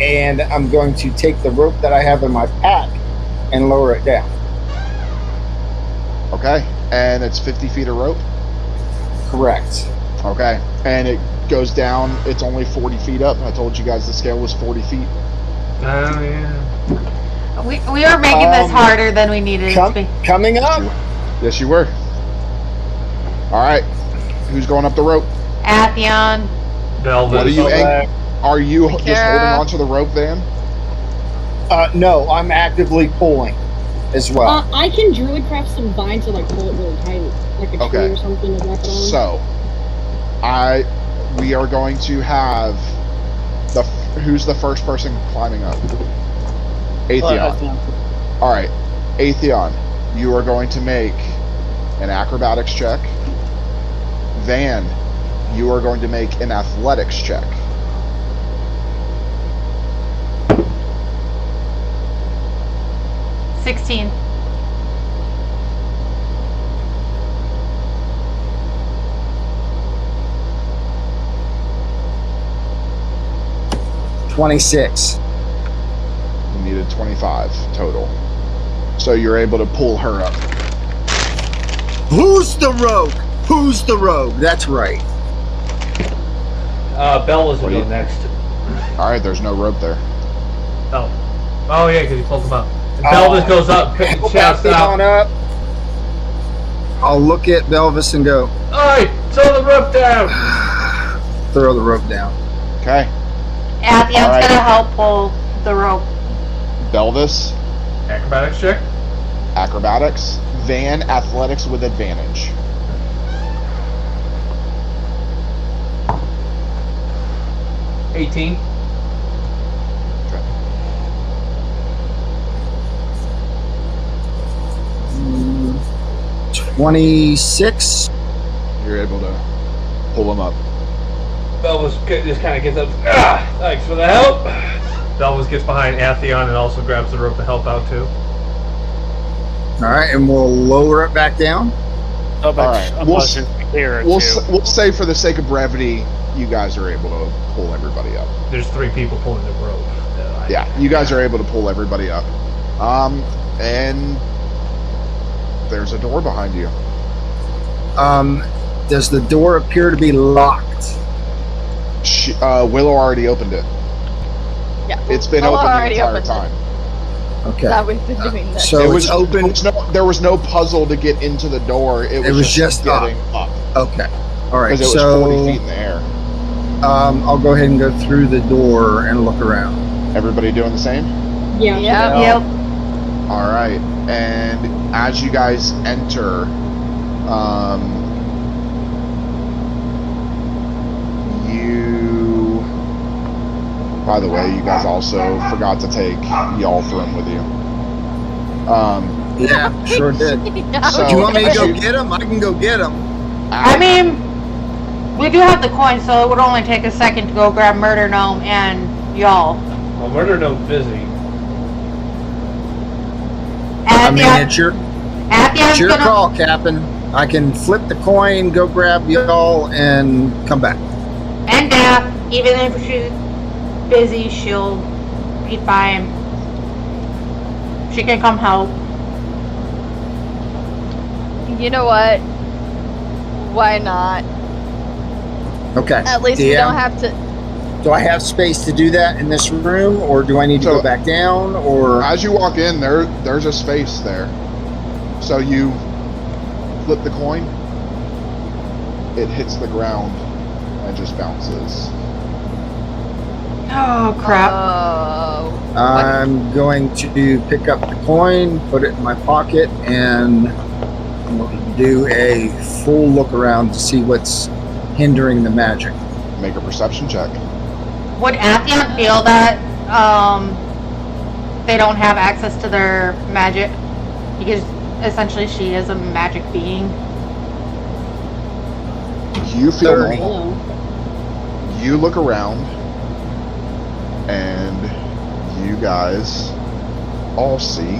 and I'm going to take the rope that I have in my pack and lower it down. Okay. And it's 50 feet of rope. Correct. Okay. And it goes down. It's only 40 feet up. I told you guys the scale was 40 feet. Oh, yeah. We are making this harder than we needed it to be. Coming up. Yes, you were. All right. Who's going up the rope? Atheon. Belvis. What are you? Are you just Kara. holding onto the rope, Van? No, I'm actively pulling as well. I can druidcraft some vines to like pull it really tight, like a tree Okay. or something to wrap it on. So, we are going to have who's the first person climbing up? Atheon. All right, Atheon, you are going to make an acrobatics check. Van, you are going to make an athletics check. $16. $26. You needed 25 total. So you're able to pull her up. Who's the rogue? Who's the rogue? That's right. Belvis will What do go you- next. All right, there's no rope there. Oh. Oh, yeah, because he pulled them up. And Belvis goes up, shouts Come on out, up. I'll look at Belvis and go, "Oi, throw the rope down!" throw the rope down. Okay, Atheon's Alright. gonna help pull the rope. Belvis, Acrobatics check. acrobatics. Van, athletics with advantage. Okay. 18. 26. You're able to pull him up. Belvis just kind of gets up. Thanks for the help. Belvis gets behind Atheon and also grabs the rope to help out too. All right, and we'll lower it back down. All right, We'll say for the sake of brevity, you guys are able to pull everybody up. There's 3 people pulling the rope. Yeah, you guys are able to pull everybody up. And there's a door behind you. Does the door appear to be locked? Willow already opened it. Yeah. It's been Willow open the already entire opened time. Okay. That we've been doing this. So it's open. There was no puzzle to get into the door. It was just getting up. Okay. All right. Because it was 40 feet in the air. I'll go ahead and go through the door and look around. Everybody doing the same? Yeah. Yep. All right. And as you guys enter, by the way, you guys also forgot to take Yalthrim with you. Yeah, sure did. So Do you want me to as go you- get him? I can go get him. I mean, we do have the coin, so it would only take a second to go grab Murder Gnome and y'all. Well, Murder Gnome's busy. I mean, it's your Atheon's your gonna, call, Captain. I can flip the coin, go grab y'all, and come back. and Daff, even if she's busy, she'll be by him. She can come help. You know what? Why not? Okay. At least we DM, don't have to. Do I have space to do that in this room, or do I need to So- go back down? Or As you walk in, there's a space there. So you flip the coin, it hits the ground and just bounces. Oh crap! I'm going to pick up the coin, put it in my pocket, and do a full look around to see what's hindering the magic. Make a perception check. Would Atheon feel that they don't have access to their magic? Because essentially she is a magic being. You feel 30. normal. You look around, and you guys all see.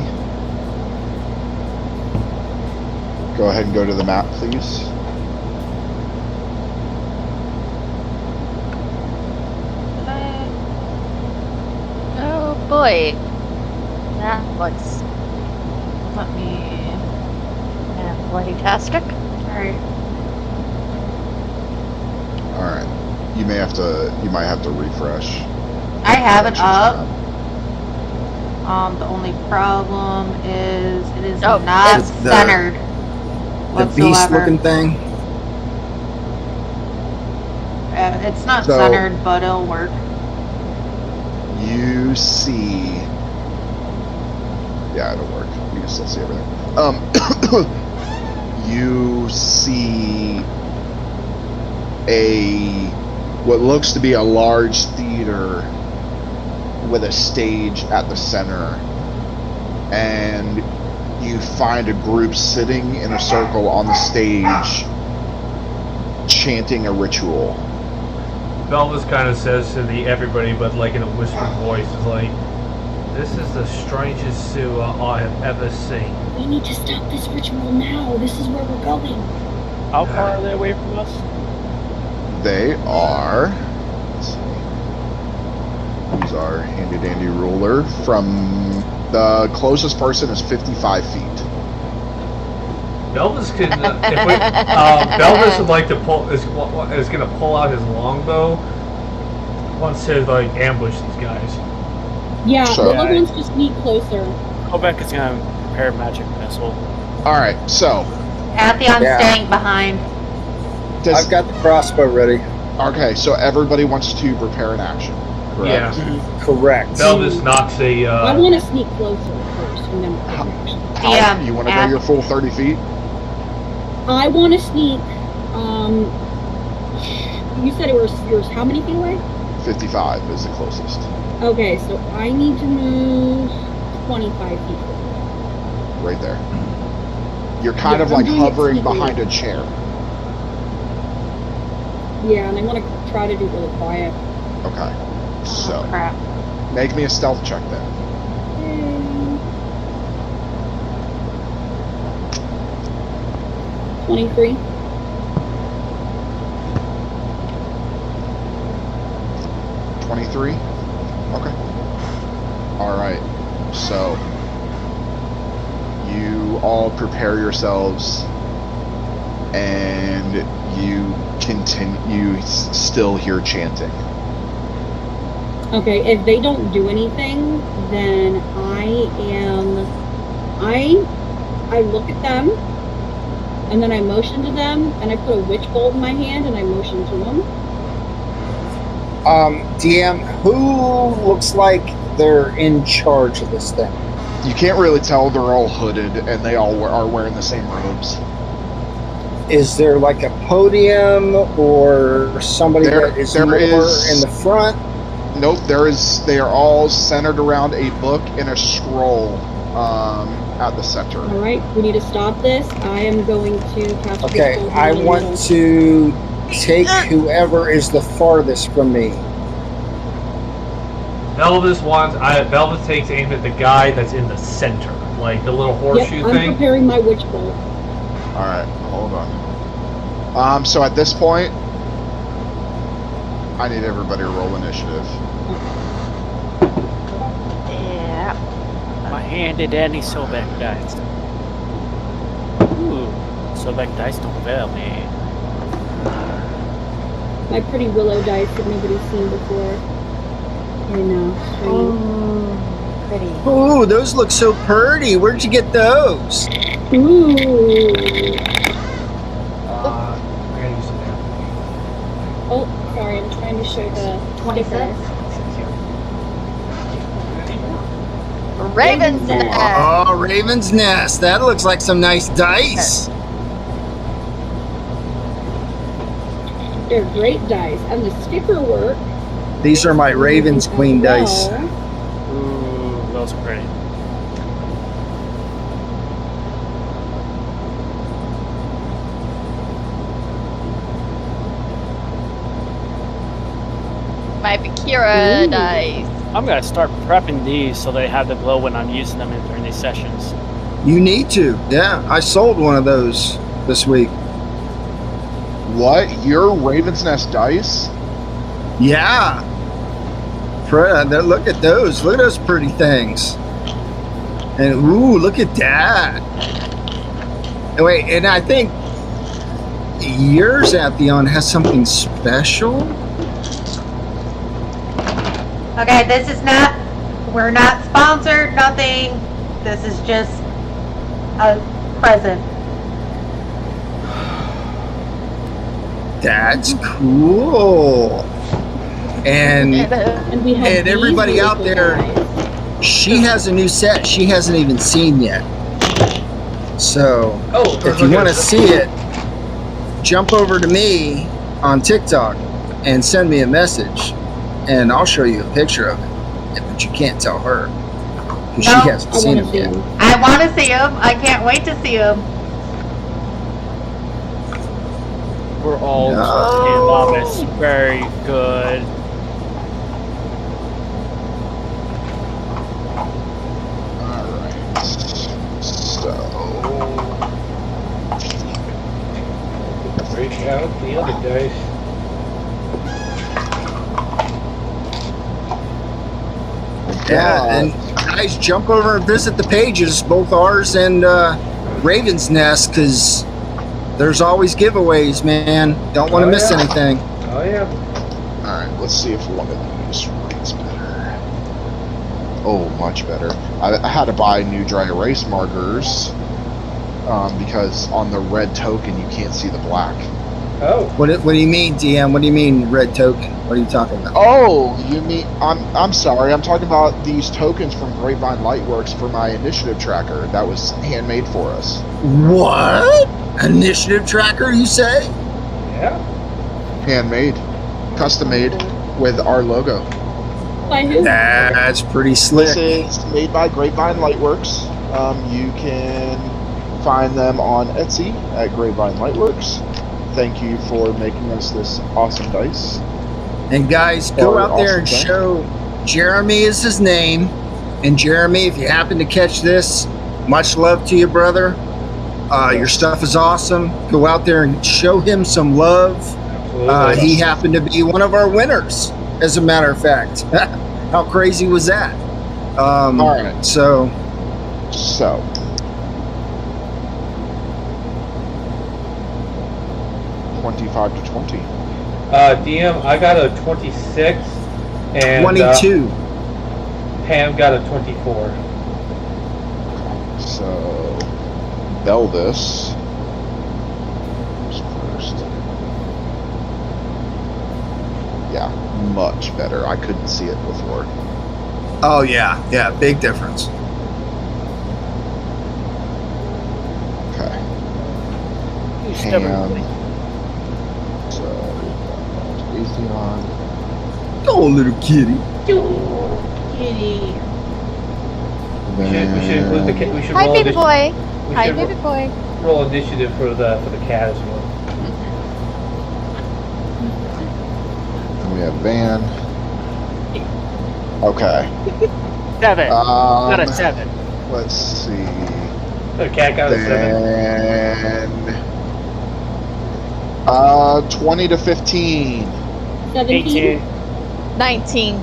Go ahead and go to the map, please. Oh boy. That looks Let me. fantastic. Alright. All right. You might have to refresh. I have it Directions up. map. The only problem is it is Oh, not it's the- centered The beast whatsoever. looking thing. It's not So- centered, but it'll work. You see. Yeah, it'll work. You can still see everything. You see what looks to be a large theater with a stage at the center, and you find a group sitting in a circle on the stage chanting a ritual. Belvis kind of says to everybody, but like in a whispered voice, is like, "This is the strangest sewer I have ever seen." We need to stop this ritual now. This is where we're going. How far are they away from us? They are. Let's see. Use our handy dandy ruler. From the closest person is 55 feet. Belvis can. Belvis would like to is going to pull out his longbow. Wants to like ambush these guys. Yeah, So- Willow wants to sneak closer. Kobek is gonna prepare a magic missile. All right. So Atheon's Yeah. staying behind. does, I've got the crossbow ready. okay. So everybody wants to prepare an action. Correct? Yeah. Correct. Belvis knocks a. I want to sneak closer first, and then we'll take action. How, Yeah, you want to yeah. go your full 30 feet? I want to sneak. You said it was yours. How many feet away? 55 is the closest. Okay, so I need to move 25 feet. Right there. You're kind of I'm like doing it hovering sneakily. behind a chair. Yeah, and I want to try to do really quiet. Okay. So, Crap. make me a stealth check then. 23. 23? Okay. Alright. So, you all prepare yourselves, and you still hear chanting. Okay, if they don't do anything, then I look at them, and then I motion to them, and I put a witch bolt in my hand, and I motion to them. DM, who looks like they're in charge of this thing? You can't really tell, they're all hooded, and they all are wearing the same robes. Is there like a podium or somebody There- that is there more is- in the front? Nope, they are all centered around a book and a scroll at the center. All right, we need to stop this. I am going to cast. Okay, Witch Bolt I in the want middle. to take whoever is the farthest from me. Velvis takes aim at the guy that's in the center, like the little horseshoe Yep, I'm thing. preparing my witch bolt. Alright, hold on. So at this point, I need everybody to roll initiative. Yeah. My handed any Sobek dice. Ooh, Sobek dice don't fail me. My pretty willow dice that nobody's seen before. In Pretty. Ooh, those look so pretty. Where'd you get those? Ooh. I gotta use some ammo. Oh, sorry, I'm trying to show the 26. Raven's Nest. Oh, Raven's Nest. That looks like some nice dice. They're great dice, and the sticker work. These are my Raven's Queen dice. Ooh, those are pretty. My Bakira Ooh. dice. I'm gonna start prepping these so they have the glow when I'm using them during these sessions. You need to. Yeah, I sold one of those this week. What? Your Raven's Nest dice? Yeah. Fred, look at those. Look at those pretty things. And ooh, look at that. And wait, and I think yours, Atheon, has something special. Okay, this is not, we're not sponsored, nothing. This is just a present. That's cool. And And we have And these everybody really out cool there- dice. she has a new set she hasn't even seen yet. So Oh, if you want to see it, jump over to me on TikTok and send me a message, and I'll show you a picture of it. But you can't tell her because No, she hasn't I seen want it to see yet. them. I want to see them. I can't wait to see them. We're all No. in on this. Very good. Alright. So. break out the other dice. Yeah, and guys, jump over and visit the pages, both ours and Raven's Nest, because there's always giveaways, man. Don't want to Oh, miss yeah. anything. Oh yeah. Alright, let's see if one of these rates better. Oh, much better. I had to buy new dry erase markers because on the red token you can't see the black. Oh. What do you mean, DM? What do you mean, red token? What are you talking about? Oh, you mean I'm sorry. I'm talking about these tokens from Grapevine Lightworks for my initiative tracker that was handmade for us. What? Initiative tracker, you say? Yeah. Handmade, custom made with our logo. By who? That's pretty This slick. is made by Grapevine Lightworks. You can find them on Etsy at Grapevine Lightworks. Thank you for making us this awesome dice. And guys, go Or out there and awesome thing. show Jeremy is his name. And Jeremy, if you happen to catch this, much love to you, brother. Your stuff is awesome. Go out there and show him some love. He happened to be one of our winners, as a matter of fact. How crazy was that? All right. So, So, $25 to $20. DM, I got a 26, and 22. Pam got a 24. So, Belvis is first. Yeah, much better. I couldn't see it before. Oh, yeah, big difference. Okay. You stubborn boy. So, Atheon. Oh, little kitty. Kitty. We should include the cat. We should Hi, roll baby initiative. boy. We Hi, should baby boy. roll initiative for the cat as well. And we have Van. Okay. 7. Not a 7. Let's see. The cat got a 7. Then, 20 to 15. 17. 19.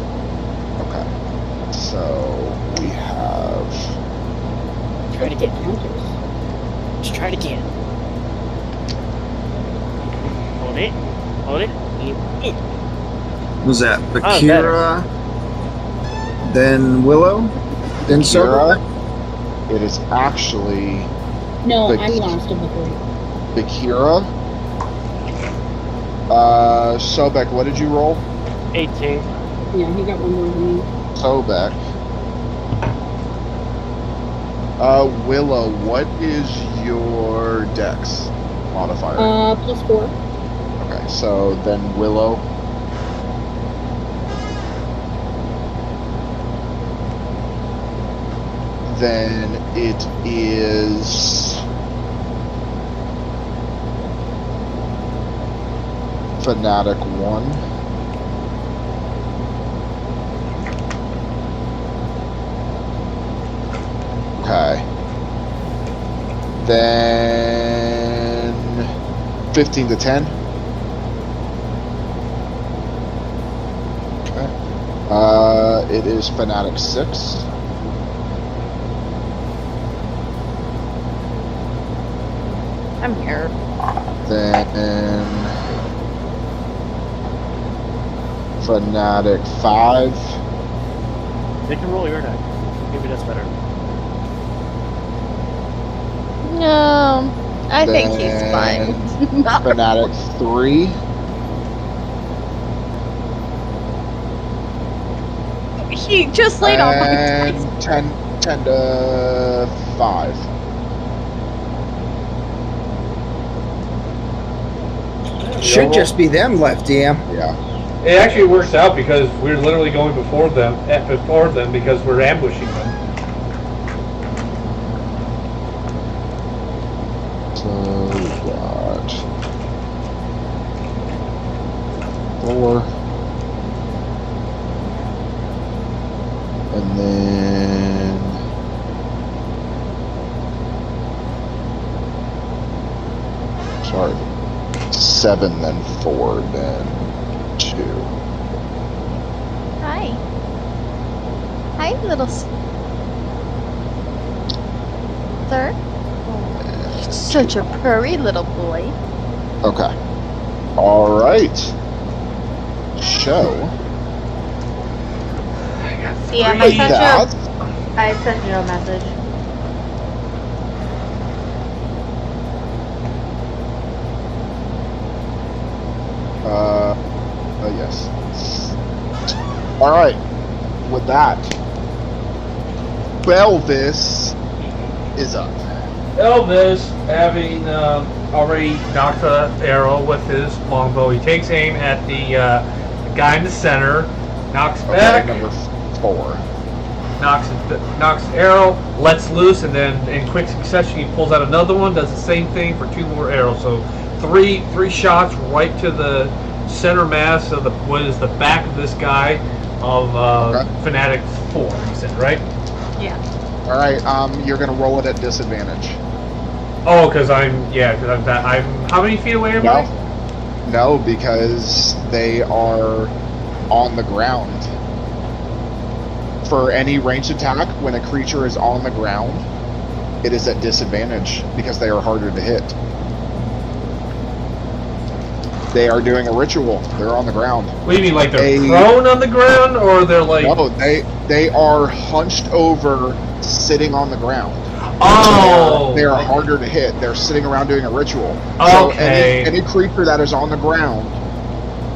Okay. So we have. Try it again. Just try it again. Hold it. Hold it. Was that better. Bakira, then Willow, then Kira. Sobek? It is actually No, But- I'm last of the three. Bakira. Sobek, what did you roll? 18. Yeah, he got one more than me. Sobek. Willow, what is your dex modifier? +4. Okay, so then Willow. Then it is Fanatic 1. Okay. Then 15 to 10. Okay. It is Fanatic 6. I'm here. Then Fanatic 5. They can roll your die. Maybe that's better. No, I think he's fine. Fanatic 3. He just laid on my And dice. 10 to 5. Should just be them left, DM. Yeah. It actually works out because we're literally going before them because we're ambushing them. So we've got 4. And then sorry. 7, then 4, then 2. Hi. Hi, little sir. Such a purry little boy. Okay. All right. Show. DM, With that, I sent you a message. yes. All right. With that, Belvis is up. Elvis, having already knocked an arrow with his longbow, he takes aim at the guy in the center, knocks Okay, back, number 4. knocks arrow, lets loose, and then in quick succession he pulls out another one, does the same thing for 2 more arrows. So three shots right to the center mass of what is the back of this guy of Fanatic 4. You said, right? Yeah. All right. You're gonna roll it at disadvantage. Oh, because I'm how many feet away am I? No, because they are on the ground. For any ranged attack, when a creature is on the ground, it is at disadvantage because they are harder to hit. They are doing a ritual. They're on the ground. What do you mean, like they're prone on the ground, or they're like? No, they are hunched over, sitting on the ground. Oh! They are harder to hit. They're sitting around doing a ritual. Okay. So any creature that is on the ground,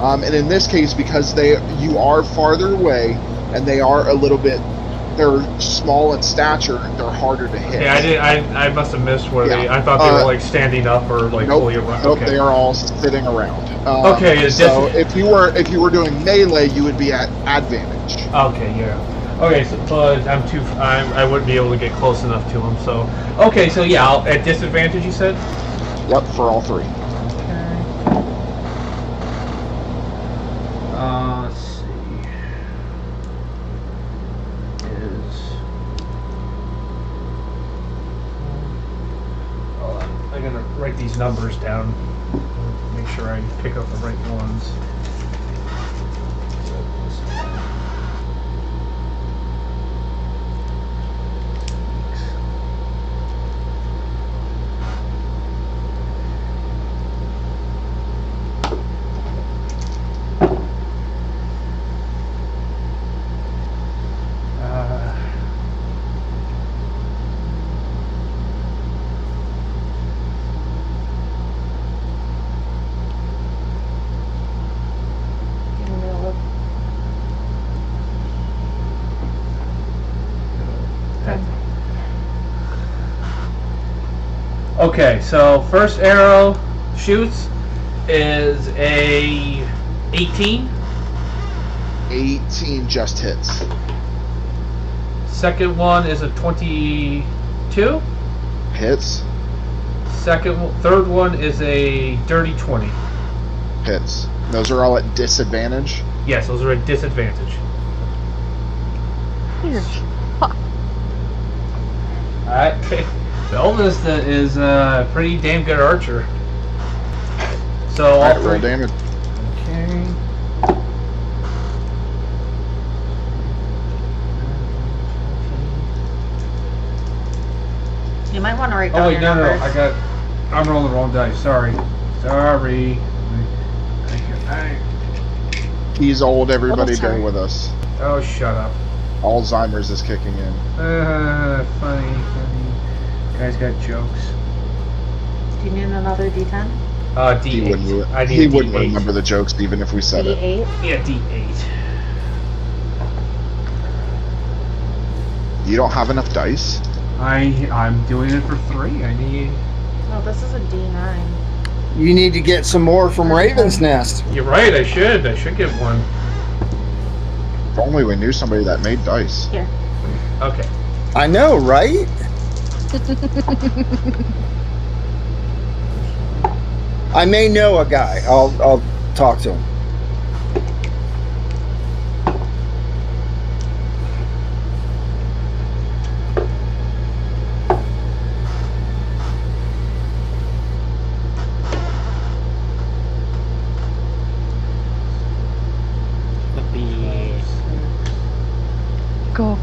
and in this case, because you are farther away, and they are a little bit, they're small in stature, they're harder to hit. Yeah, I must have missed where they. I thought they were like standing up or like fully around. Nope, Okay. they are all sitting around. Okay, so if you were doing melee, you would be at advantage. Okay, yeah. Okay, so but I wouldn't be able to get close enough to him. So okay, so yeah, at disadvantage, you said. Yep, for all 3. Let's see. I'm gonna write these numbers down. Make sure I pick up the right ones. Okay, so first arrow shoots is a 18. 18 just hits. Second one is a 22. Hits. Third one is a dirty 20. Hits. Those are all at disadvantage? Yes, those are at disadvantage. Alright. Elvis is a pretty damn good archer. So all Alright, roll damage. Okay. You might want to write down Oh wait, your no, numbers. I'm rolling the wrong dice. Sorry. He's old, everybody Little bear time. with us. Oh, shut up. Alzheimer's is kicking in. Funny. Guys got jokes. Do you need another D10? D8. He wouldn't D8. remember the jokes even if we said it. D8? Yeah, D8. You don't have enough dice? I'm doing it for 3. I need. No, this is a D9. You need to get some more from Raven's Nest. You're right. I should get one. If only we knew somebody that made dice. Here. Okay. I know, right? I may know a guy. I'll talk to him. Go.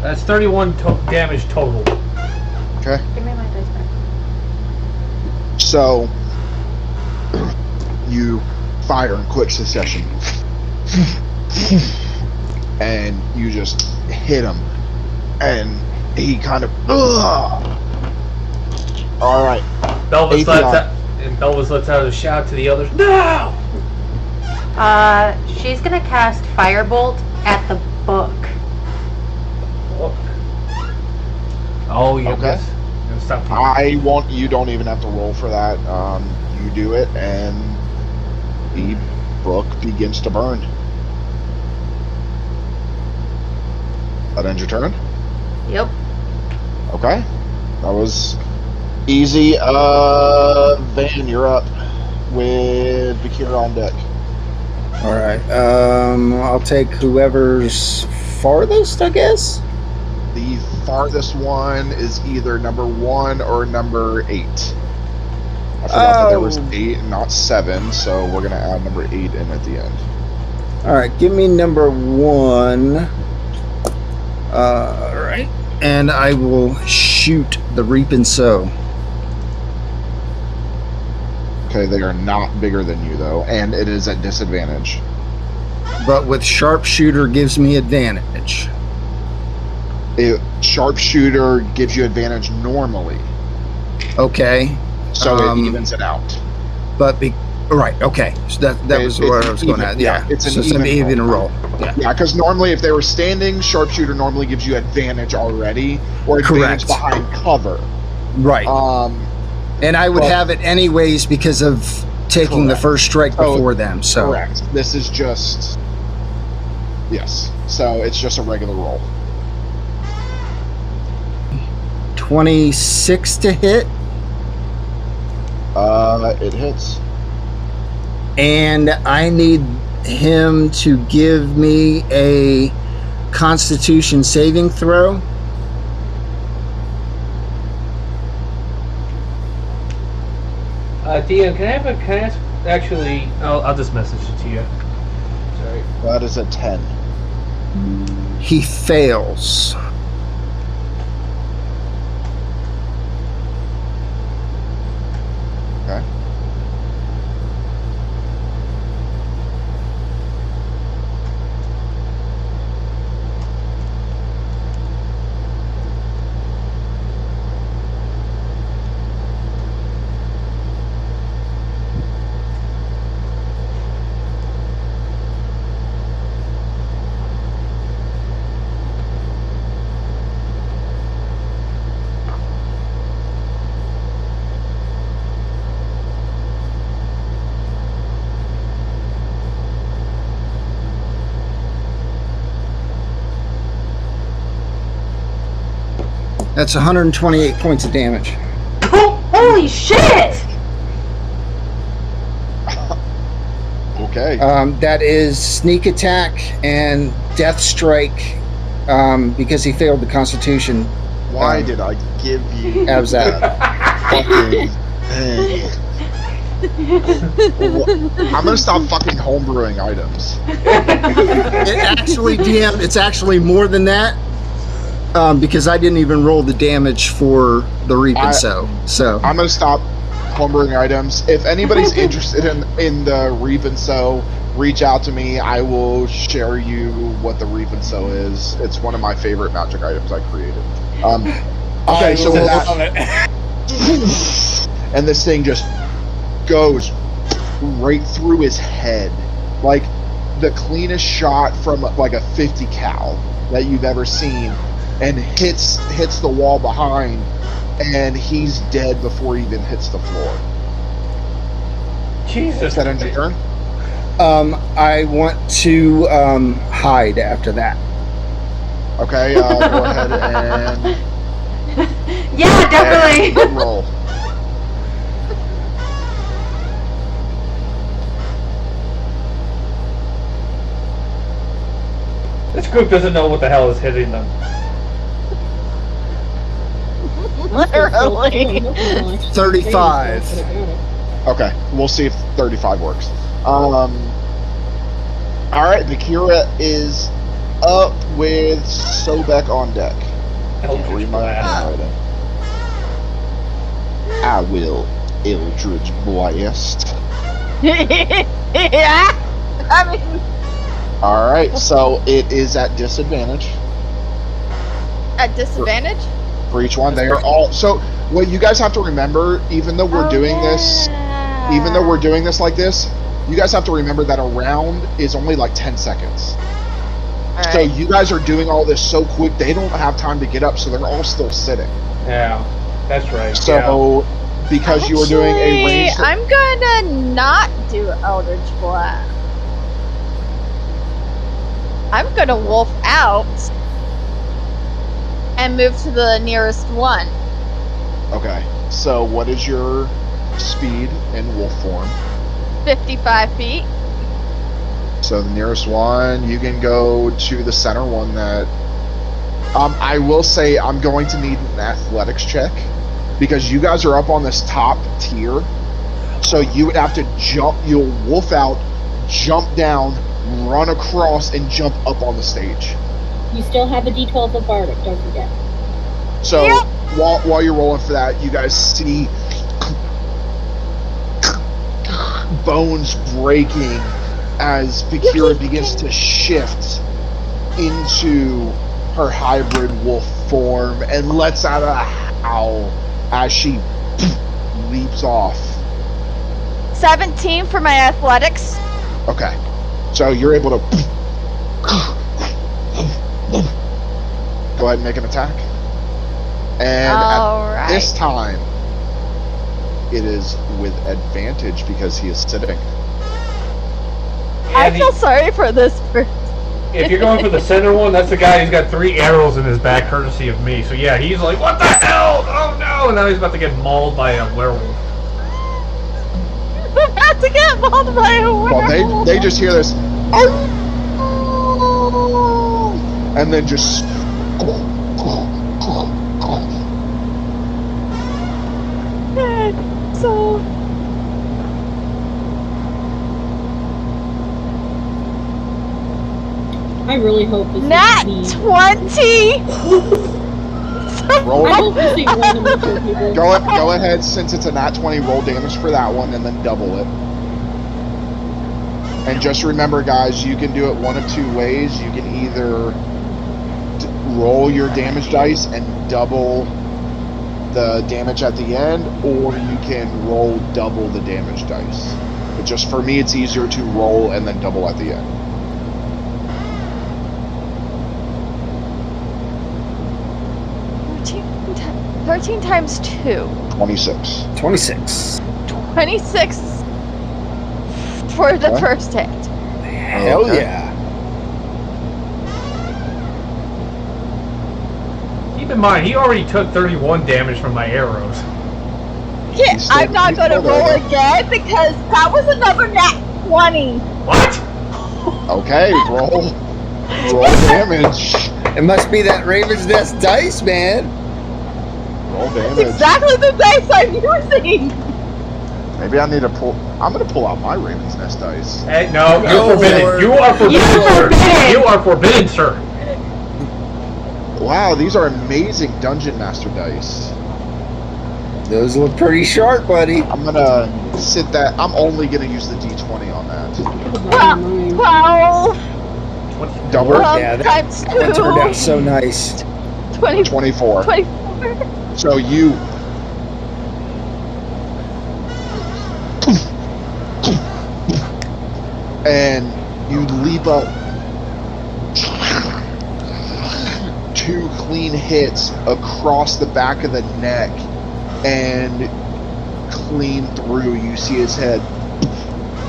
That's 31 damage total. Okay. Give me my dice back. So, you fire in quick succession. And you just hit him. And he kind of... Alright. Belvis lets out a shout to the others. No! She's gonna cast Firebolt at the book. Oh, yeah. Okay. Stop. You don't even have to roll for that. You do it, and he book begins to burn. That ends your turn? Yep. Okay. That was easy. Van, you're up with Bakira on deck. All right. I'll take whoever's farthest, I guess. The farthest one is either number 1 or number 8. I forgot that there was 8 and not 7, so we're going to add number 8 in at the end. All right, give me number 1. All right. And I will shoot the Reap and Sow. Okay, they are not bigger than you, though, and it is at disadvantage. But with Sharpshooter gives me advantage. Sharpshooter gives you advantage normally. Okay. So it evens it out. But right, okay. So that was where I was going at. Yeah, it's an even roll. Yeah, because normally if they were standing, Sharpshooter normally gives you advantage already, or advantage behind cover. Right. And I would have it anyways because of taking the first strike before them. So correct. This is just So it's just a regular roll. 26 to hit. It hits. And I need him to give me a Constitution saving throw. Deanne, can I ask, actually, I'll just message it to you. Sorry. That is a 10. He fails. Okay. That's 128 points of damage. Holy shit! Okay. That is sneak attack and death strike because he failed the Constitution. Why did I give you How's that? fucking thing? I'm gonna stop fucking homebrewing items. It's actually more than that. Because I didn't even roll the damage for the Reap and Sow. So I'm gonna stop homebrewing items. If anybody's interested in the Reap and Sow, reach out to me. I will share you what the Reap and Sow is. It's one of my favorite magic items I created. Okay, so with that, and this thing just goes right through his head, like the cleanest shot from like a 50 cal that you've ever seen. And hits the wall behind, and he's dead before he even hits the floor. Jesus. Is that end your turn? I want to hide after that. Okay, go ahead and yeah, definitely. and roll. This group doesn't know what the hell is hitting them. Literally. 35. Okay, we'll see if 35 works. All right, Bakira is up with Sobek on deck. Eldritch Blast. I will Eldritch Blast. Yeah. I mean, All right, so it is at disadvantage at disadvantage? for each one. They are all so. What you guys have to remember, even though we're doing this, even though we're doing this like this, you guys have to remember that a round is only like 10 seconds. All So right. you guys are doing all this so quick, they don't have time to get up, so they're all still sitting. Yeah, that's right. So, because you were doing a range... I'm gonna not do Eldritch Blast. I'm gonna wolf out and move to the nearest one. Okay. So what is your speed in wolf form? 55 feet. So the nearest one, you can go to the center one that... I will say I'm going to need an athletics check because you guys are up on this top tier. So you would have to jump, you'll wolf out, jump down, run across, and jump up on the stage. You still have a D12 of Bardic, don't forget. So Yep. while you're rolling for that, you guys see bones breaking as Bakira begins to shift into her hybrid wolf form and lets out a howl as she leaps off. 17 for my athletics. Okay. So you're able to go ahead and make an attack. And at this time, it is with advantage because he is sitting. I feel sorry for this person. If you're going for the center one, that's the guy who's got 3 arrows in his back, courtesy of me. So yeah, he's like, what the hell? Oh no! And now he's about to get mauled by a werewolf. I'm about to get mauled by a werewolf. Well, they just hear this, and then just so I really hope this Nat is 20. roll. I hope this ain't random mature people. Go ahead, since it's a nat 20, roll damage for that one, and then double it. And just remember, guys, you can do it one of 2 ways. You can either roll your damage dice and double the damage at the end, or you can roll double the damage dice. But just for me, it's easier to roll and then double at the end. 13 times 2. 26. 26. 26 for the Okay. first hit. Hell Okay. yeah. Keep in mind, he already took 31 damage from my arrows. Yeah, You still- I'm not you gonna still roll there. again because that was another nat 20. What? Okay, roll damage. It must be that Raven's Nest dice, man. Roll That's damage. exactly the dice I'm using. Maybe I need to pull. I'm gonna pull out my Raven's Nest dice. Hey, no, Go you're forbidden. for it. You are forbidden, You're sir. forbidden. You are forbidden, sir. Wow, these are amazing Dungeon Master dice. Those look pretty sharp, buddy. I'm gonna sit that. I'm only gonna use the D20 on that. 12 Double Yeah, that- times 2. That turned out so nice. 20, 24. 24. So you. And you leap up. 2 clean hits across the back of the neck and clean through. You see his head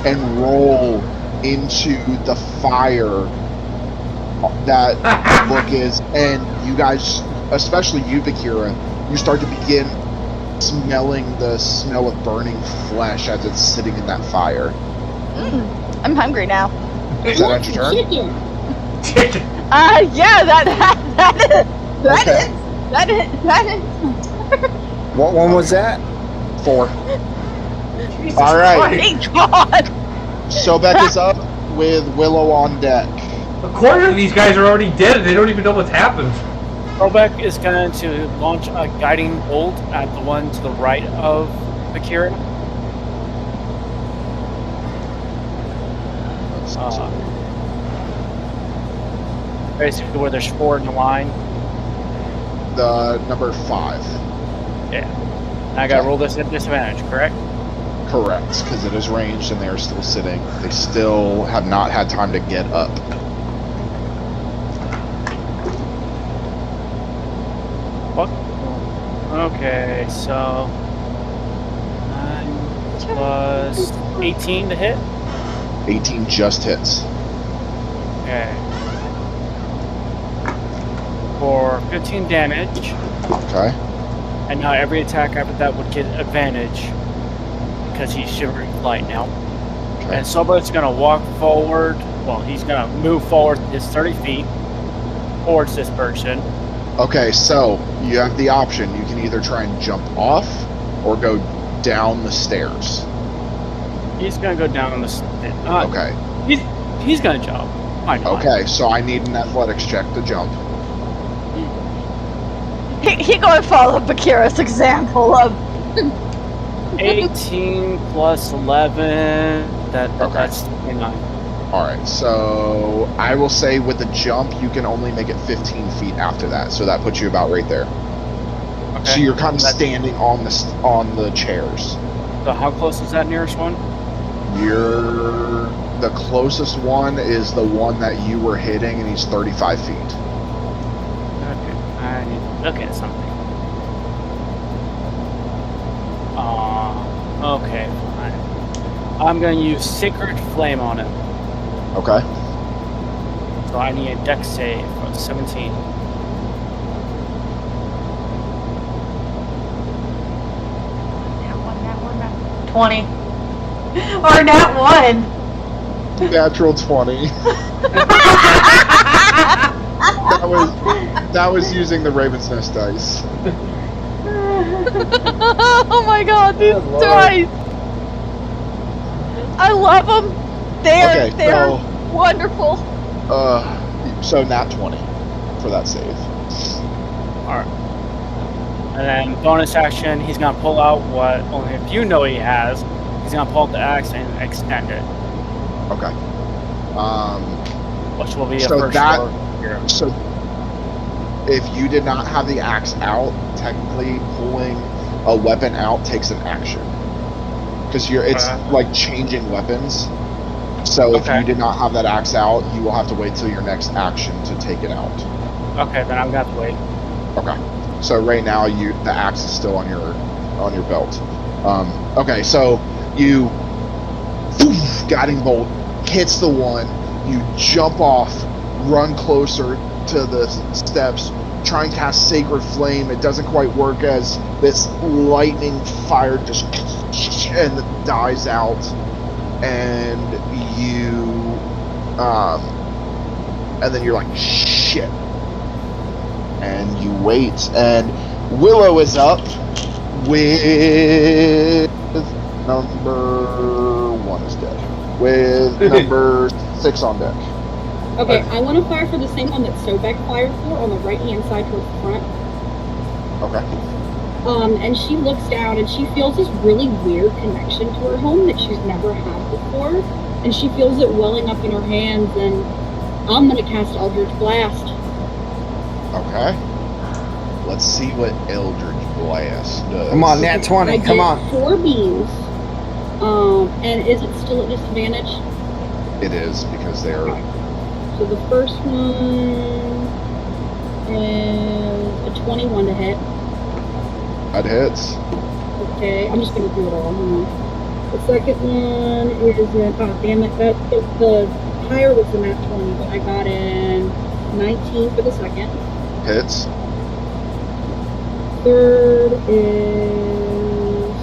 and roll into the fire that book is, and you guys, especially you, Bakira, you start to begin smelling the smell of burning flesh as it's sitting in that fire. I'm hungry now. Is that end your turn? Chicken. Yeah, that Okay. is. What one was that? 4. Jesus All right. Christ. Thank God. Sobek is up with Willow on deck. A quarter of these guys are already dead and they don't even know what's happened. Robeck is going to launch a guiding bolt at the one to the right of Bakira. Basically where there's 4 in the line. The number 5. Yeah. And I gotta roll this at disadvantage, correct? Correct, because it is ranged and they are still sitting. They still have not had time to get up. What? Okay, so 9 plus 18 to hit. 18 just hits. Okay. for 15 damage. Okay. And now every attack after that would get advantage because he's shivering light now. Okay. And Sobert's gonna walk forward. Well, he's gonna move forward just 30 feet towards this person. Okay, so you have the option. You can either try and jump off or go down the stairs. He's gonna go down on the. Okay. He's gonna jump. Why not? Okay, so I need an athletics check to jump. He gonna follow Bakira's example of 18 plus 11. That's 29. Alright, so I will say with the jump, you can only make it 15 feet after that. So that puts you about right there. Okay. So you're kind of standing on the chairs. So how close is that nearest one? The closest one is the one that you were hitting, and he's 35 feet. Okay, I need to look at something. Okay, fine. I'm gonna use Sacred Flame on him. Okay. So I need a dex save of 17. That one. 20. Or nat 1. Natural 20. That was using the Raven's Nest dice. oh my god, these dice! I love them. They're wonderful. So nat 20 for that save. Alright. And then bonus action, he's gonna pull out what only a few know he has. He's gonna pull out the axe and extend it. Okay. Which will be a So first that for hero. so if you did not have the axe out, technically pulling a weapon out takes an action. Because it's like changing weapons. So if you did not have that axe out, you will have to wait till your next action to take it out. Okay, then I'm gonna have to wait. Okay. So right now the axe is still on your belt. Okay, so you guiding bolt hits the one, you jump off, run closer to the steps, try and cast Sacred Flame. It doesn't quite work as this lightning fire just and dies out, and and then you're like, shit. And you wait, and Willow is up with number 1 is dead. With number 6 on deck. Okay, I want to fire for the same one that Sobek fired for on the right-hand side towards the front. Okay. And she looks down and she feels this really weird connection to her home that she's never had before. And she feels it welling up in her hands, and I'm gonna cast Eldritch Blast. Okay. Let's see what Eldritch Blast does. Come on, nat 20, come on. 4 beams. And is it still at disadvantage? It is, because they're... So the first one is a 21 to hit. That hits. Okay, I'm just gonna do it all. Hang on. The second one is damn it, the higher was the nat 20, but I got in 19 for the second. Hits. Third is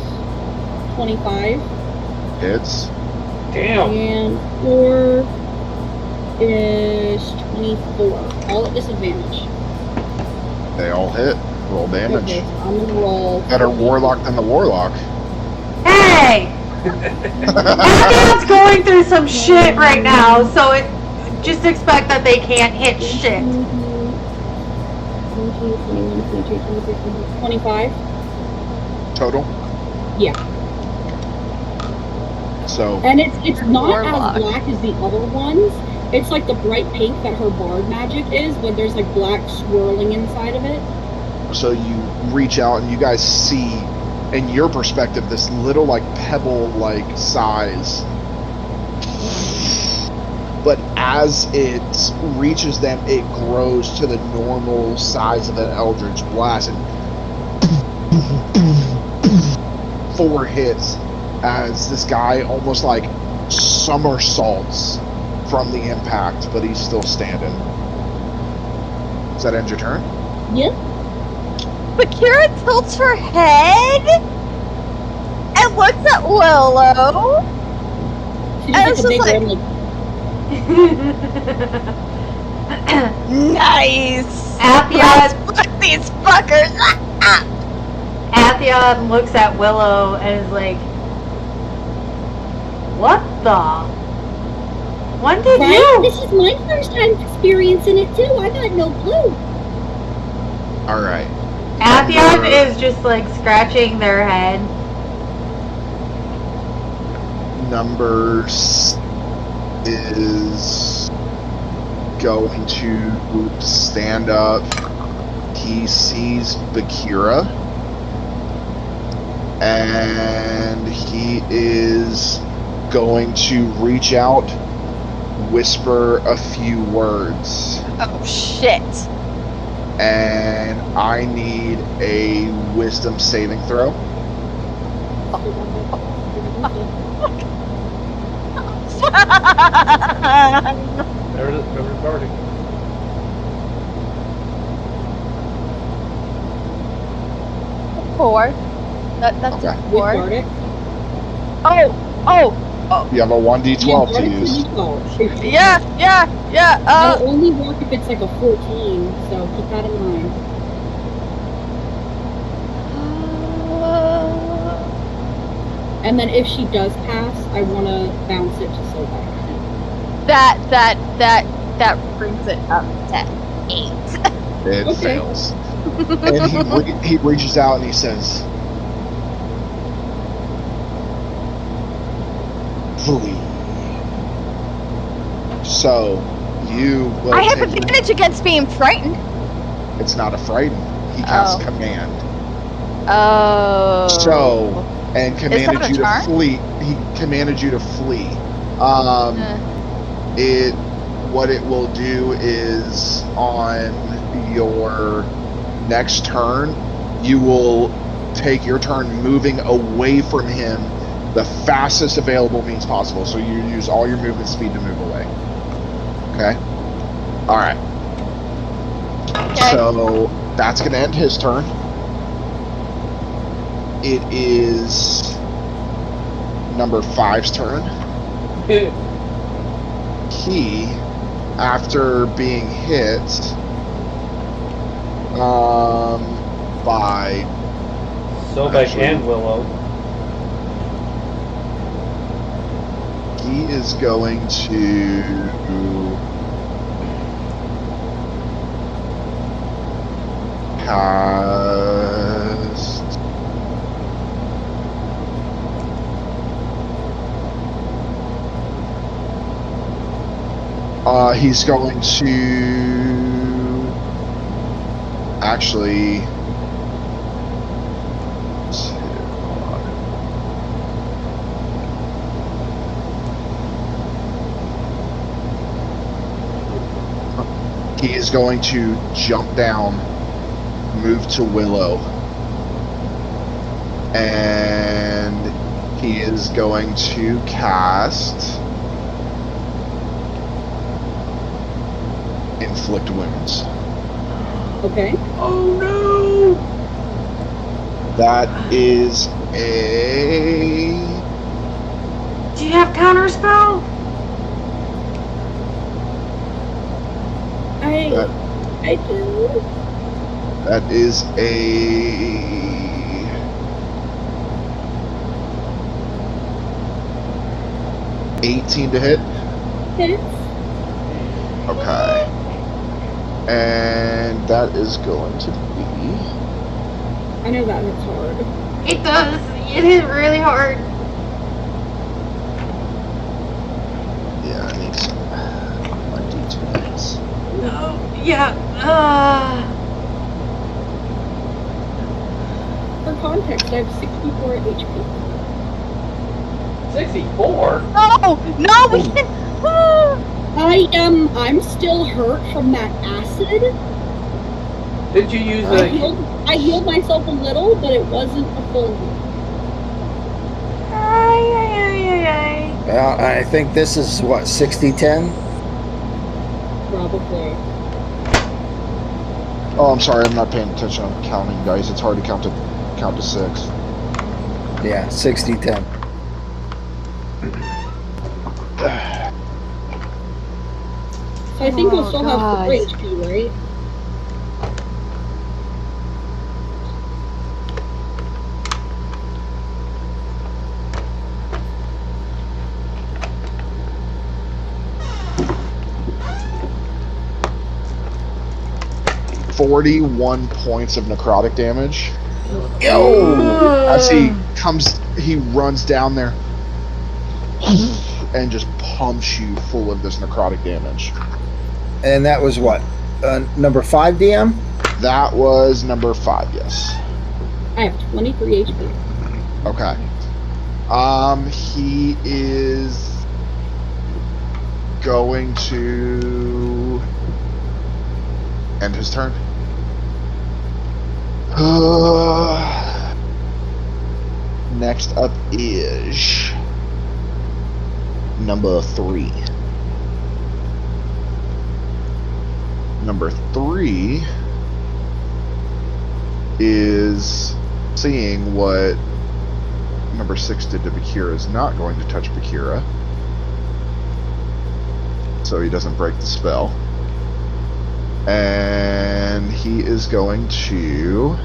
25. Hits. Damn. And fourth is 24. All at disadvantage. They all hit. Roll damage. Okay, so I'm gonna roll. Better Warlock than the Warlock. Hey! Everyone's going through some shit right now, so just expect that they can't hit shit. 25? Total? Yeah. So... And it's not Warlock. as black as the other ones. It's like the bright pink that her bard magic is, but there's like black swirling inside of it. So you reach out and you guys see, in your perspective, this little like pebble-like size. But as it reaches them, it grows to the normal size of an Eldritch Blast, and 4 hits as this guy almost like somersaults from the impact, but he's still standing. Does that end your turn? Yep. But Kira tilts her head and looks at Willow. She's And like it's a just big like- one, Nice. Atheon, Fuck these fuckers. Atheon looks at Willow and is like, "What the? When did right? you?" This is my first time experiencing it too. I got no clue. All right. Atheon is just like scratching their head. Numbers is going to stand up. He sees Bakira. And he is going to reach out, whisper a few words. Oh shit. And I need a wisdom saving throw. There it is. Covered Bardic. Four. That's Okay. a With four. Bardic. Oh. You have a 1d12 to Bardic's a use. D12. Yeah. That'll only work if it's like a 14, so keep that in mind. And then if she does pass, I want to bounce it to Sobek. That brings it up to 8. It Okay. fails. And he reaches out and he says, "Flee." So, you will I have take- advantage against being frightened. It's not a frighten. He casts Oh. command. Oh. So, and commanded that a you to charm? flee. He commanded you to flee. What it will do is on your next turn, you will take your turn moving away from him the fastest available means possible. So you use all your movement speed to move away. Okay? Alright. Okay. So that's going to end his turn. It is number 5's turn. He, after being hit by Sobek Actually- and Willow. he is going to cast he's going to actually hold on. He is going to jump down, move to Willow, and he is going to cast Inflict Wounds. Okay. Oh no! That is a Do you have counterspell? I do. that is a 18 to hit. Hits. Okay. And that is going to be I know that hits hard. It does. It is really hard. yeah, I need some my d20s. Oh, yeah. For context, I have 64 HP. 64? Oh no, we can. I'm still hurt from that acid. Did you use I a... healed myself a little, but it wasn't a full heal. Well, I think this is what, 60-10? Probably. Oh, I'm sorry. I'm not paying attention. I'm counting dice. It's hard to count to 6. Yeah, 60-10. So I think we'll still have guys. 4 HP, right? "41 points of necrotic damage." Yo! As he runs down there and just pumps you full of this necrotic damage. And that was what? Number 5 DM? That was number 5, yes. I have 23 HP. Okay. He is going to end his turn. Next up is number 3. Number 3 is seeing what number 6 did to Bakira, is not going to touch Bakira, so he doesn't break the spell. And he is going to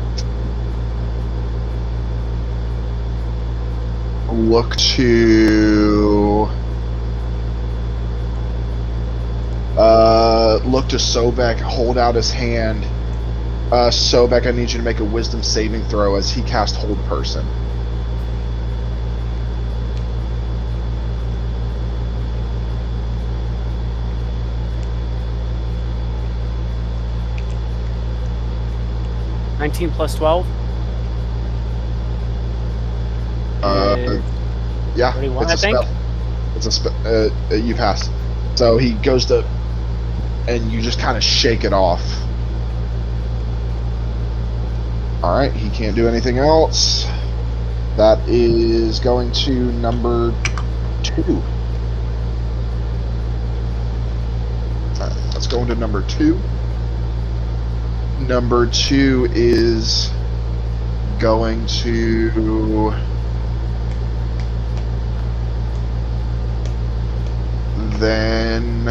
look to Sobek, hold out his hand. Sobek, I need you to make a wisdom saving throw as he casts Hold Person. $19 plus 12? Yeah, 31, it's a I think. spell. It's a spell. You pass. So he goes to, and you just kind of shake it off. All right, he can't do anything else. That is going to number 2. All right, let's go into number 2. Number 2 is going to then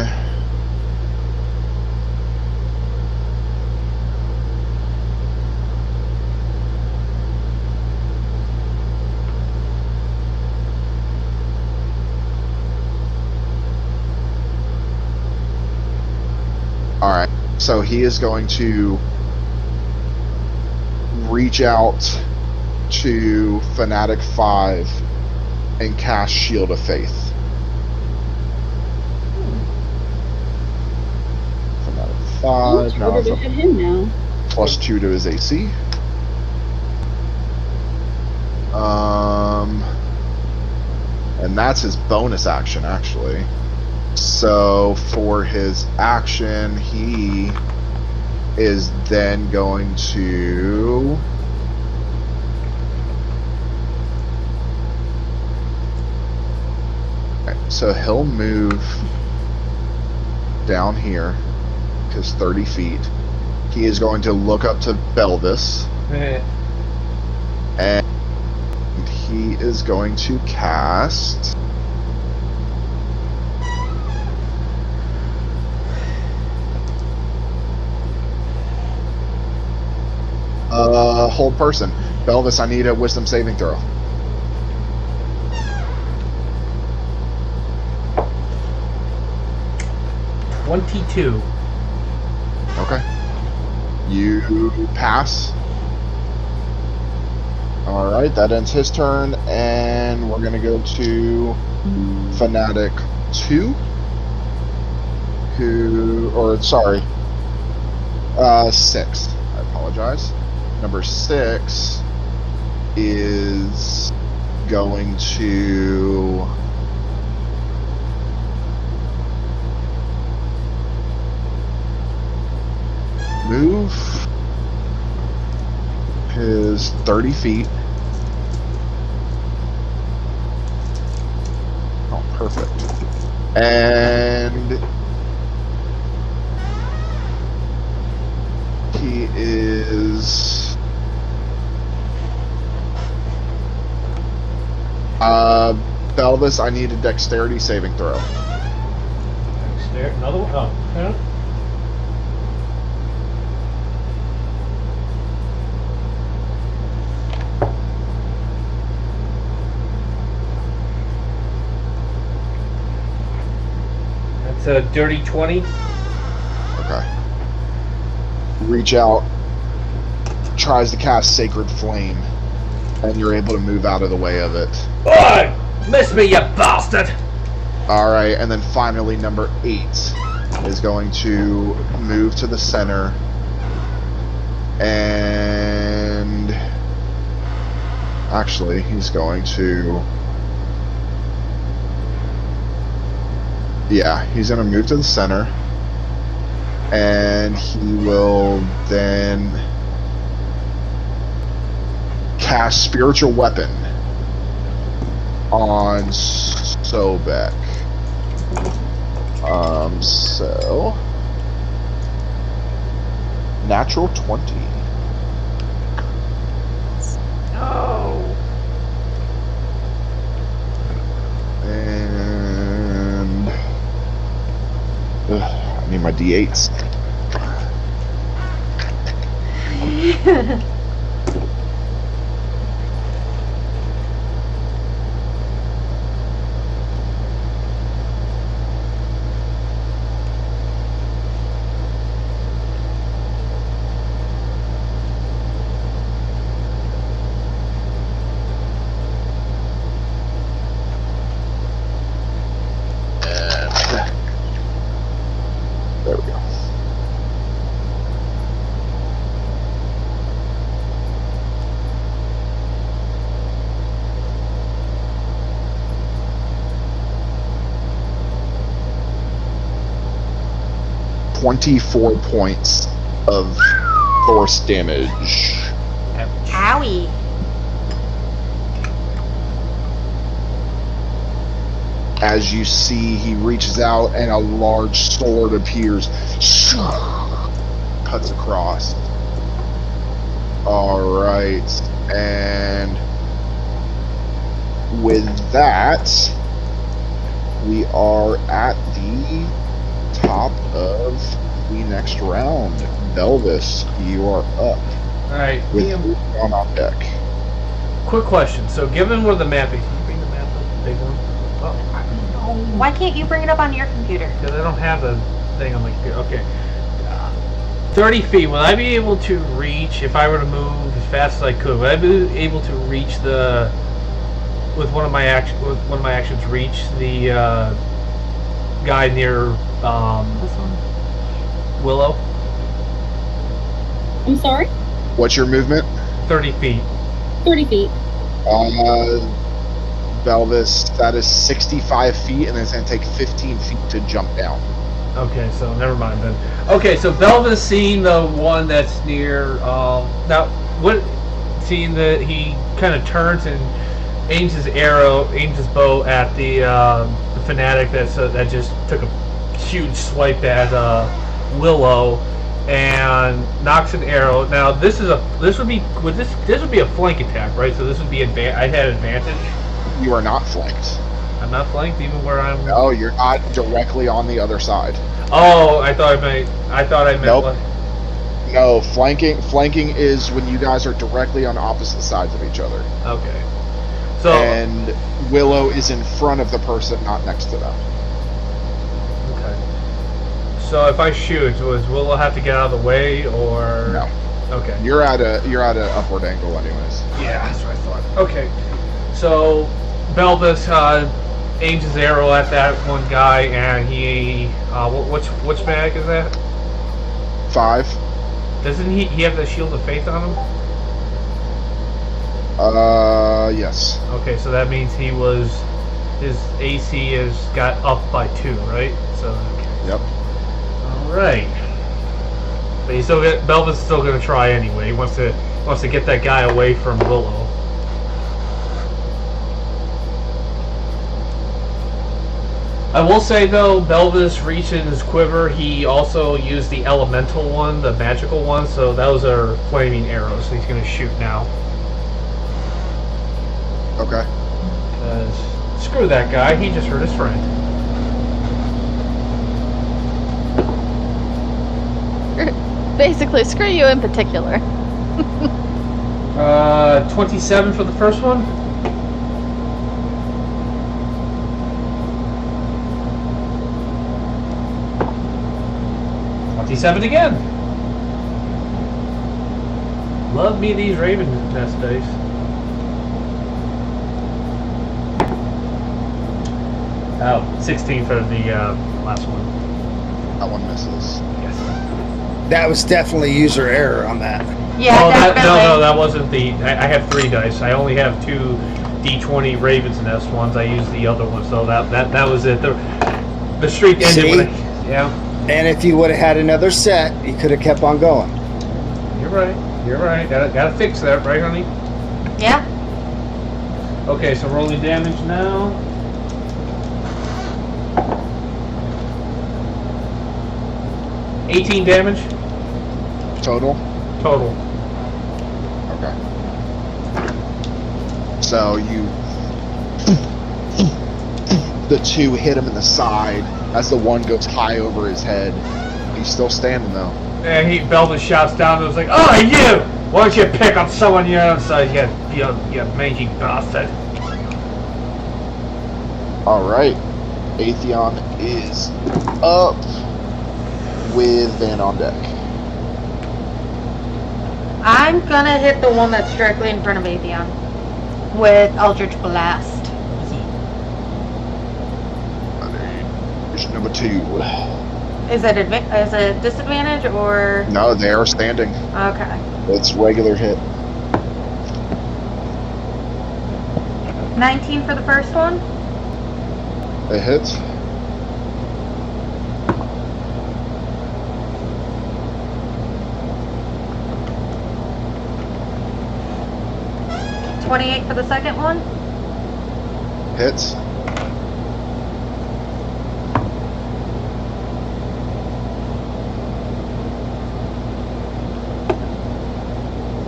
all right, so he is going to reach out to Fanatic 5 and cast Shield of Faith. Fanatic 5 It's now harder to hit him now. plus 2 to his AC. And that's his bonus action, actually. So for his action, he is then going to so he'll move down here because 30 feet. He is going to look up to Belvis and he is going to cast Hold Person. Belvis, I need a wisdom saving throw. $22. Okay. You pass. Alright, that ends his turn, and we're gonna go to Fanatic 2. Sorry. 6. I apologize. Number 6 is going to move his 30 feet. Oh, perfect. And He is. Belvis, I need a dexterity saving throw. Another one? Oh, yeah. That's a dirty 20. Okay. Reach out, tries to cast Sacred Flame, and you're able to move out of the way of it. Oi! Miss me, you bastard! Alright, and then finally number 8 is going to move to the center and actually he's going to he's going to move to the center and he will then cast Spiritual Weapon on Sobek. So natural 20. No. And I need my D8s. There we go. .24 points of force damage. Owie. As you see, he reaches out and a large sword appears, cuts across. Alright, and with that, we are at the top of the next round. Belvis, you are up. Alright. With Leon on deck. Quick question. So, given where the map is, can you bring the map up, the big one? Oh, Why can't you bring it up on your computer? because I don't have the thing on my computer. Okay. 30 feet. Will I be able to reach, if I were to move as fast as I could, would I be able to reach the, with one of my actions, reach the guy near This one. Willow? I'm sorry? What's your movement? 30 feet. 30 feet. Belvis, that is 65 feet, and it's going to take 15 feet to jump down. Okay, so never mind then. Okay, so Belva's seen the one that's near. Now, what? Seeing that he kind of turns and aims his bow at the fanatic that just took a huge swipe at Willow and knocks an arrow. Now, this would be a flank attack, right? So this would be I had advantage. You are not flanked. I'm not flanked even where I'm. No, you're not directly on the other side. Oh, I thought I meant. Nope. No, flanking is when you guys are directly on opposite sides of each other. Okay. So. And Willow is in front of the person, not next to them. Okay. So if I shoot, does Willow have to get out of the way, or no? Okay. You're at an upward angle, anyways. Yeah, that's what I thought. Okay. So Belvis aims his arrow at that one guy, and he which mag is that? 5. Doesn't he have the Shield of Faith on him? Yes. Okay, so that means his AC has got up by 2, right? So. Okay. Yep. All right. But Belvis is still gonna try anyway. He wants to get that guy away from Willow. I will say though, Belvis reached in his quiver. He also used the elemental one, the magical one. So those are flaming arrows. He's going to shoot now. Okay. Screw that guy. He just hurt his friend. Basically, screw you in particular. 27 for the first one. Seven again. Love me these Raven Nest days. Oh, 16 for the last one. That one misses. Yes. That was definitely user error on that. Yeah, Oh, definitely. no, that wasn't the. I have 3 dice. I only have 2 D20 Raven's Nest ones. I used the other one, so that was it. The streak ended See? when yeah. And if you would have had another set, you could have kept on going. You're right. You're right. Gotta fix that, right, honey? Yeah. Okay, so rolling damage now. $18 damage Total? total. Okay. So the 2 hit him in the side as the 1 goes high over his head. He's still standing though. And Belvis shouts down and was like, "Oh, you! Why don't you pick up someone your own size, you mangy bastard?" Alright. Atheon is up with Van on deck. I'm gonna hit the one that's directly in front of Atheon with Eldritch Blast. Number 2. Is it disadvantage or? No, they are standing. Okay. It's regular hit. 19 for the first one. It hits. $28 for the second one. Hits.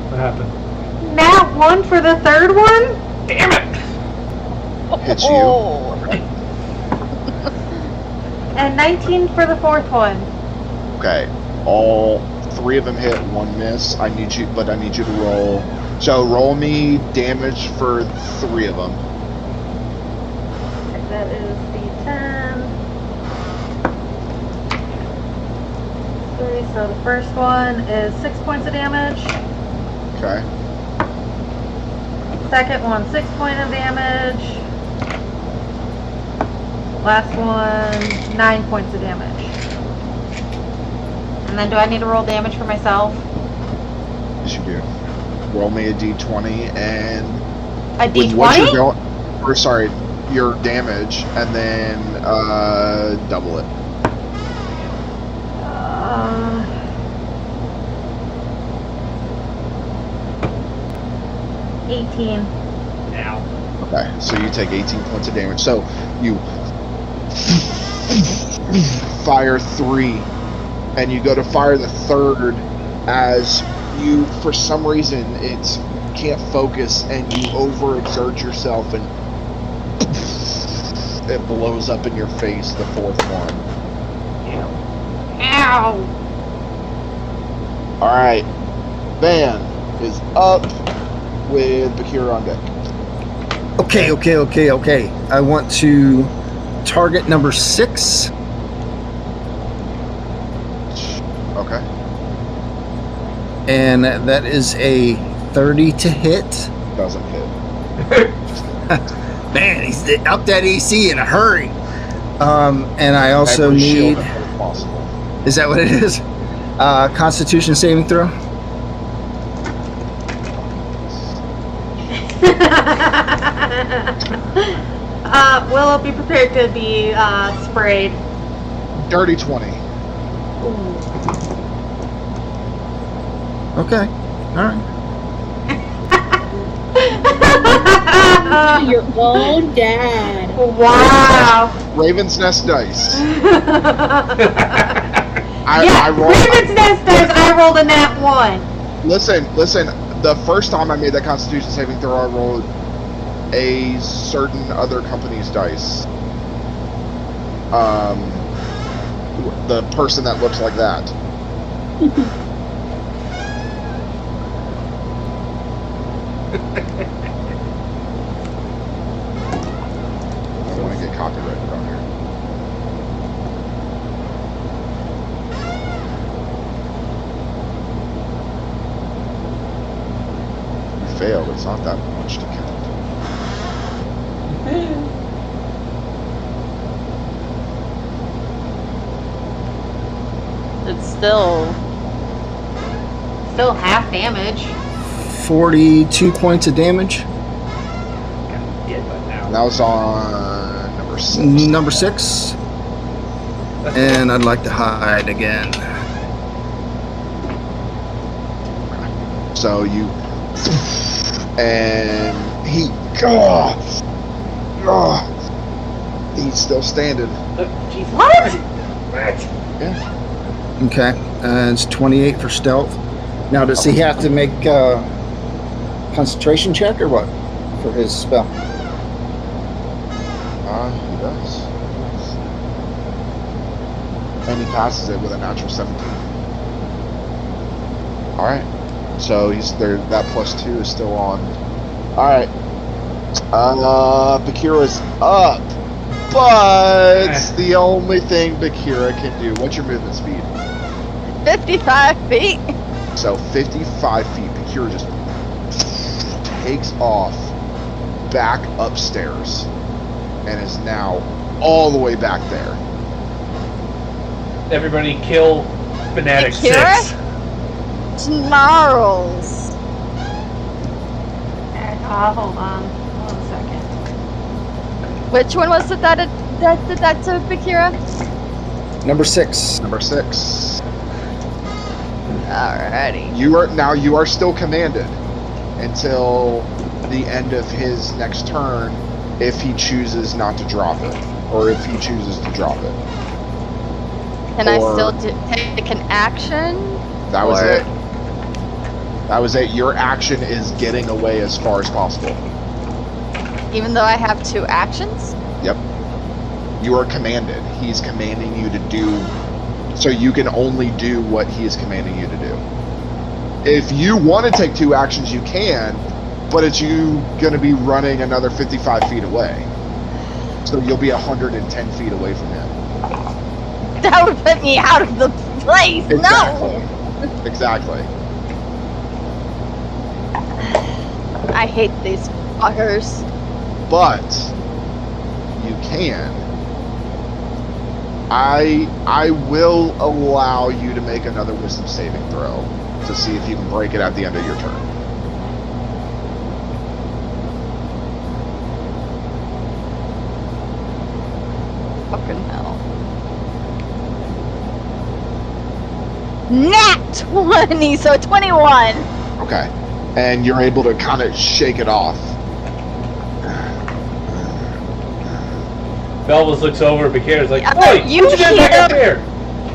What happened? Nat 1 for the third one. Damn it! Hits you. Oh. And 19 for the fourth one. Okay. All 3 of them hit, 1 miss. I need you to roll. So roll me damage for 3 of them. Okay, that is D10. 3, so the first one is 6 points of damage. Okay. Second one, 6 points of damage. Last one, 9 points of damage. And then do I need to roll damage for myself? Yes, you do. Roll me a d20 and A with what you're D20? going, or sorry, your damage, and then double it. 18. Now. Okay, so you take 18 points of damage. So you fire 3, and you go to fire the third as you, for some reason, it's can't focus, and you overexert yourself, and it blows up in your face. The fourth one. Ow! All right, Van is up with Bakir on deck. Okay. I want to target number 6. Okay. And that is a 30 to hit. Doesn't hit. Man, he's up that AC in a hurry. And I also Every shield need. if possible. Is that what it is? Constitution saving throw. Willow, be prepared to be sprayed. Dirty 20. Okay. All right. Your own dad. Wow. Raven's Nest dice. Yeah, I rolled. Raven's Nest dice, I rolled a nat 1. Listen. The first time I made that Constitution saving throw, I rolled a certain other company's dice. The person that looks like that. I don't want to get copyrighted on here. You failed. It's not that much to count. It's still half damage. 42 points of damage. And that was on number 6. Number 6. And I'd like to hide again. So you, and he, he's still standing. What? Yeah. Okay, and it's 28 for stealth. Now, does he have to make a concentration check or what for his spell? He does. And he passes it with a natural 17. Alright. So he's there. That +2 is still on. Alright. Bakira's up. But the only thing Bakira can do. What's your movement speed? 55 feet. So 55 feet. Bakira just takes off back upstairs and is now all the way back there. Everybody kill Fanatic Bakira? 6. Snarls. Hold on. 1 second. Which one was it that did that to Bakira? Number 6. Number 6. Alrighty. You are still commanded until the end of his next turn if he chooses not to drop it, or if he chooses to drop it. Can I still take an action? That was it. That was it. Your action is getting away as far as possible. Even though I have 2 actions? Yep. You are commanded. He's commanding you to do, so you can only do what he is commanding you to do. If you want to take 2 actions, you can, but it's you going to be running another 55 feet away. So you'll be 110 feet away from him. That would put me out of the place. Exactly. No. Exactly. I hate these fuckers. But you can. I will allow you to make another wisdom saving throw to see if you can break it at the end of your turn. Fucking hell. Nat 20, so 21. Okay. And you're able to kind of shake it off. Belvis looks over at Bakira's like, Oh, "Oi, you what you got back up here?"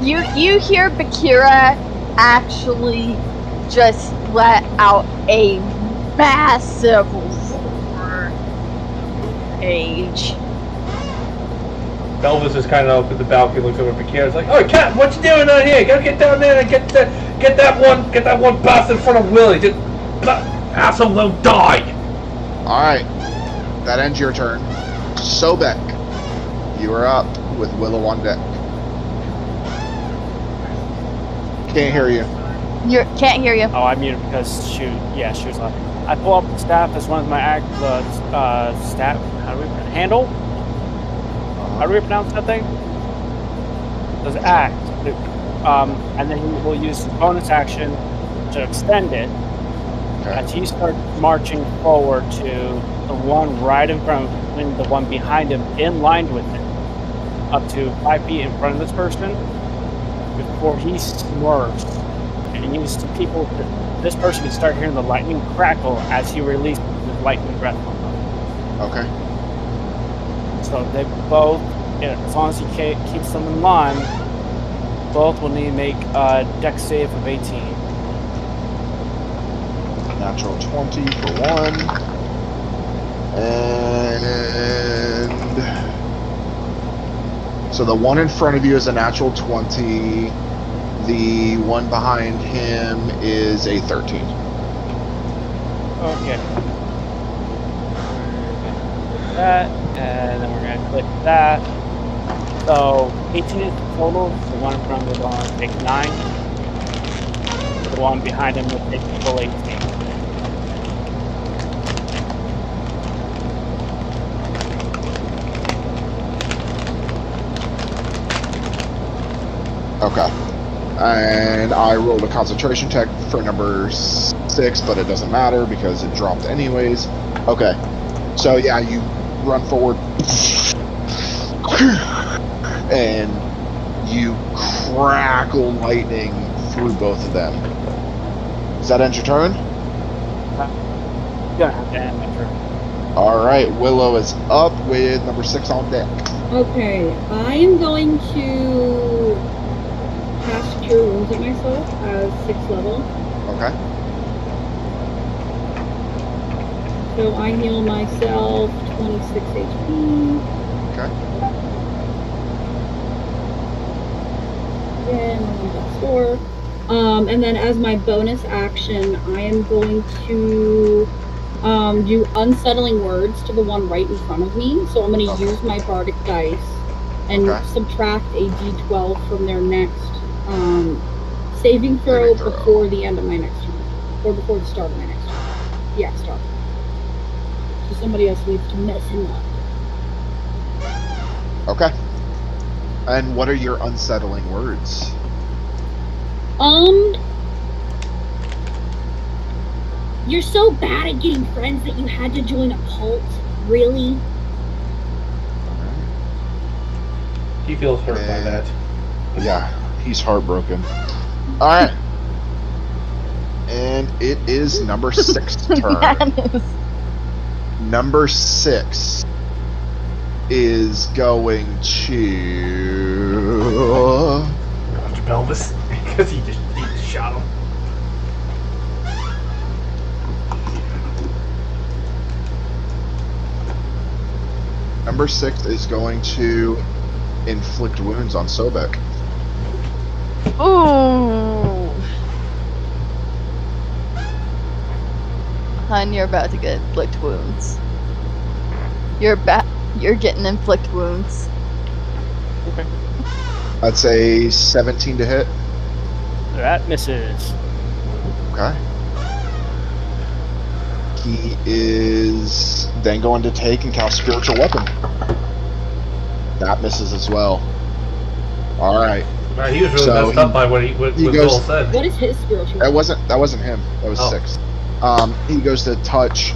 You hear Bakira actually just let out a massive rage. Belvis is kind of up at the balcony, looks over at Bakira's like, "Oh, Cat, what you doing out here? Go get down there and get that one bastard in front of Willie. Just asshole will die." All right. That ends your turn. Sobek, you are up with Willow on deck. Can't hear you. Can't hear you. Oh, I muted because she was laughing. I pull up the staff as one of my staff. How do we handle? How do we pronounce that thing? Does act. And then he will use his bonus action to extend it. Okay. As he starts marching forward to the one right in front of him and the one behind him, in line with him, up to 5 feet in front of this person, before he swerves and uses the people. This person can start hearing the lightning crackle as he releases his lightning breath. Okay. So they both Yeah, as long as he keeps them in line, both will need to make a dex save of 18. Natural 20 for one. And so the one in front of you is a natural 20. The one behind him is a 13. Okay. That, and then we're gonna click that. So 18 is total. The one in front of him will only take 9. The one behind him will take the full 18. Okay. And I rolled a concentration check for number 6, but it doesn't matter because it dropped anyways. Okay. So yeah, you run forward and you crackle lightning through both of them. Does that end your turn? Gonna have to end my turn. Alright, Willow is up with number 6 on deck. Okay, I am going to cast Cure Wounds at myself as 6th level. Okay. So I heal myself 26 HP. Okay. Again, that's 4. And then as my bonus action, I am going to do Unsettling Words to the one right in front of me. So I'm going to use my Bardic Dice and subtract a D12 from their next saving throw before the end of my next turn. Or before the start of my next turn. Yeah, start. So somebody else needs to mess him up. Okay. And what are your unsettling words? You're so bad at getting friends that you had to join a cult? Really? He feels hurt by that. Yeah, he's heartbroken. Alright. And it is number 6's turn. Number 6 is going to... Dr. Belvis, because he just shot him. Number 6 is going to inflict wounds on Sobek. Ooh. Hun, you're about to get inflict wounds. You're getting inflict wounds. Okay. That's a 17 to hit. That misses. Okay. He is then going to take and cast Spiritual Weapon. That misses as well. Alright. Right, he was really messed up by what Bill said. What is his spiritual? That wasn't him. That was 6. He goes to touch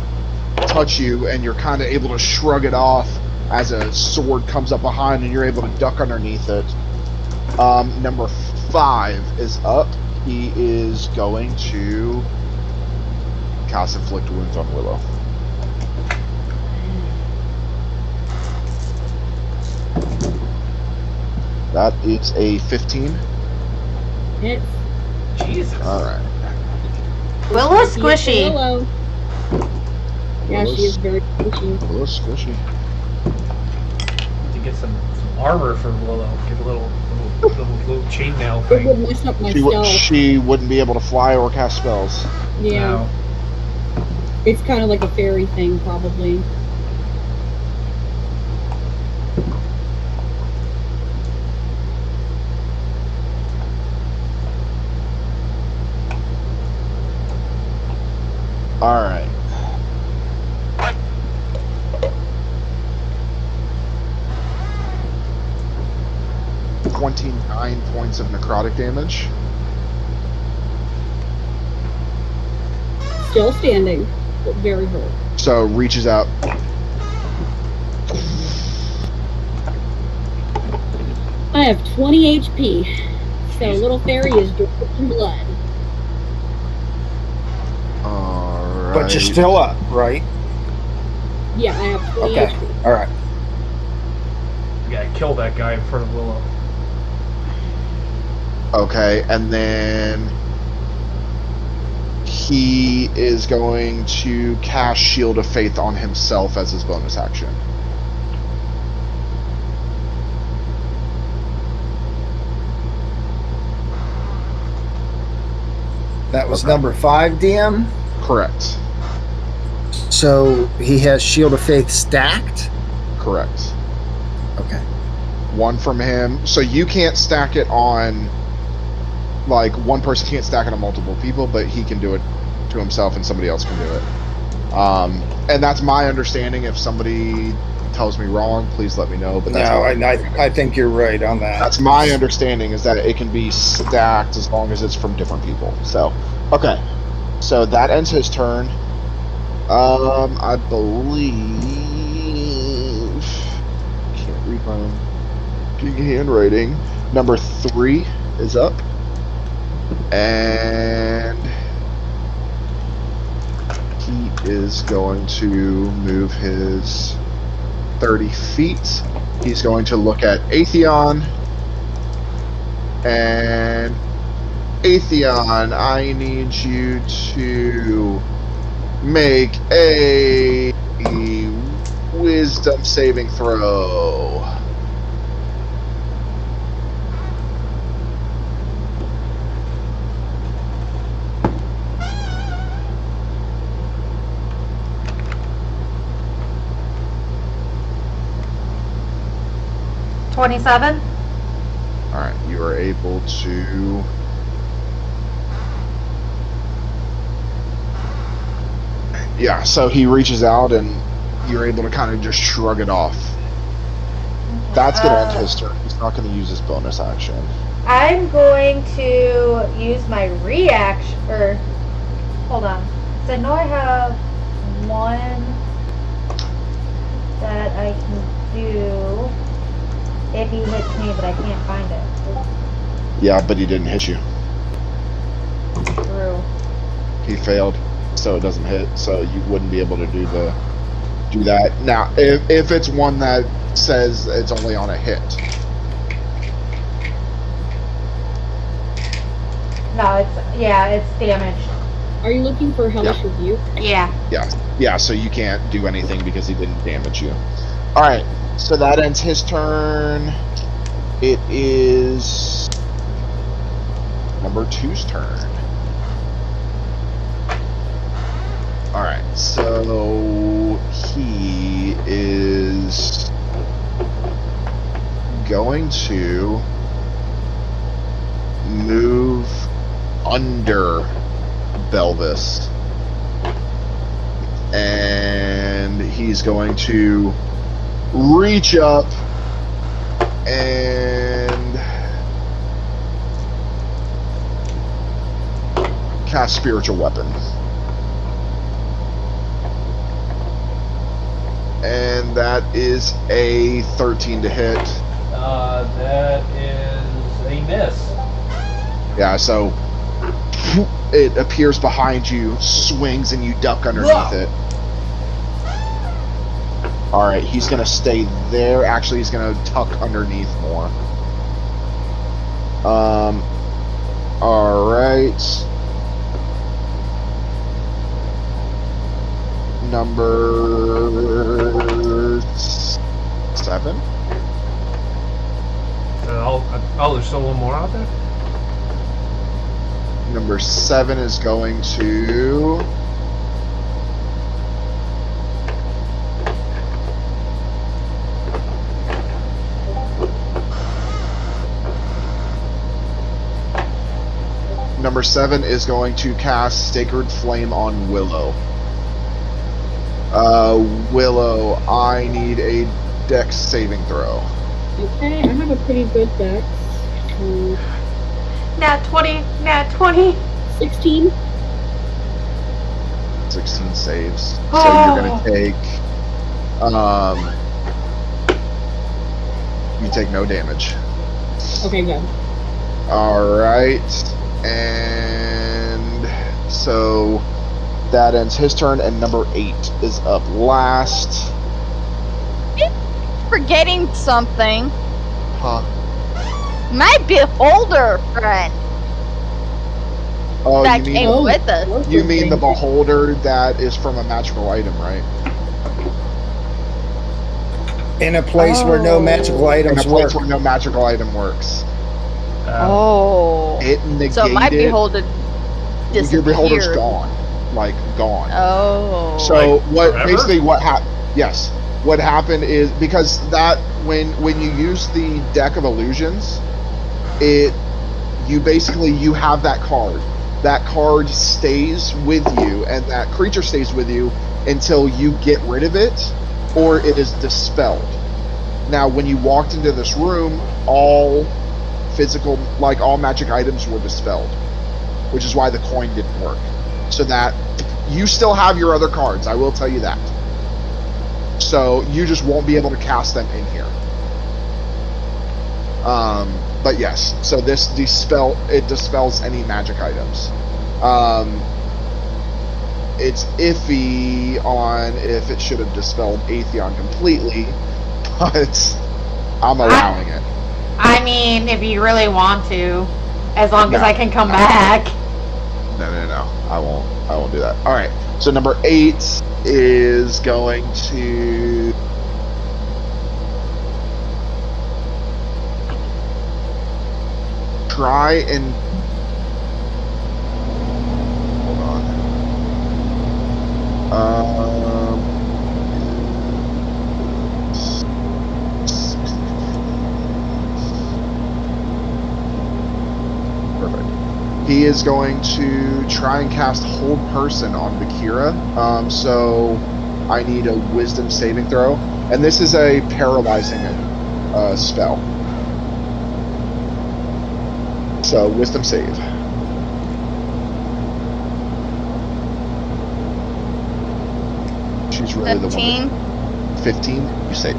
you, and you're kind of able to shrug it off as a sword comes up behind, and you're able to duck underneath it. Number 5 is up. He is going to cast Inflict Wounds on Willow. That is a 15. Hits. Jesus. Alright. Willow's squishy. Willow. Yeah, she is very squishy. Willow's squishy. To get some armor from Willow, get a little chainmail It thing. would mess up my spell. She wouldn't be able to fly or cast spells. Yeah. No. It's kind of like a fairy thing, probably. Alright. $29 points of necrotic damage. Still standing, but very hurt. So reaches out. I have 20 HP, so little fairy is dripping blood. Alright. But you're still up, right? Yeah, I have 20 Okay. HP. All right. We gotta kill that guy in front of Willow. Okay, and then he is going to cast Shield of Faith on himself as his bonus action. That was number 5, DM? Correct. So he has Shield of Faith stacked? Correct. Okay. One from him. So you can't stack it on, like, one person can't stack it on multiple people, but he can do it to himself and somebody else can do it. And that's my understanding. If somebody tells me wrong, please let me know. But that's I think you're right on that. That's my understanding, is that it can be stacked as long as it's from different people. So, okay. So that ends his turn. I believe... Can't read my own handwriting. Number 3 is up. And he is going to move his 30 feet. He's going to look at Atheon. And Atheon, I need you to make a wisdom saving throw. $27. Alright, you are able to... Yeah, so he reaches out and you're able to kind of just shrug it off. That's going to end his turn. He's not going to use his bonus action. I'm going to use my reaction, or hold on. So I know I have one that I can do if he hits me, but I can't find it. Yeah, but he didn't hit you. True. He failed, so it doesn't hit. So you wouldn't be able to do that. Now, if it's one that says it's only on a hit. No, it's damaged. Are you looking for Hellish Rebuke? Yeah. Yeah, so you can't do anything because he didn't damage you. Alright, so that ends his turn. It is number 2's turn. Alright, so he is going to move under Belvis. And he's going to reach up and cast Spiritual Weapon. And that is a 13 to hit. That is a miss. Yeah, so it appears behind you, swings, and you duck underneath it. Alright, he's going to stay there. Actually, he's going to tuck underneath more. Alright. Number 7? There's still one more out there? Number 7 is going to... Number 7 is going to cast Sacred Flame on Willow. Willow, I need a Dex saving throw. Okay, I have a pretty good Dex. Nat 20. 16. 16 saves. So you're gonna take you take no damage. Okay, good. Alright. And so that ends his turn, and number 8 is up last. forgetting something. Huh? My beholder friend Oh, that you came mean with us. you mean the beholder that is from a magical item, right? In a place where no magical In a items place work. where no magical item works. Oh. It negated. So my beholder disappeared. Your beholder's gone, like gone. Oh. So Like what? forever? Basically, what happened? Yes. What happened is because that when you use the deck of illusions, you have that card. That card stays with you, and that creature stays with you until you get rid of it, or it is dispelled. Now, when you walked into this room, all physical, like all magic items, were dispelled, which is why the coin didn't work. So that you still have your other cards, I will tell you that. So you just won't be able to cast them in here. But yes, so this dispels any magic items. It's iffy on if it should have dispelled Atheon completely, but I'm allowing it. I mean, if you really want to, as long as No. I can come back. No. I won't do that. All right. So number 8 is going to try and hold on. Perfect. He is going to try and cast Hold Person on Bakira. So I need a Wisdom saving throw, and this is a paralyzing spell. So Wisdom save. She's really 15. the one. That, 15. You save.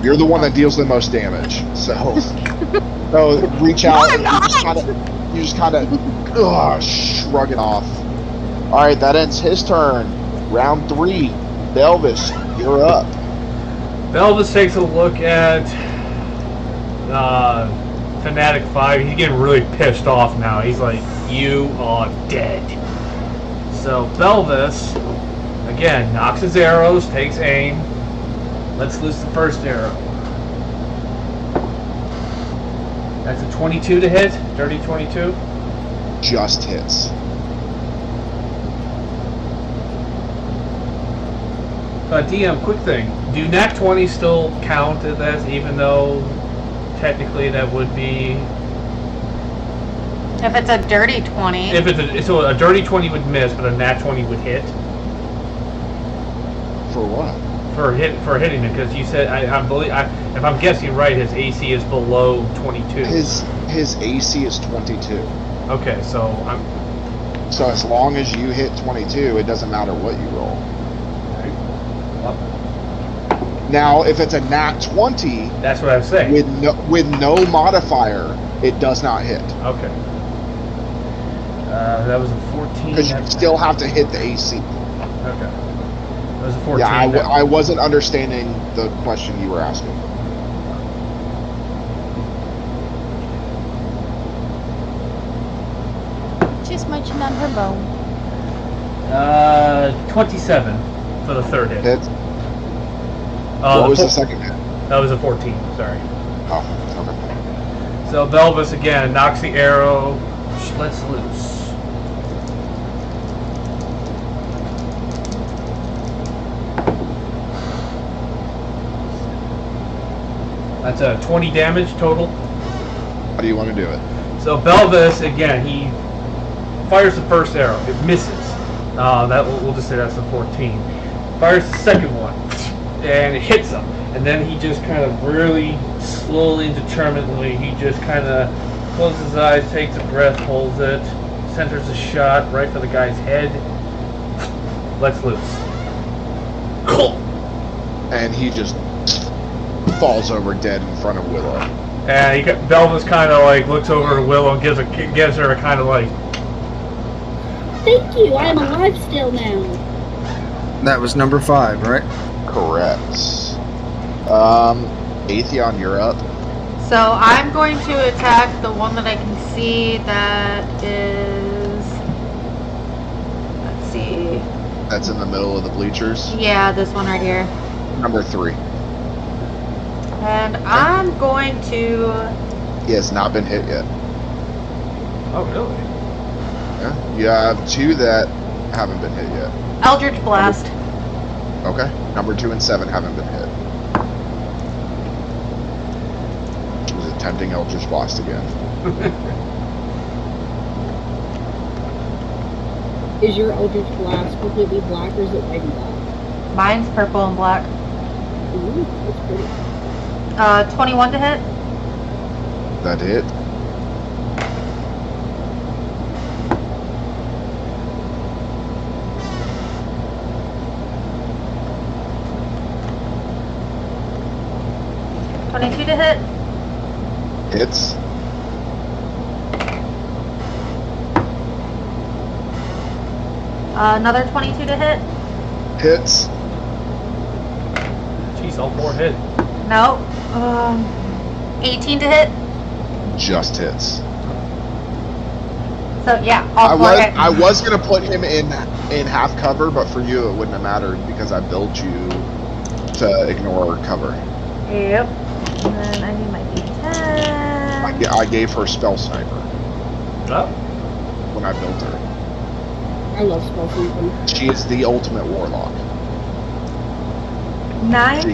You're the one that deals the most damage. So, so reach out. And you just kind of shrug it off. All right, that ends his turn. Round 3. Belvis, you're up. Belvis takes a look at Fanatic 5. He's getting really pissed off now. He's like, you are dead. So Belvis, again, knocks his arrows, takes aim. Let's loose the first arrow. That's a 22 to hit. Dirty 22. Just hits. DM, quick thing. Do nat 20 still count as, even though technically that would be... If it's a dirty 20. If so a dirty 20 would miss, but a nat 20 would hit? For what? For hitting it, because you said, if I'm guessing right, his AC is below 22. His AC is 22. Okay, so So as long as you hit 22, it doesn't matter what you roll. Now, if it's a nat 20, that's what I was saying. With no modifier, it does not hit. Okay. That was a 14. Because you still have to hit the AC. Okay. That was a 14. Yeah, I wasn't understanding the question you were asking. She's munching on her bone. 27 for the third hit. Hit. What was the second hit? That was a 14, sorry. Oh, okay. So Belvis again knocks the arrow, lets loose. That's a 20 damage total. How do you want to do it? So Belvis again, he fires the first arrow. It misses. We'll just say that's a 14. Fires the second one, and it hits him. And then he just kind of really slowly, determinedly, he just kind of closes his eyes, takes a breath, holds it, centers a shot right for the guy's head, lets loose. And he just falls over dead in front of Willow. And Belvis kind of like looks over to Willow and gives her a kind of like, thank you, I'm alive still now. That was number 5, right? Correct. Atheon, you're up. So I'm going to attack the one that I can see that is... Let's see. That's in the middle of the bleachers. Yeah, this one right here. Number 3. And I'm going to... He has not been hit yet. Oh, really? Yeah. You have 2 that haven't been hit yet. Eldritch Blast. Okay. Number 2 and 7 haven't been hit. He was attempting Eldritch Blast again. Is your Eldritch Blast completely black or is it white and black? Mine's purple and black. Ooh, that's pretty. 21 to hit. That hit. $22 to hit. Hits. Another 22 to hit. Hits. Jeez, all 4 hit. No. 18 to hit. Just hits. So yeah, all 4 hit. I was gonna put him in half cover, but for you it wouldn't have mattered because I built you to ignore cover. Yep. And then I need my D10. I gave her spell sniper Oh. when I built her. I love spell sweeping. She is the ultimate warlock. 9 She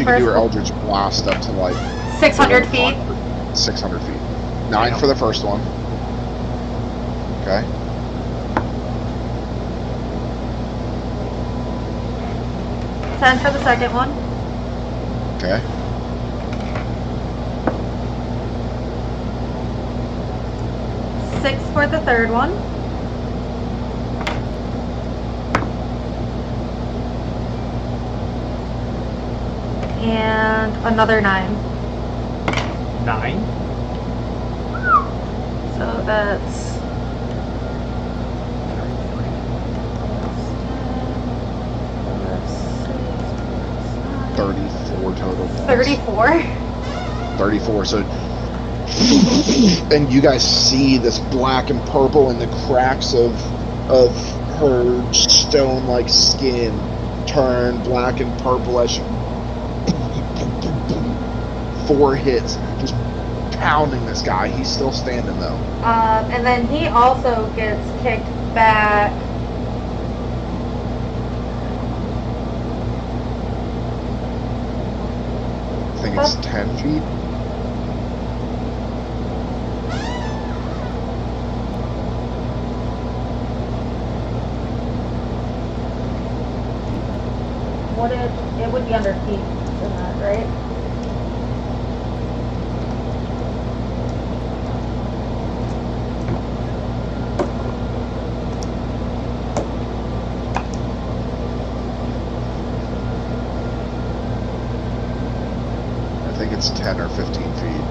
can do her Eldritch Blast up to like 600 feet. 600 feet. 9 for the first one. Okay. $10 for the second one. Okay. $6 for the third one. And another 9. 9? So that's 34 total. 34. 34. So, and you guys see this black and purple in the cracks of her stone-like skin turn black and purple as she 4 hits, just pounding this guy. He's still standing though. And then he also gets kicked back. I think it's 10 feet. It would be under feet in that, right? I think it's 10 or 15 feet.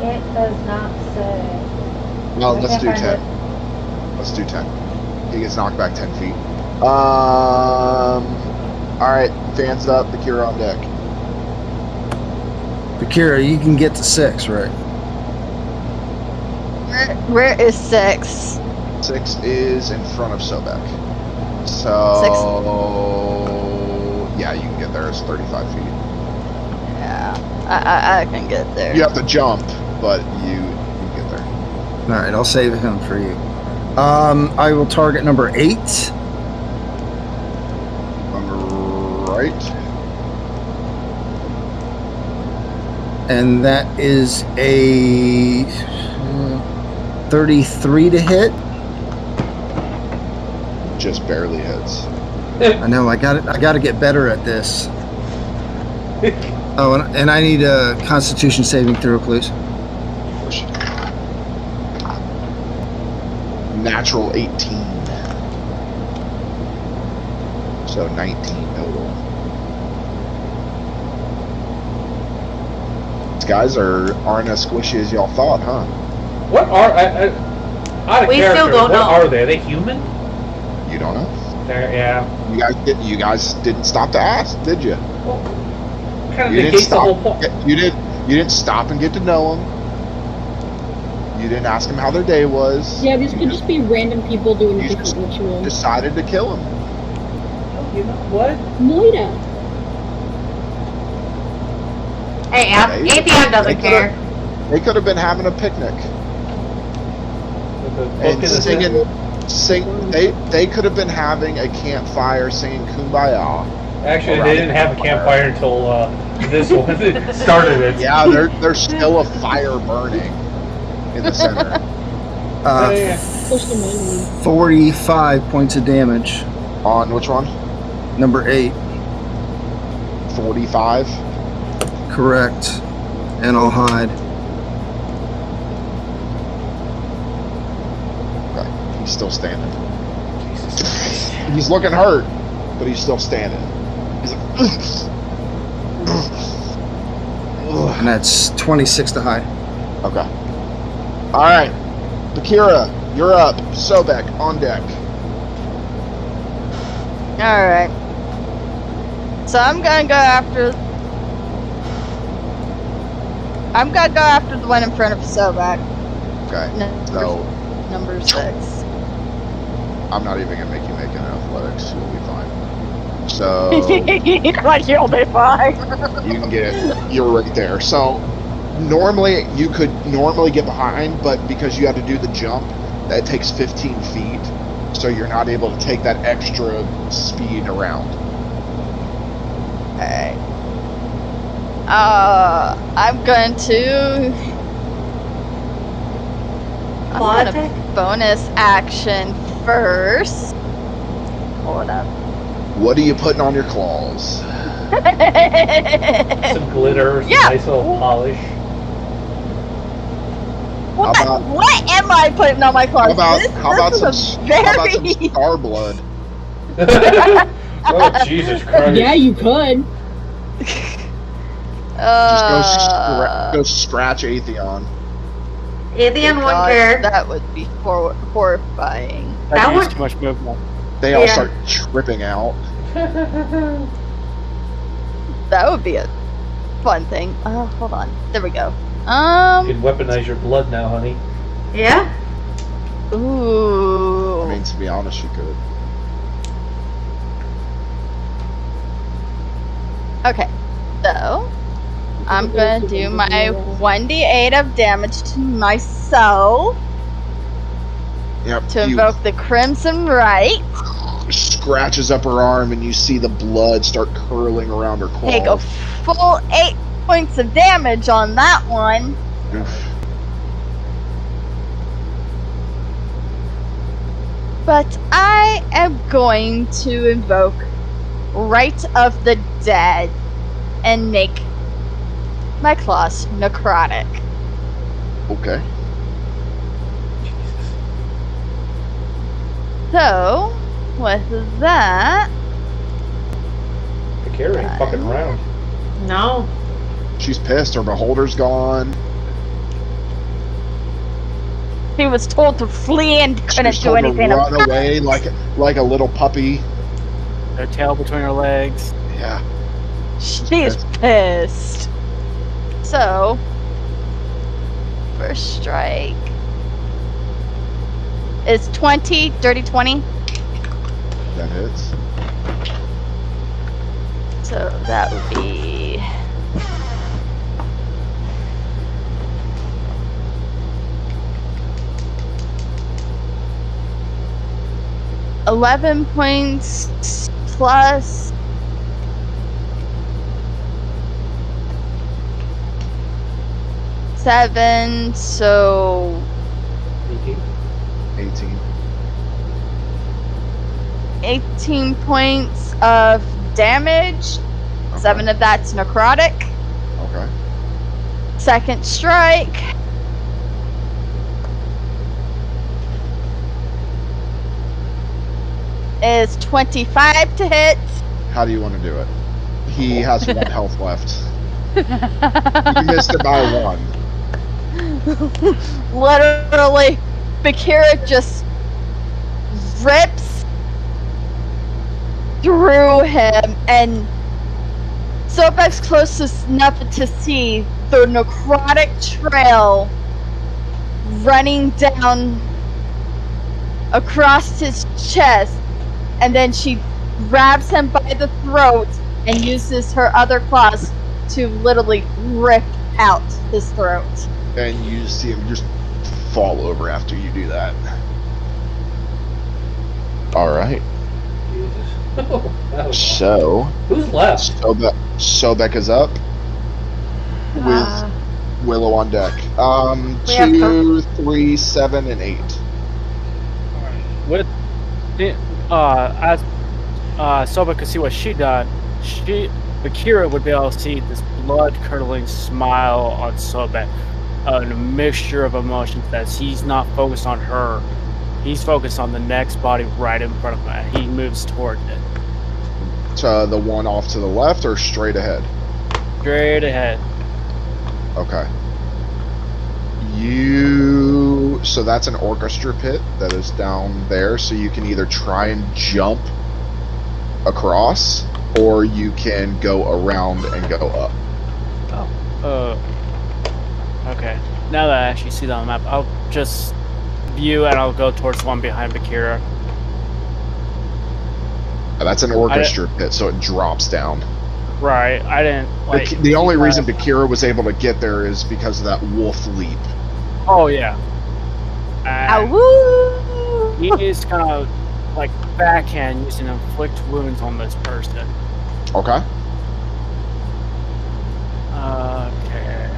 It does not say. Well, I let's can't do find 10. it. Let's do 10. He gets knocked back 10 feet. Alright, fans up, Bakira on deck. Bakira, you can get to 6, right? Where is 6? 6 is in front of Sobek. So, yeah, you can get there. It's 35 feet. Yeah, I can get there. You have to jump, but you get there. Alright, I'll save him for you. I will target number 8. Right. And that is a 33 to hit. Just barely hits. I know. I got to get better at this. Oh, and I need a Constitution saving throw, please. Natural 18. So 19 total. These guys aren't as squishy as y'all thought, huh? What are Out of We character, still don't what know. are they? Are they human? You don't know. Yeah. You guys didn't stop to ask, did you? Kind of You didn't negates the whole stop. point. You didn't stop and get to know them. You didn't ask them how their day was. Yeah, these could just be random people doing You different just rituals. decided to kill them. You know what? Moira. Hey, They Atheon doesn't could've- care. They could have been having a picnic With the book and in the singing. They could have been having a campfire singing "Kumbaya." Actually, around they the didn't have a campfire until this one started it. Yeah, there's still a fire burning in the center. Push them in. 45 points of damage. On which one? Number 8. 45. Correct. And I'll hide. Okay, he's still standing. He's looking hurt, but he's still standing. He's like, And that's 26 to hide. okay. All right, Bakira, you're up. Sobek on deck. Alright. So I'm gonna go after the one in front of Sobek. Okay. Number 6. I'm not even gonna make you make an athletics. You'll be fine. So Like you'll be fine. you can get. You're right there. So normally you could get behind, but because you had to do the jump, that takes 15 feet. So you're not able to take that extra speed around. Alright. I'm going to bonus action first. Hold up. What are you putting on your claws? Some glitter, some nice little polish. What? How about- What am I putting on my claws? How about some star blood? Oh, Jesus Christ. Yeah, you could. Go scratch Atheon. Atheon won't God, care. That would be horrifying. That That would- too much movement. They all Yeah. start tripping out. That would be a fun thing. Hold on. There we go. You can weaponize your blood now, honey. Yeah? Ooh. I mean, to be honest, you could. Okay. So, I'm gonna do my 1d8 of damage to myself Yep. to you invoke the Crimson Right. scratches up her arm, and you see the blood start curling around her claw. Take a full 8 points of damage on that one. Oof. But I am going to invoke Rite of the Dead and make my claws necrotic. Okay. So, with that, The carry ain't fucking around. No. She's pissed. Her beholder's gone. he was told to flee and couldn't She's do told to anything run about away it. like a little puppy. Their tail between her legs. Yeah. She's pissed. So, first strike is 20, dirty 20. That hits. So that would be 11 points plus 7, so 18. 18 points of damage. 7 of that's necrotic. Okay. Second strike. Is 25 to hit. How do you want to do it? He has 1 health left. You missed it by 1. Literally Bakira just rips through him, and Sobek's closest enough to see the necrotic trail running down across his chest, and then she grabs him by the throat and uses her other claws to literally rip out his throat. And you see him just fall over after you do that. Alright. So, who's left? Sobek is up with Willow on deck. We have 2, 3, 7, and 8. With as Sobek could see what she done, Bakira would be able to see this blood-curdling smile on Sobek, a mixture of emotions that he's not focused on her. He's focused on the next body right in front of him, and he moves toward it. To the one off to the left or straight ahead? Straight ahead. Okay. So that's an orchestra pit that is down there, so you can either try and jump across, or you can go around and go up. Okay. Now that I actually see that on the map, I'll just view and I'll go towards the one behind Bakira. That's an orchestra pit, so it drops down. Right. I didn't like. The only reason Bakira was able to get there is because of that wolf leap. Oh yeah. Ow! He is kind of like backhand using inflict wounds on this person. Okay. Okay.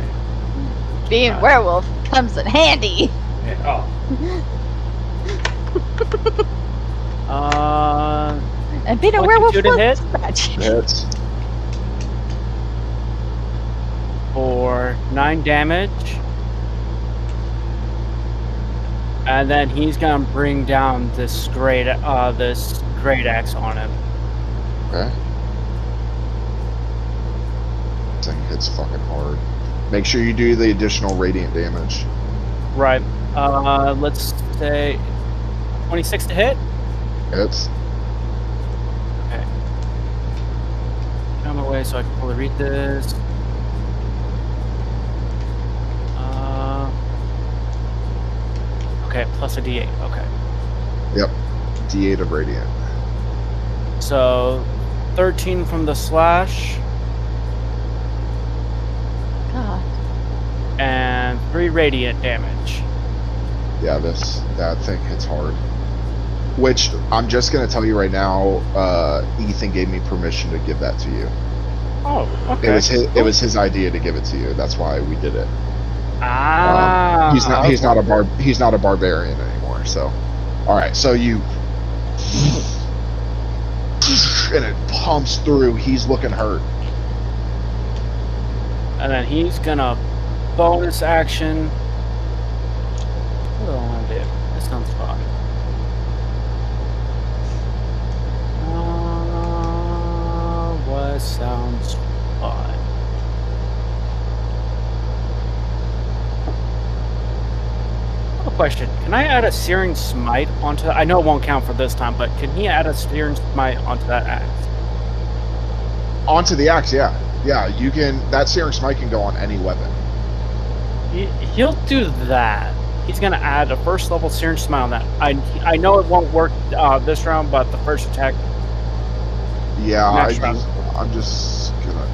Being werewolf comes in handy. Yeah. Oh. And being a werewolf 22 to hit? Hits. For 9 damage. And then he's gonna bring down this great axe on him. Okay. This thing hits fucking hard. Make sure you do the additional radiant damage. Right. Let's say 26 to hit. Hits. Okay. Get out of my way so I can fully read this. Okay, plus a D8. Okay. Yep. D8 of radiant. So 13 from the slash. God. And 3 radiant damage. Yeah, that thing hits hard. Which I'm just gonna tell you right now, Ethan gave me permission to give that to you. Oh, okay. It was his idea to give it to you. That's why we did it. He's not a barbarian anymore. So, all right. So you, and it pumps through. He's looking hurt. And then he's gonna bonus action. What do I want to do? This sounds fun. What sounds fun? Question: can I add a Searing Smite onto that? I know it won't count for this time, but can he add a Searing Smite onto that axe? Onto the axe, yeah. Yeah, you can. That Searing Smite can go on any weapon. He'll do that. He's gonna add a first level Searing Smite on that. I know it won't work this round, but the first attack. Yeah, I'm just gonna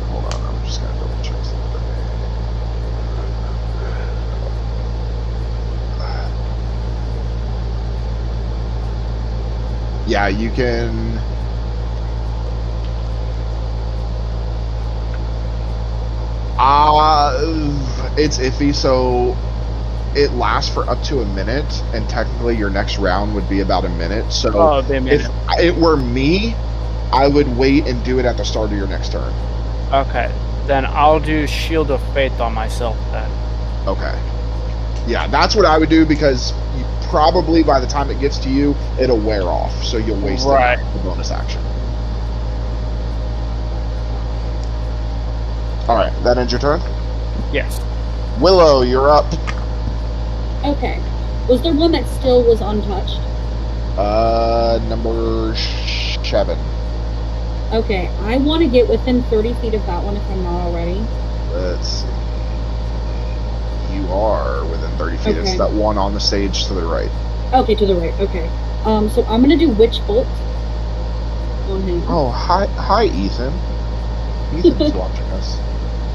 hold on. I'm just gonna double check something. Yeah, you can. It's iffy. So it lasts for up to a minute, and technically your next round would be about a minute. So if it were me, I would wait and do it at the start of your next turn. Okay, then I'll do Shield of Faith on myself then. Okay. Yeah, that's what I would do, because you probably by the time it gets to you, it'll wear off, so you'll waste the bonus action. Alright, that ends your turn? Yes. Willow, you're up. Okay. Was there one that still was untouched? Number 7. Okay, I want to get within 30 feet of that one if I'm not already. Let's see. You are within 30 feet. It's Okay. that one on the stage to the right. Okay, to the right. Okay. So I'm gonna do Witch Bolt on him. Oh, hi, Ethan. Ethan's watching us.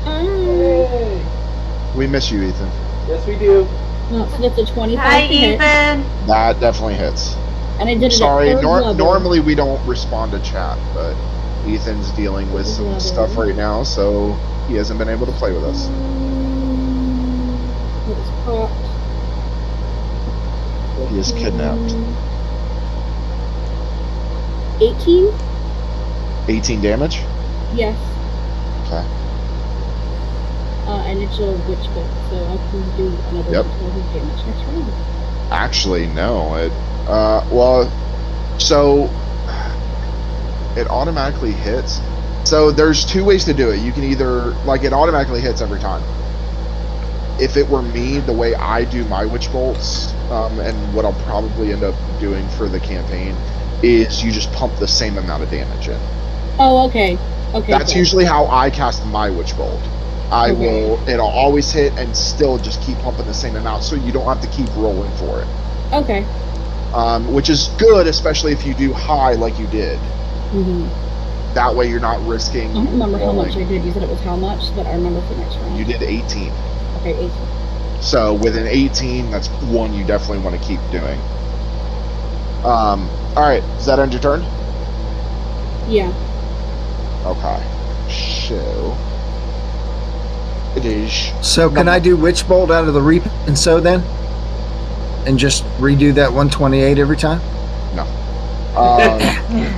Hey. We miss you, Ethan. Yes, we do. So that's a 25 Hi, to hit. Ethan. That definitely hits. And I did it Sorry, at third level. normally we don't respond to chat, but Ethan's dealing with some Level. stuff right now, so he hasn't been able to play with us. What is caught? He is kidnapped. 18? 18 damage? Yes. Okay. And it's a Witch Bolt, so I can do another Yep. 12 damage next round. Actually, no. Well, so it automatically hits. So there's 2 ways to do it. You can either, like, it automatically hits every time. If it were me, the way I do my Witch Bolts, and what I'll probably end up doing for the campaign, is you just pump the same amount of damage in. Oh, okay. Okay. That's good. usually how I cast my Witch Bolt. It'll always hit and still just keep pumping the same amount, so you don't have to keep rolling for it. Okay. Which is good, especially if you do high like you did. Mm-hmm. That way you're not risking I don't remember how much I rolling. did. You said it was how much, but I remember for next round. You did 18. Okay, 18. So with an 18, that's one you definitely want to keep doing. Alright, does that end your turn? Yeah. Okay. So it is. So can I do Witch Bolt out of the Reap and Sow then? And just redo that 128 every time? No.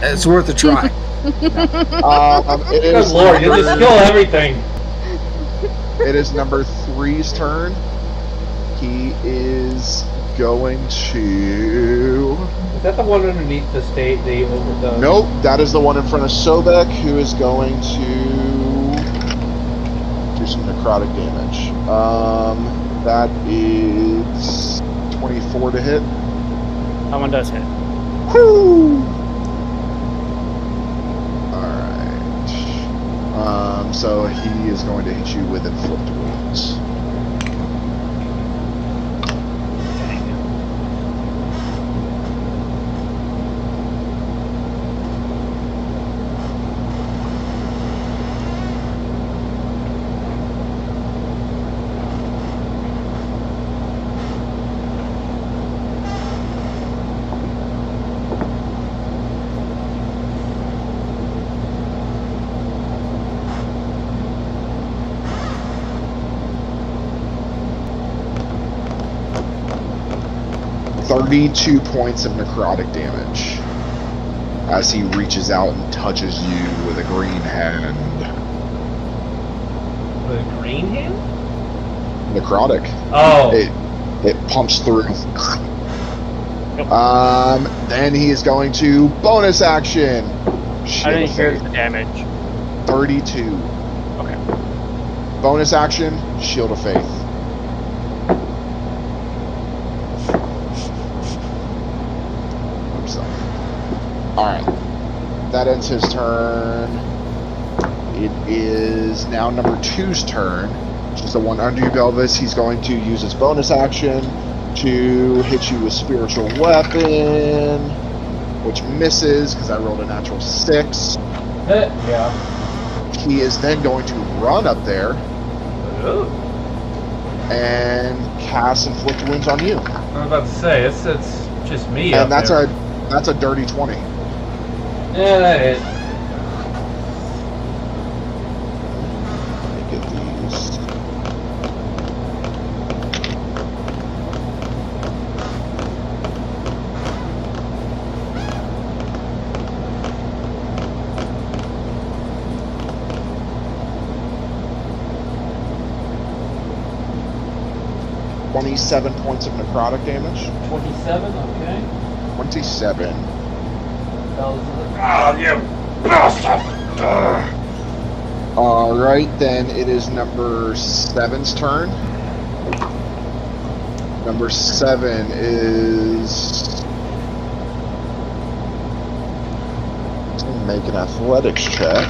It's worth a try. It Good is lord, you just kill everything. It is number 3's turn. He is going to. Is that the one underneath the state? Nope, that is the one in front of Sobek, who is going to do some necrotic damage. That is 24 to hit. That one does hit. Whoo! Alright. So he is going to hit you with inflict wounds. $32 points of necrotic damage as he reaches out and touches you with a green hand. With a green hand? Necrotic. Oh. It pumps through. Then he is going to bonus action. I didn't hear the damage. 32. Okay. Bonus action, Shield of Faith. Alright. That ends his turn. It is now number 2's turn, which is the one under you, Belvis. He's going to use his bonus action to hit you with Spiritual Weapon, which misses because I rolled a natural 6. Yeah. He is then going to run up there Oh. and cast Inflict Wounds on you. I was about to say, it's just me And up that's there. that's a dirty 20. Yeah, that hit. Let me get these. $27 points of necrotic damage. 27, okay. 27. Ah, you bastard! Alright, then it is number 7's turn. Number 7 is make an athletics check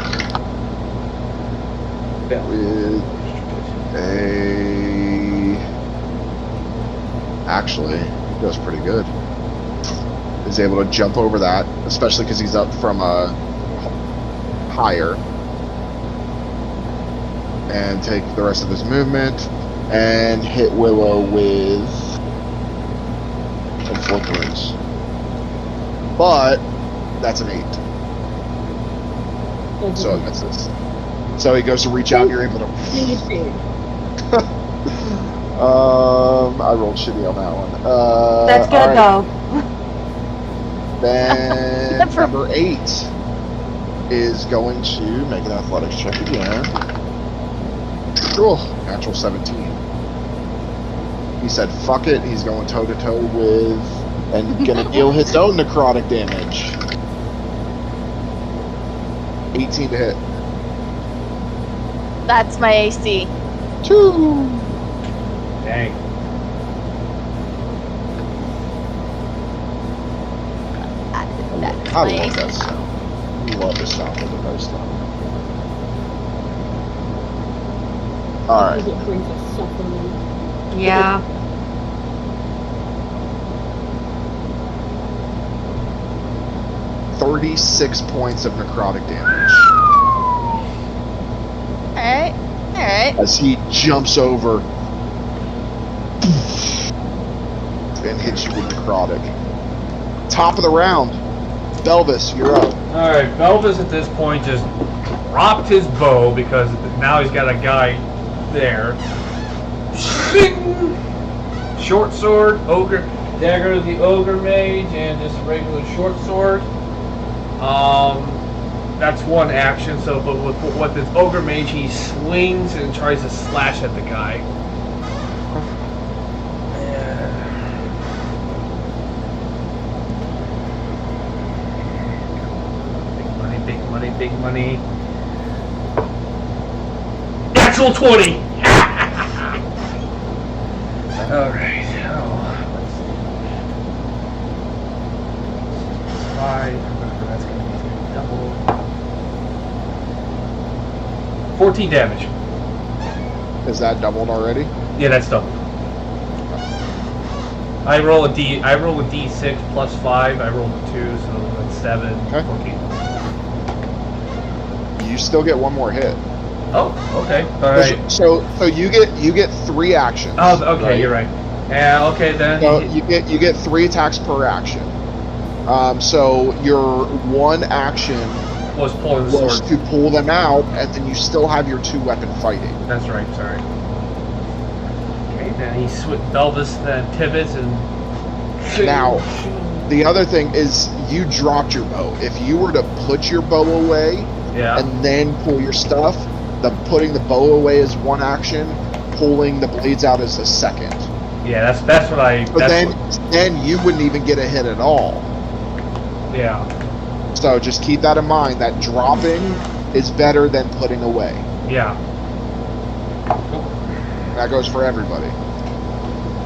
with actually it goes pretty good. Is able to jump over that, especially because he's up from a higher, and take the rest of his movement and hit Willow with some flickerings. But that's an 8. So it misses. So he goes to reach out and you're able to I rolled shitty on that one. That's good though. Then number 8 is going to make an athletics check again. Cool. Natural 17. He said fuck it, he's going toe to toe with and gonna deal his own necrotic damage. 18 to hit. That's my AC. 2. Dang. That's I my love AC. that sound. I love the sound of the dice sound. Alright. It brings us suffering. Yeah. $36 points of necrotic damage. Alright. Alright. As he jumps over and hits you with necrotic. Top of the round. Belvis, you're up. Alright, Belvis at this point just dropped his bow because now he's got a guy there. Short sword, ogre, dagger to the ogre mage, and just a regular short sword. That's one action. So, but with this ogre mage, he swings and tries to slash at the guy. Big money. Natural 20! Alright, so let's see. 5, that's going to be double. 14 damage. Is that doubled already? Yeah, that's doubled. I roll a D6 plus 5, I rolled a 2, so that's 7, Okay. 14. You still get one more hit. Oh, okay. Alright. So you get 3 actions. Oh, okay, right? you're right. Yeah, okay then. So you get 3 attacks per action. So your one action was pulling the was sword. to pull them out, and then you still have your 2-weapon fighting. That's right, sorry. Okay, then he Belvis then pivots and... Now, the other thing is you dropped your bow. If you were to put your bow away Yeah. and then pull your stuff, putting the bow away is one action, pulling the blades out is a second. Yeah, that's what I... But then you wouldn't even get a hit at all. Yeah. So just keep that in mind, that dropping is better than putting away. Yeah. That goes for everybody.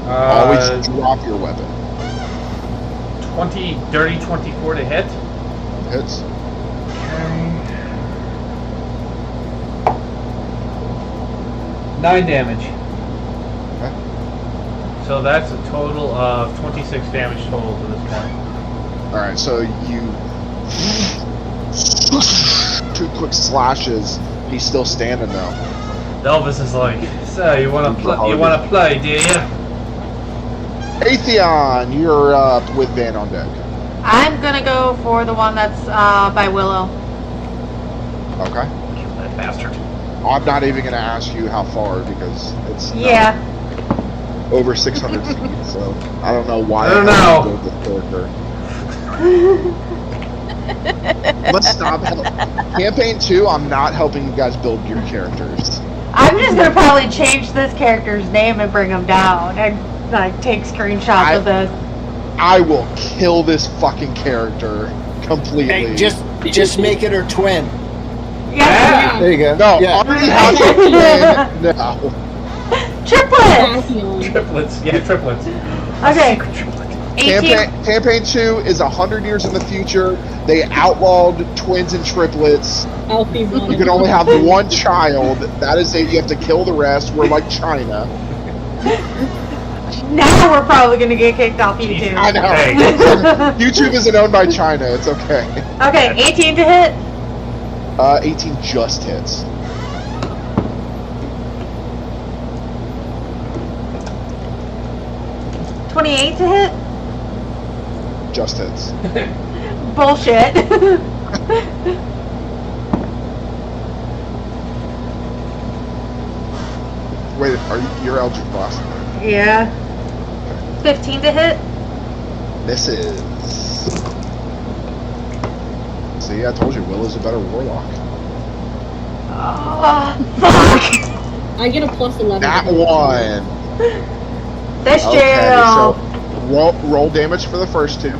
Always drop your weapon. 24 to hit. Hits. Okay. 9 damage. Okay. So that's a total of 26 damage total to this point. Alright, so you 2 quick slashes, he's still standing though. Elvis is like, so you wanna play, do you? Atheon, you're up with Van on deck. I'm gonna go for the one that's by Willow. Okay. Kill that bastard. I'm not even going to ask you how far because it's Yeah. over 600 feet, so I don't know why I don't know. build this character. Let's stop. Campaign 2, I'm not helping you guys build your characters. I'm just gonna probably change this character's name and bring him down and like take screenshots of this. I will kill this fucking character completely. Hey, just make it her twin. Yeah. There you go. No, Yeah. already has a twin. No. Triplets! Triplets. Yeah, triplets. Okay. 18. Campaign 2 is 100 years in the future. They outlawed twins and triplets. Alfie won. You can only have one child. That is it. You have to kill the rest. We're like China. Now we're probably gonna get kicked off YouTube. I know. Hey. YouTube isn't owned by China. It's okay. Okay, 18 to hit. 18 just hits. $28 to hit. Just hits. Bullshit. Wait, you're Eldritch Blast? Yeah. 15 to hit. Misses. See, I told you, Will is a better warlock. Oh, fuck. I get a plus 11. That one. That's Okay, jail. so roll damage for the first two.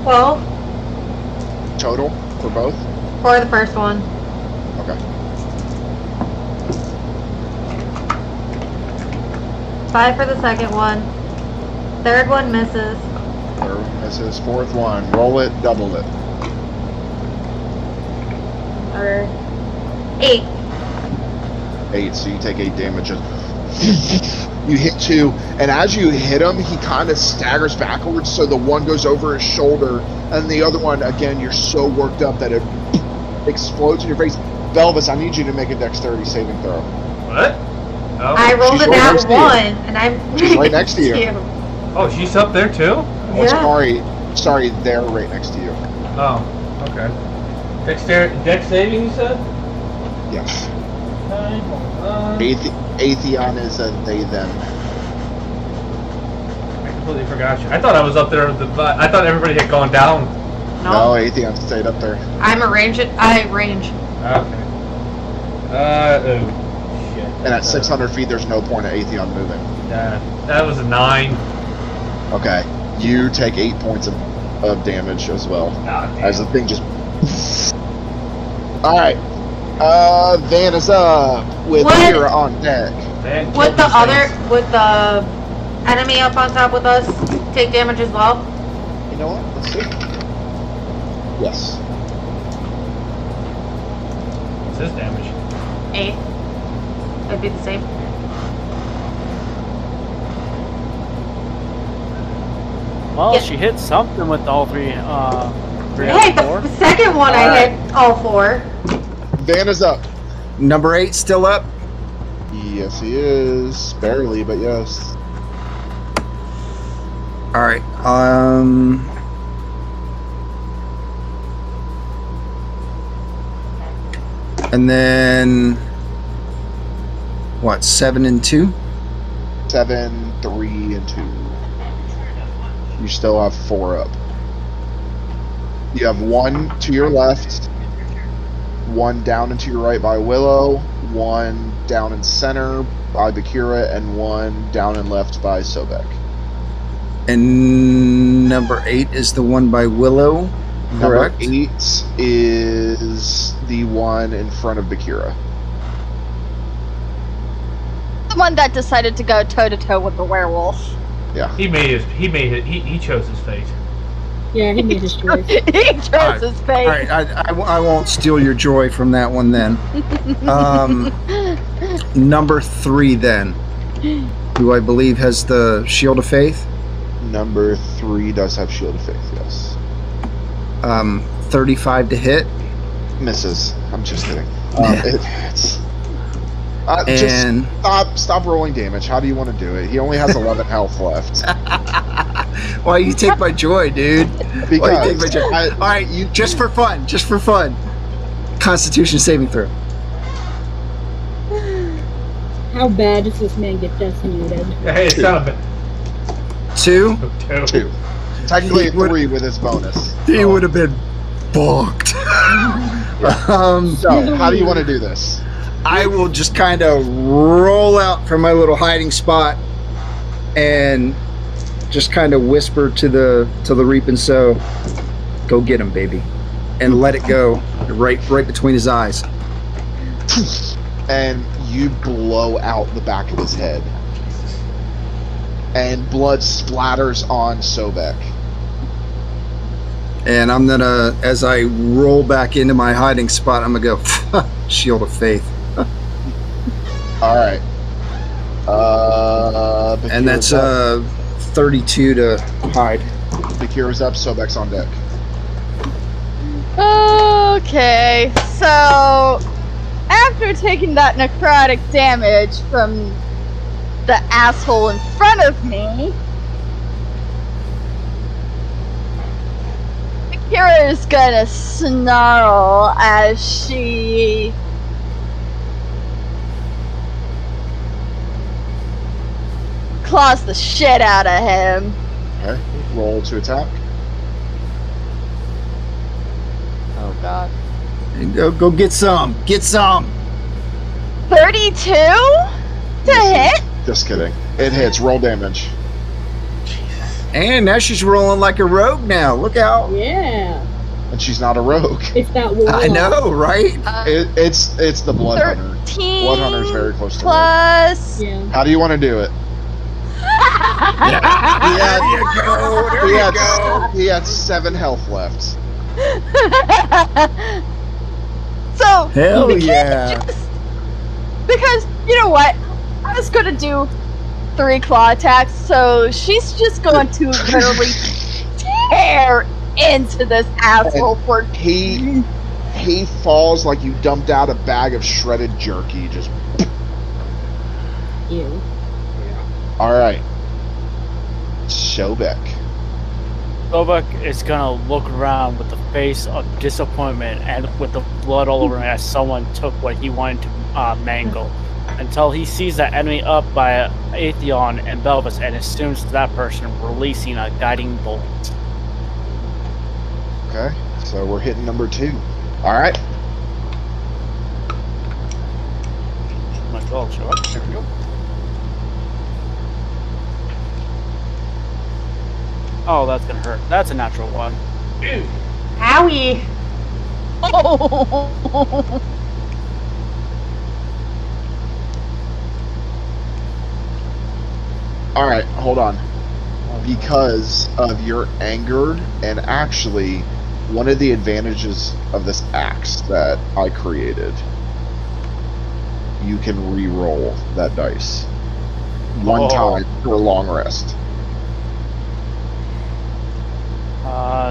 Well, Total for both? for the first one. Okay. 5 for the second one. Third one misses. Third misses. Fourth one. Roll it, double it. Or 8. 8, so you take 8 damage. You hit 2, and as you hit him, he kind of staggers backwards, so the one goes over his shoulder, and the other one, again, you're so worked up that it explodes in your face. Belvis, I need you to make a dexterity saving throw. What? Oh. I rolled She's a right nat next to you. 1, and I'm She's right next to you. Oh, she's up there too? Oh, Yeah. sorry, they're right next to you. Oh, okay. Dex saving, you said? Yes. Okay, hold on. Atheon is a they, them. I completely forgot you. I thought I was up there. I thought everybody had gone down. No, Atheon stayed up there. I'm a range. I range. Okay. Oh, shit. And at 600 feet, there's no point of Atheon moving. That was a 9. Okay. You take 8 points of damage as well. As the thing just... Alright. Van is up with What? Kira on deck. Would the enemy up on top with us take damage as well? You know what? Let's see. Yes. What's his damage? 8. It'd be the same. Well, Yeah. she hit something with all three. Three out Hey, of 4. the second one I Alright. hit all 4. Van is up. Number 8 still up. Yes, he is. Barely, but yes. All right. And then what? 7 and 2. 7, 3, and 2. You still have 4 up. You have 1 to your left, 1 down and to your right by Willow, 1 down in center by Bakura, and 1 down and left by Sobek. And number 8 is the one by Willow. Number Correct. 8 is the one in front of Bakura. The one that decided to go toe to toe with the werewolf. Yeah. He chose his fate. Yeah, he made his choice. He chose his fate. All right, I won't steal your joy from that one then. Number 3 then, who I believe has the Shield of Faith. Number 3 does have Shield of Faith, yes. 35 to hit. Misses. I'm just kidding. And just stop rolling damage. How do you want to do it? He only has 11 health left. why you take my joy, dude? Because Why you take my joy? All right, you just for fun. Constitution saving throw. How bad does this man get decimated? Hey, it's not a bit. 2. 2. Technically He would- 3 with his bonus. He would have been bonked. So, how do you want to do this? I will just kind of roll out from my little hiding spot and just kind of whisper to the reap and sow, "Go get him, baby." and let it go right between his eyes. And you blow out the back of his head. And blood splatters on Sobek. And I'm gonna, as I roll back into my hiding spot, I'm gonna go Shield of Faith. All right. And that's 32 to hide. Bakira's up, Sobek's on deck. Okay, so after taking that necrotic damage from the asshole in front of me, Akira is gonna snarl as she claws the shit out of him. Okay, roll to attack. Oh god. And go get some. Get some. 32 to hit? Just kidding. It hits. Roll damage. And now she's rolling like a rogue now. Look out. Yeah. And she's not a rogue. It's that warlock. I know, right? It's the Blood Hunter. 13 Blood Hunter's very close to plus... Yeah. How do you want to do it? There you go. There you go. He had 7 health left. So, Hell we yeah. can't because, you know what? I was gonna do 3 claw attacks, so she's just going to literally tear into this asshole for... He falls like you dumped out a bag of shredded jerky. Just... Ew. Alright. Sobek. Sobek is gonna look around with the face of disappointment and with the blood all over him as someone took what he wanted to mangle, until he sees that enemy up by Atheon and Belvis and assumes that person releasing a guiding bolt. Okay, so we're hitting number 2. Alright. My spell will show up. There we go. Oh, that's gonna hurt. That's a natural 1. Owie! Alright, hold on. Because of your anger, and actually, one of the advantages of this axe that I created, you can re-roll that dice. One time for a long rest.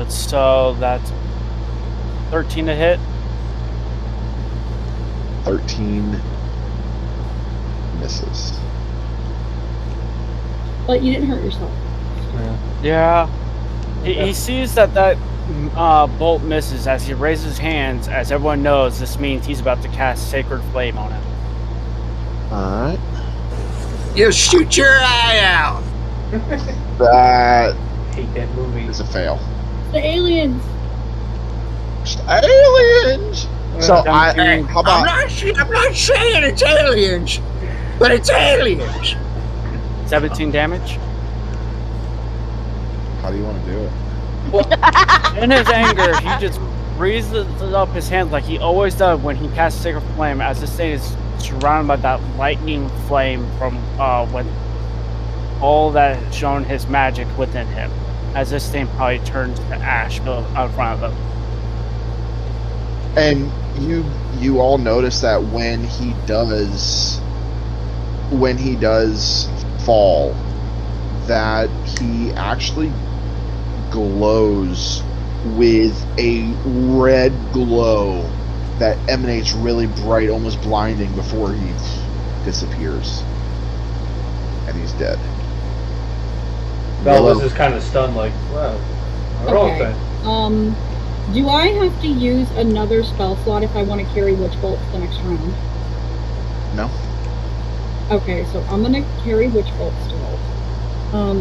So that's 13 to hit. 13 misses. But you didn't hurt yourself. Yeah. He sees that bolt misses as he raises his hands. As everyone knows, this means he's about to cast Sacred Flame on it. Alright. You shoot your eye out. That I hate that movie. is a fail. The aliens. Aliens! So how about... I'm not saying it's aliens, but it's aliens. 17 damage. How do you want to do it? In his anger, he just raises up his hands like he always does when he casts Sacred Flame, as this thing is surrounded by that lightning flame from when all that has shown his magic within him. As this thing probably turns to ash out in front of him. And you all notice that when he does fall, that he actually glows with a red glow that emanates really bright, almost blinding, before he disappears. And he's dead. Belvis is kind of stunned, like, wow. Okay. Do I have to use another spell slot if I want to carry Witch Bolt the next round? No. Okay, so I'm gonna carry Witch Bolt still.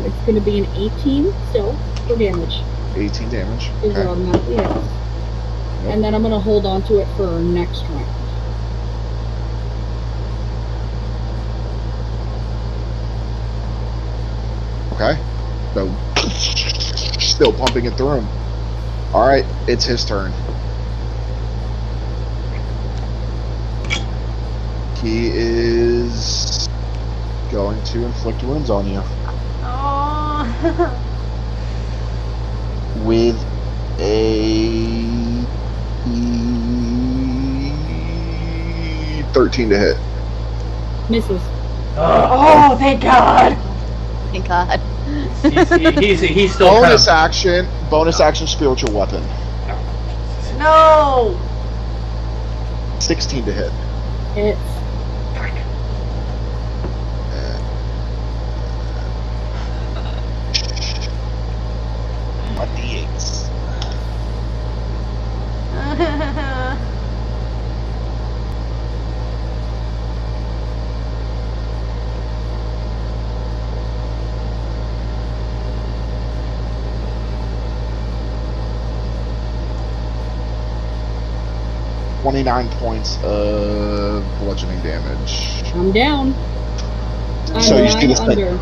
It's gonna be an 18 still for damage. 18 damage. Is Okay. automatically hits. Yep. And then I'm gonna hold on to it for next round. Okay. So, still pumping it through him. Alright, it's his turn. He is going to inflict wounds on you Oh. with a 13 to hit. Misses. Oh, thank God. Thank God. He's still kind of- Bonus action spiritual weapon. No. 16 to hit. It's 1d8s. $29 points of bludgeoning damage. I'm down. So you see this thing, under.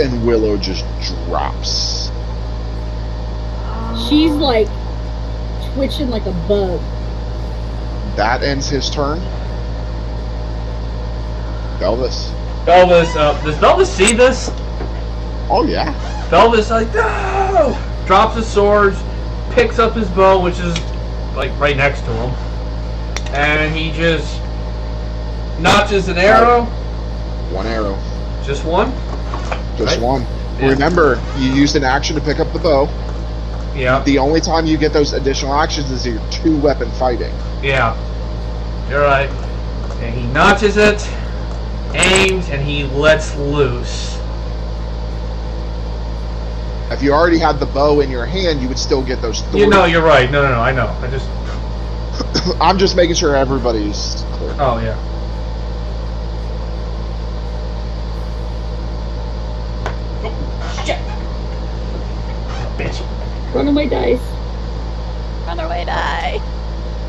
and Willow just drops. She's like twitching like a bug. That ends his turn. Belvis. Belvis, does Belvis see this? Oh yeah. Belvis like, no! Drops his swords, picks up his bow, which is like right next to him, and he just notches an arrow. One arrow. Just one? Just Right. one. Yeah. Remember, you used an action to pick up the bow. Yeah. The only time you get those additional actions is your 2-weapon fighting. Yeah. You're right. And he notches it, aims, and he lets loose. If you already had the bow in your hand, you would still get those 3. You know, you're right. No, I know. I just. I'm just making sure everybody's clear. Oh, yeah. Shit! Bitch. Run away, dice. Run away, die.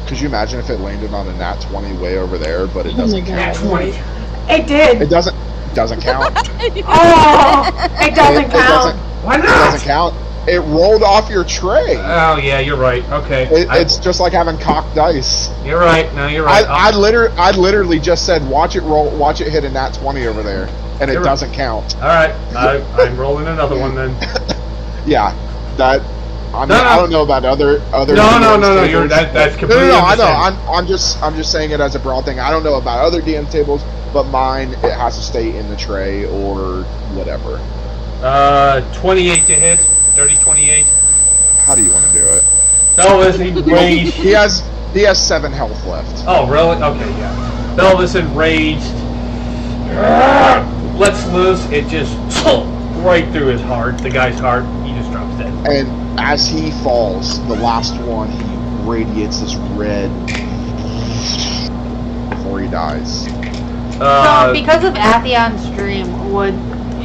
Could you imagine if it landed on a nat 20 way over there, but it Oh my doesn't god. count? 20. It did. It doesn't count. Oh, it doesn't It count. Why It not? doesn't count. It rolled off your tray. Oh, yeah, you're right. Okay. It's just like having cocked dice. You're right. No, you're right. I literally just said, watch it roll, watch it hit a nat 20 over there, and it You're right. doesn't count. All right. I'm rolling another one then. Yeah, that. I mean, No. I don't know about other. No. DMs You're tables. that's No, completely. I know. understandable. I'm just saying it as a broad thing. I don't know about other DM tables, but mine it has to stay in the tray or whatever. 28 to hit. 30-28. How do you want to do it? Belvis enraged. He has 7 health left. Oh, really? Okay, yeah. Belvis enraged. Lets loose. It just right through his heart. The guy's heart. He just drops dead. And as he falls, the last one, he radiates this red before he dies. So, because of Atheon's dream, would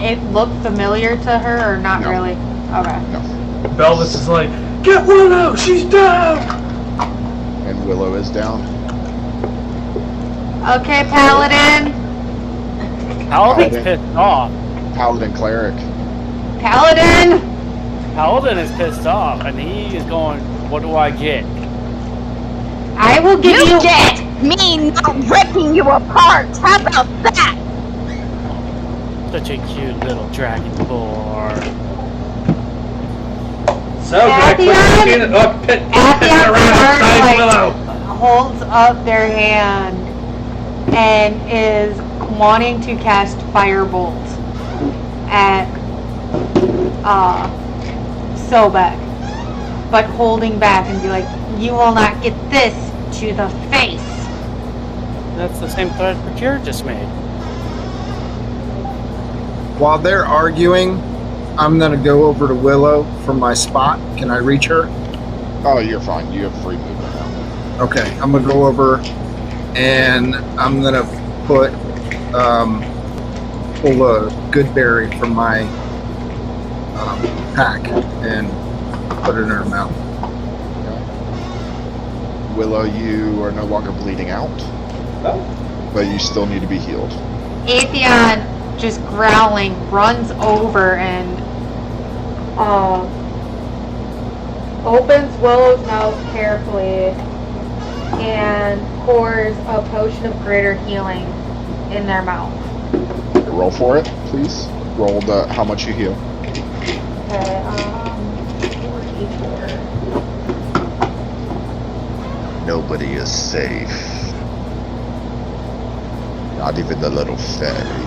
it look familiar to her or not No. really? Okay. Belvis is like, get Willow. She's down. And Willow is down. Okay, Paladin. Paladin's pissed off. Paladin Cleric. Paladin. Paladin is pissed off, and he is going, what do I get? I will give you. You get me not ripping you apart. How about that? Such a cute little dragon boar. So, can I quit looking at pissing around outside Willow? Holds up their hand and is wanting to cast Firebolt at Sobek, but holding back and be like, you will not get this to the face. That's the same threat Procure just made. While they're arguing, I'm gonna go over to Willow from my spot. Can I reach her? Oh, you're fine. You have free movement now. Okay, I'm gonna go over and I'm gonna pull a good berry from my pack and put it in her mouth. Willow, you are no longer bleeding out, but you still need to be healed. Atheon, just growling, runs over and opens Willow's mouth carefully and pours a potion of greater healing in their mouth. Roll for it, please. Roll the how much you heal. Okay, 4d4. Nobody is safe. Not even the little fairy.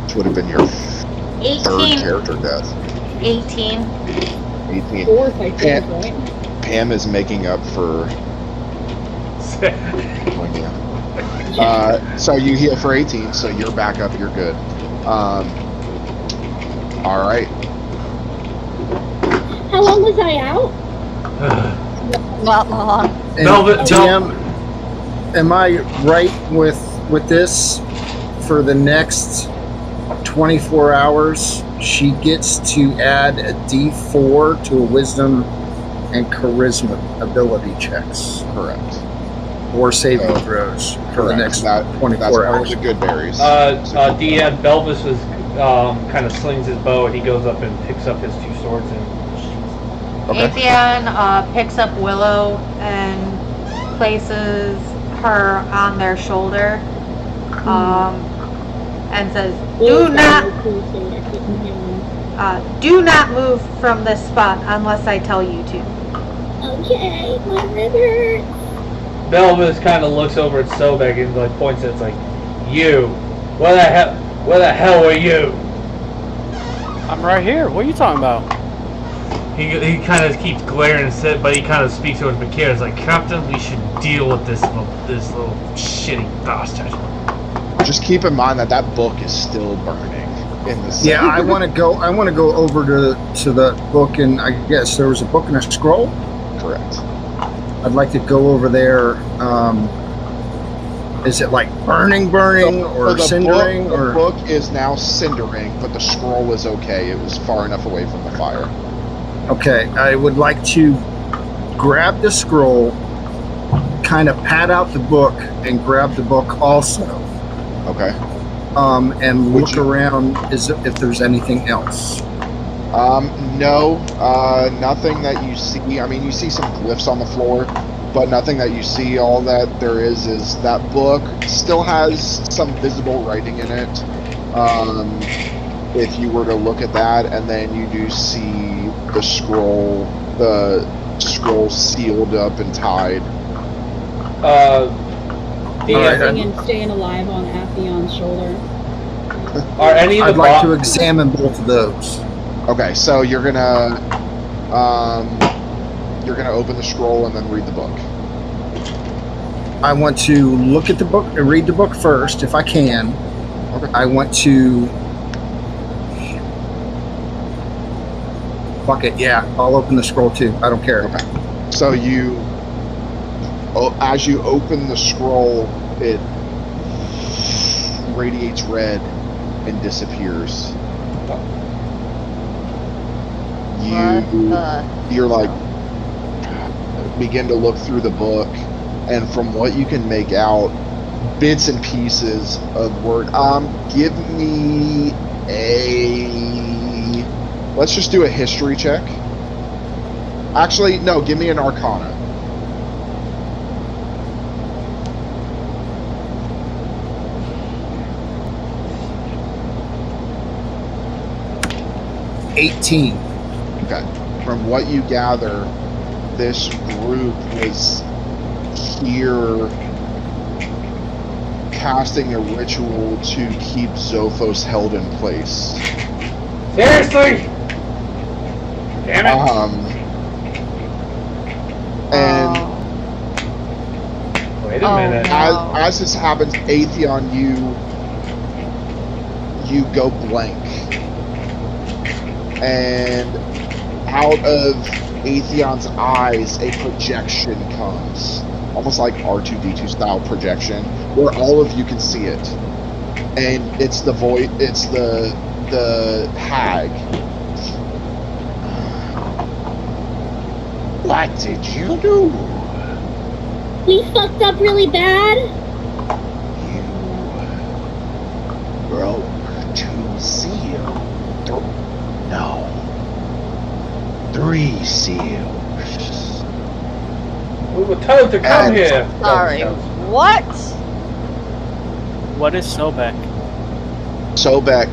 Which would have been your third 18. character death. 18. 18. Fourth, I think, Pam, right? Pam is making up for. So you heal for 18, so you're back up. You're good. All right. How long was I out? Not long. And Velvet, Tim, am I right with this? For the next 24 hours, she gets to add a D4 to a Wisdom and Charisma ability checks. Correct. Or saving throws for the next 24 That's one of hours. the good berries. DM Belvis is kind of slings his bow and he goes up and picks up his two swords and. Atheon picks up Willow and places her on their shoulder, and says, "Do not move from this spot unless I tell you to." Okay, my rib hurts. Belvis kind of looks over at Sobek and like points at it's like, you. Where the hell are you? I'm right here. What are you talking about? He kind of keeps glaring and said, but he kind of speaks over to Bakir. It's like, Captain, we should deal with this little shitty bastard. Just keep in mind that book is still burning in the Yeah, I want to go over to the book, and I guess there was a book and a scroll. Correct. I'd like to go over there. Is it like burning, or the cindering, book, or the book is now cindering, but the scroll is okay. It was far enough away from the fire. okay? I would like to grab the scroll, kind of pat out the book, and grab the book also. Okay. And look around if there's anything else. No, nothing that you see. I mean, you see some glyphs on the floor, but nothing that you see. All that there is that book still has some visible writing in it. If you were to look at that, and then you do see the scroll sealed up and tied. And staying alive on Atheon's shoulder. Are any of the I'd like to examine both of those. Okay, so you're gonna open the scroll and then read the book. I want to look at the book and read the book first, if I can. Okay. I want to. Fuck it, yeah. I'll open the scroll too. I don't care. Okay. So as you open the scroll, it radiates red and disappears. You're like begin to look through the book, and from what you can make out, bits and pieces of word. Give me let's just do a history check. Actually, no, give me an Arcana. $18. Okay. From what you gather, this group was here casting a ritual to keep Zophos held in place. Seriously? Damn it. And wait a minute. as this happens, Atheon, you go blank. And out of Atheon's eyes, a projection comes. Almost like R2-D2 style projection, where all of you can see it. And it's the voice, it's the hag. What did you do? We fucked up really bad. You broke 2 seals. No. 3 seals. We were told to come here. Sorry. What? What is Sobek? Sobek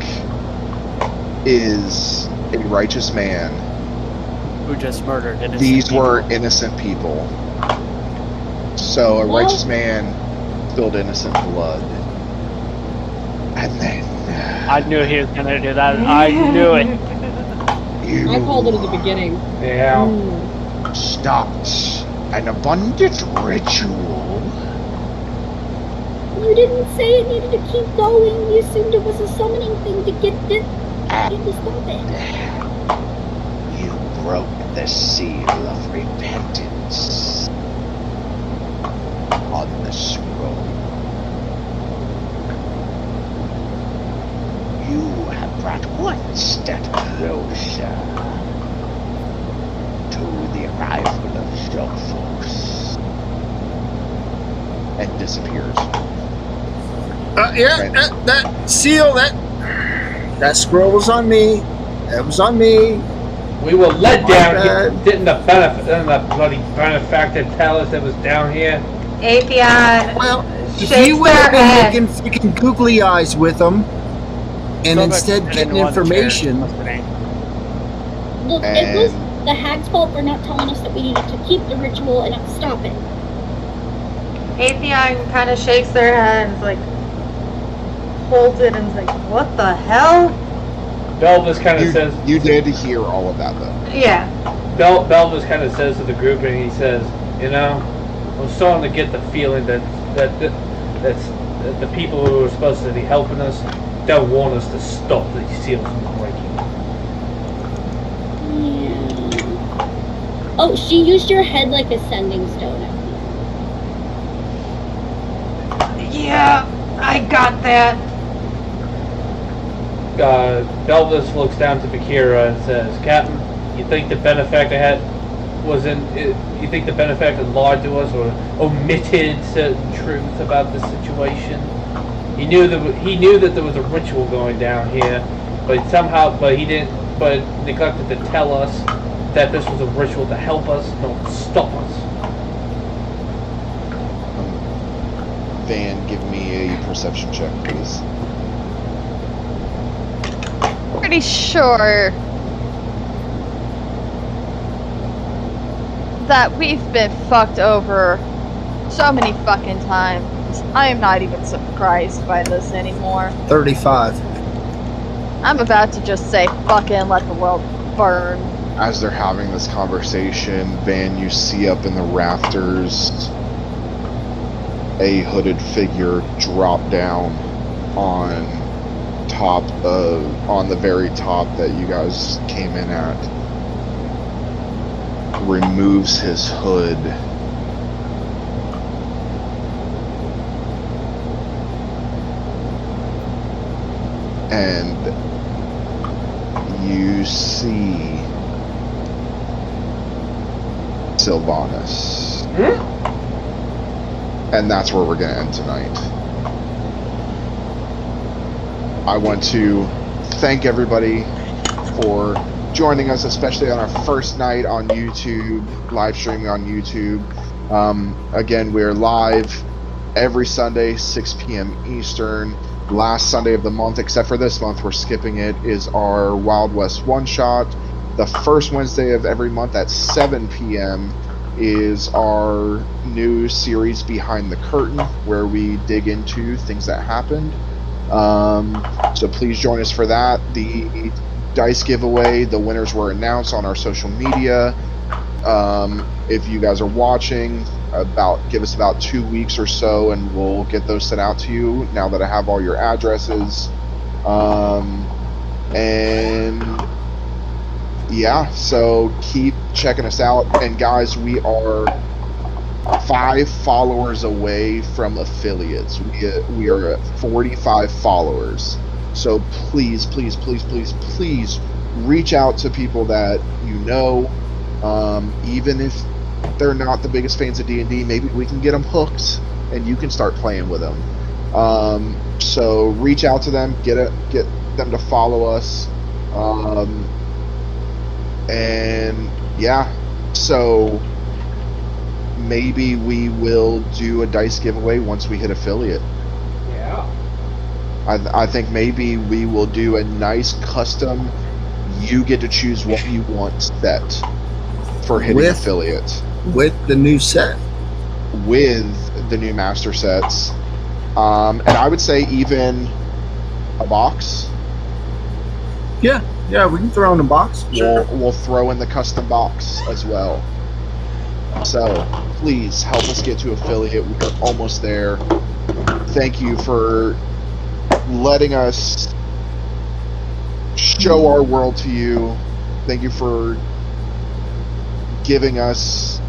is a righteous man. Who just murdered innocent These people. were innocent people. So a righteous man spilled innocent blood. And then I knew he was gonna do that. I knew it. you I called it at the beginning. Yeah. stopped an abundant ritual. You didn't say it needed to keep going. You assumed it was a summoning thing to get this. You to stop it. You broke the seal of repentance on the scroll. You have brought one step closer to the arrival of Sophos. and disappears. That seal, that scroll was on me. That was on me. We were led My down bad. here. Didn't the bloody benefactor tell us it was down here? Atheon Well, if shakes you would have their head. been making freaking googly eyes with them, and Sobek instead didn't getting want the information. chairs listening. Look, it was the hag's fault for not telling us that we needed to keep the ritual and not stop it. Atheon kind of shakes their head and is like, holds it and is like, what the hell? Belvis kind of says. You did hear all of that, though. Yeah. Belvis kind of says to the group, and he says, "You know, I'm starting to get the feeling that the people who are supposed to be helping us don't want us to stop these seals from breaking." Yeah. Oh, she used your head like a sending stone. Yeah, I got that. Belvis looks down to Bakira and says, "Captain, you think the benefactor you think the benefactor lied to us or omitted certain truths about the situation? He knew that there was a ritual going down here, but he neglected to tell us that this was a ritual to help us, not stop us." Van, give me a perception check, please. Pretty sure that we've been fucked over so many fucking times. I am not even surprised by this anymore. 35. I'm about to just say fucking let the world burn. As they're having this conversation, Van, you see up in the rafters a hooded figure drop down on the very top that you guys came in at. Removes his hood. And you see Sylvanas. And that's where we're going to end tonight. I want to thank everybody for joining us, especially on our first night on YouTube, live streaming on YouTube. Again, we're live every Sunday, 6 p.m. Eastern. Last Sunday of the month, except for this month, we're skipping it, is our Wild West one-shot. The first Wednesday of every month at 7 p.m. is our new series Behind the Curtain, where we dig into things that happened. So please join us for that. The dice giveaway, the winners were announced on our social media. If you guys are watching, give us about 2 weeks or so, and we'll get those sent out to you now that I have all your addresses. And yeah, so keep checking us out. And guys, we are 5 followers away from affiliates. We are at 45 followers. So please, please, please, please, please reach out to people that you know. Even if they're not the biggest fans of D&D, maybe we can get them hooked and you can start playing with them. So reach out to them, get them to follow us. And yeah, so maybe we will do a dice giveaway once we hit affiliate. Yeah. I think maybe we will do a nice custom, you get to choose what you want set for hitting With- affiliate. With the new set. With the new master sets. And I would say even a box. Yeah, we can throw in a box. We'll throw in the custom box as well. So please help us get to affiliate. We're almost there. Thank you for letting us show our world to you. Thank you for giving us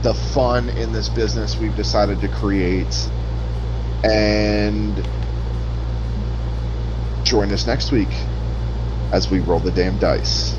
the fun in this business we've decided to create. And join us next week as we roll the damn dice.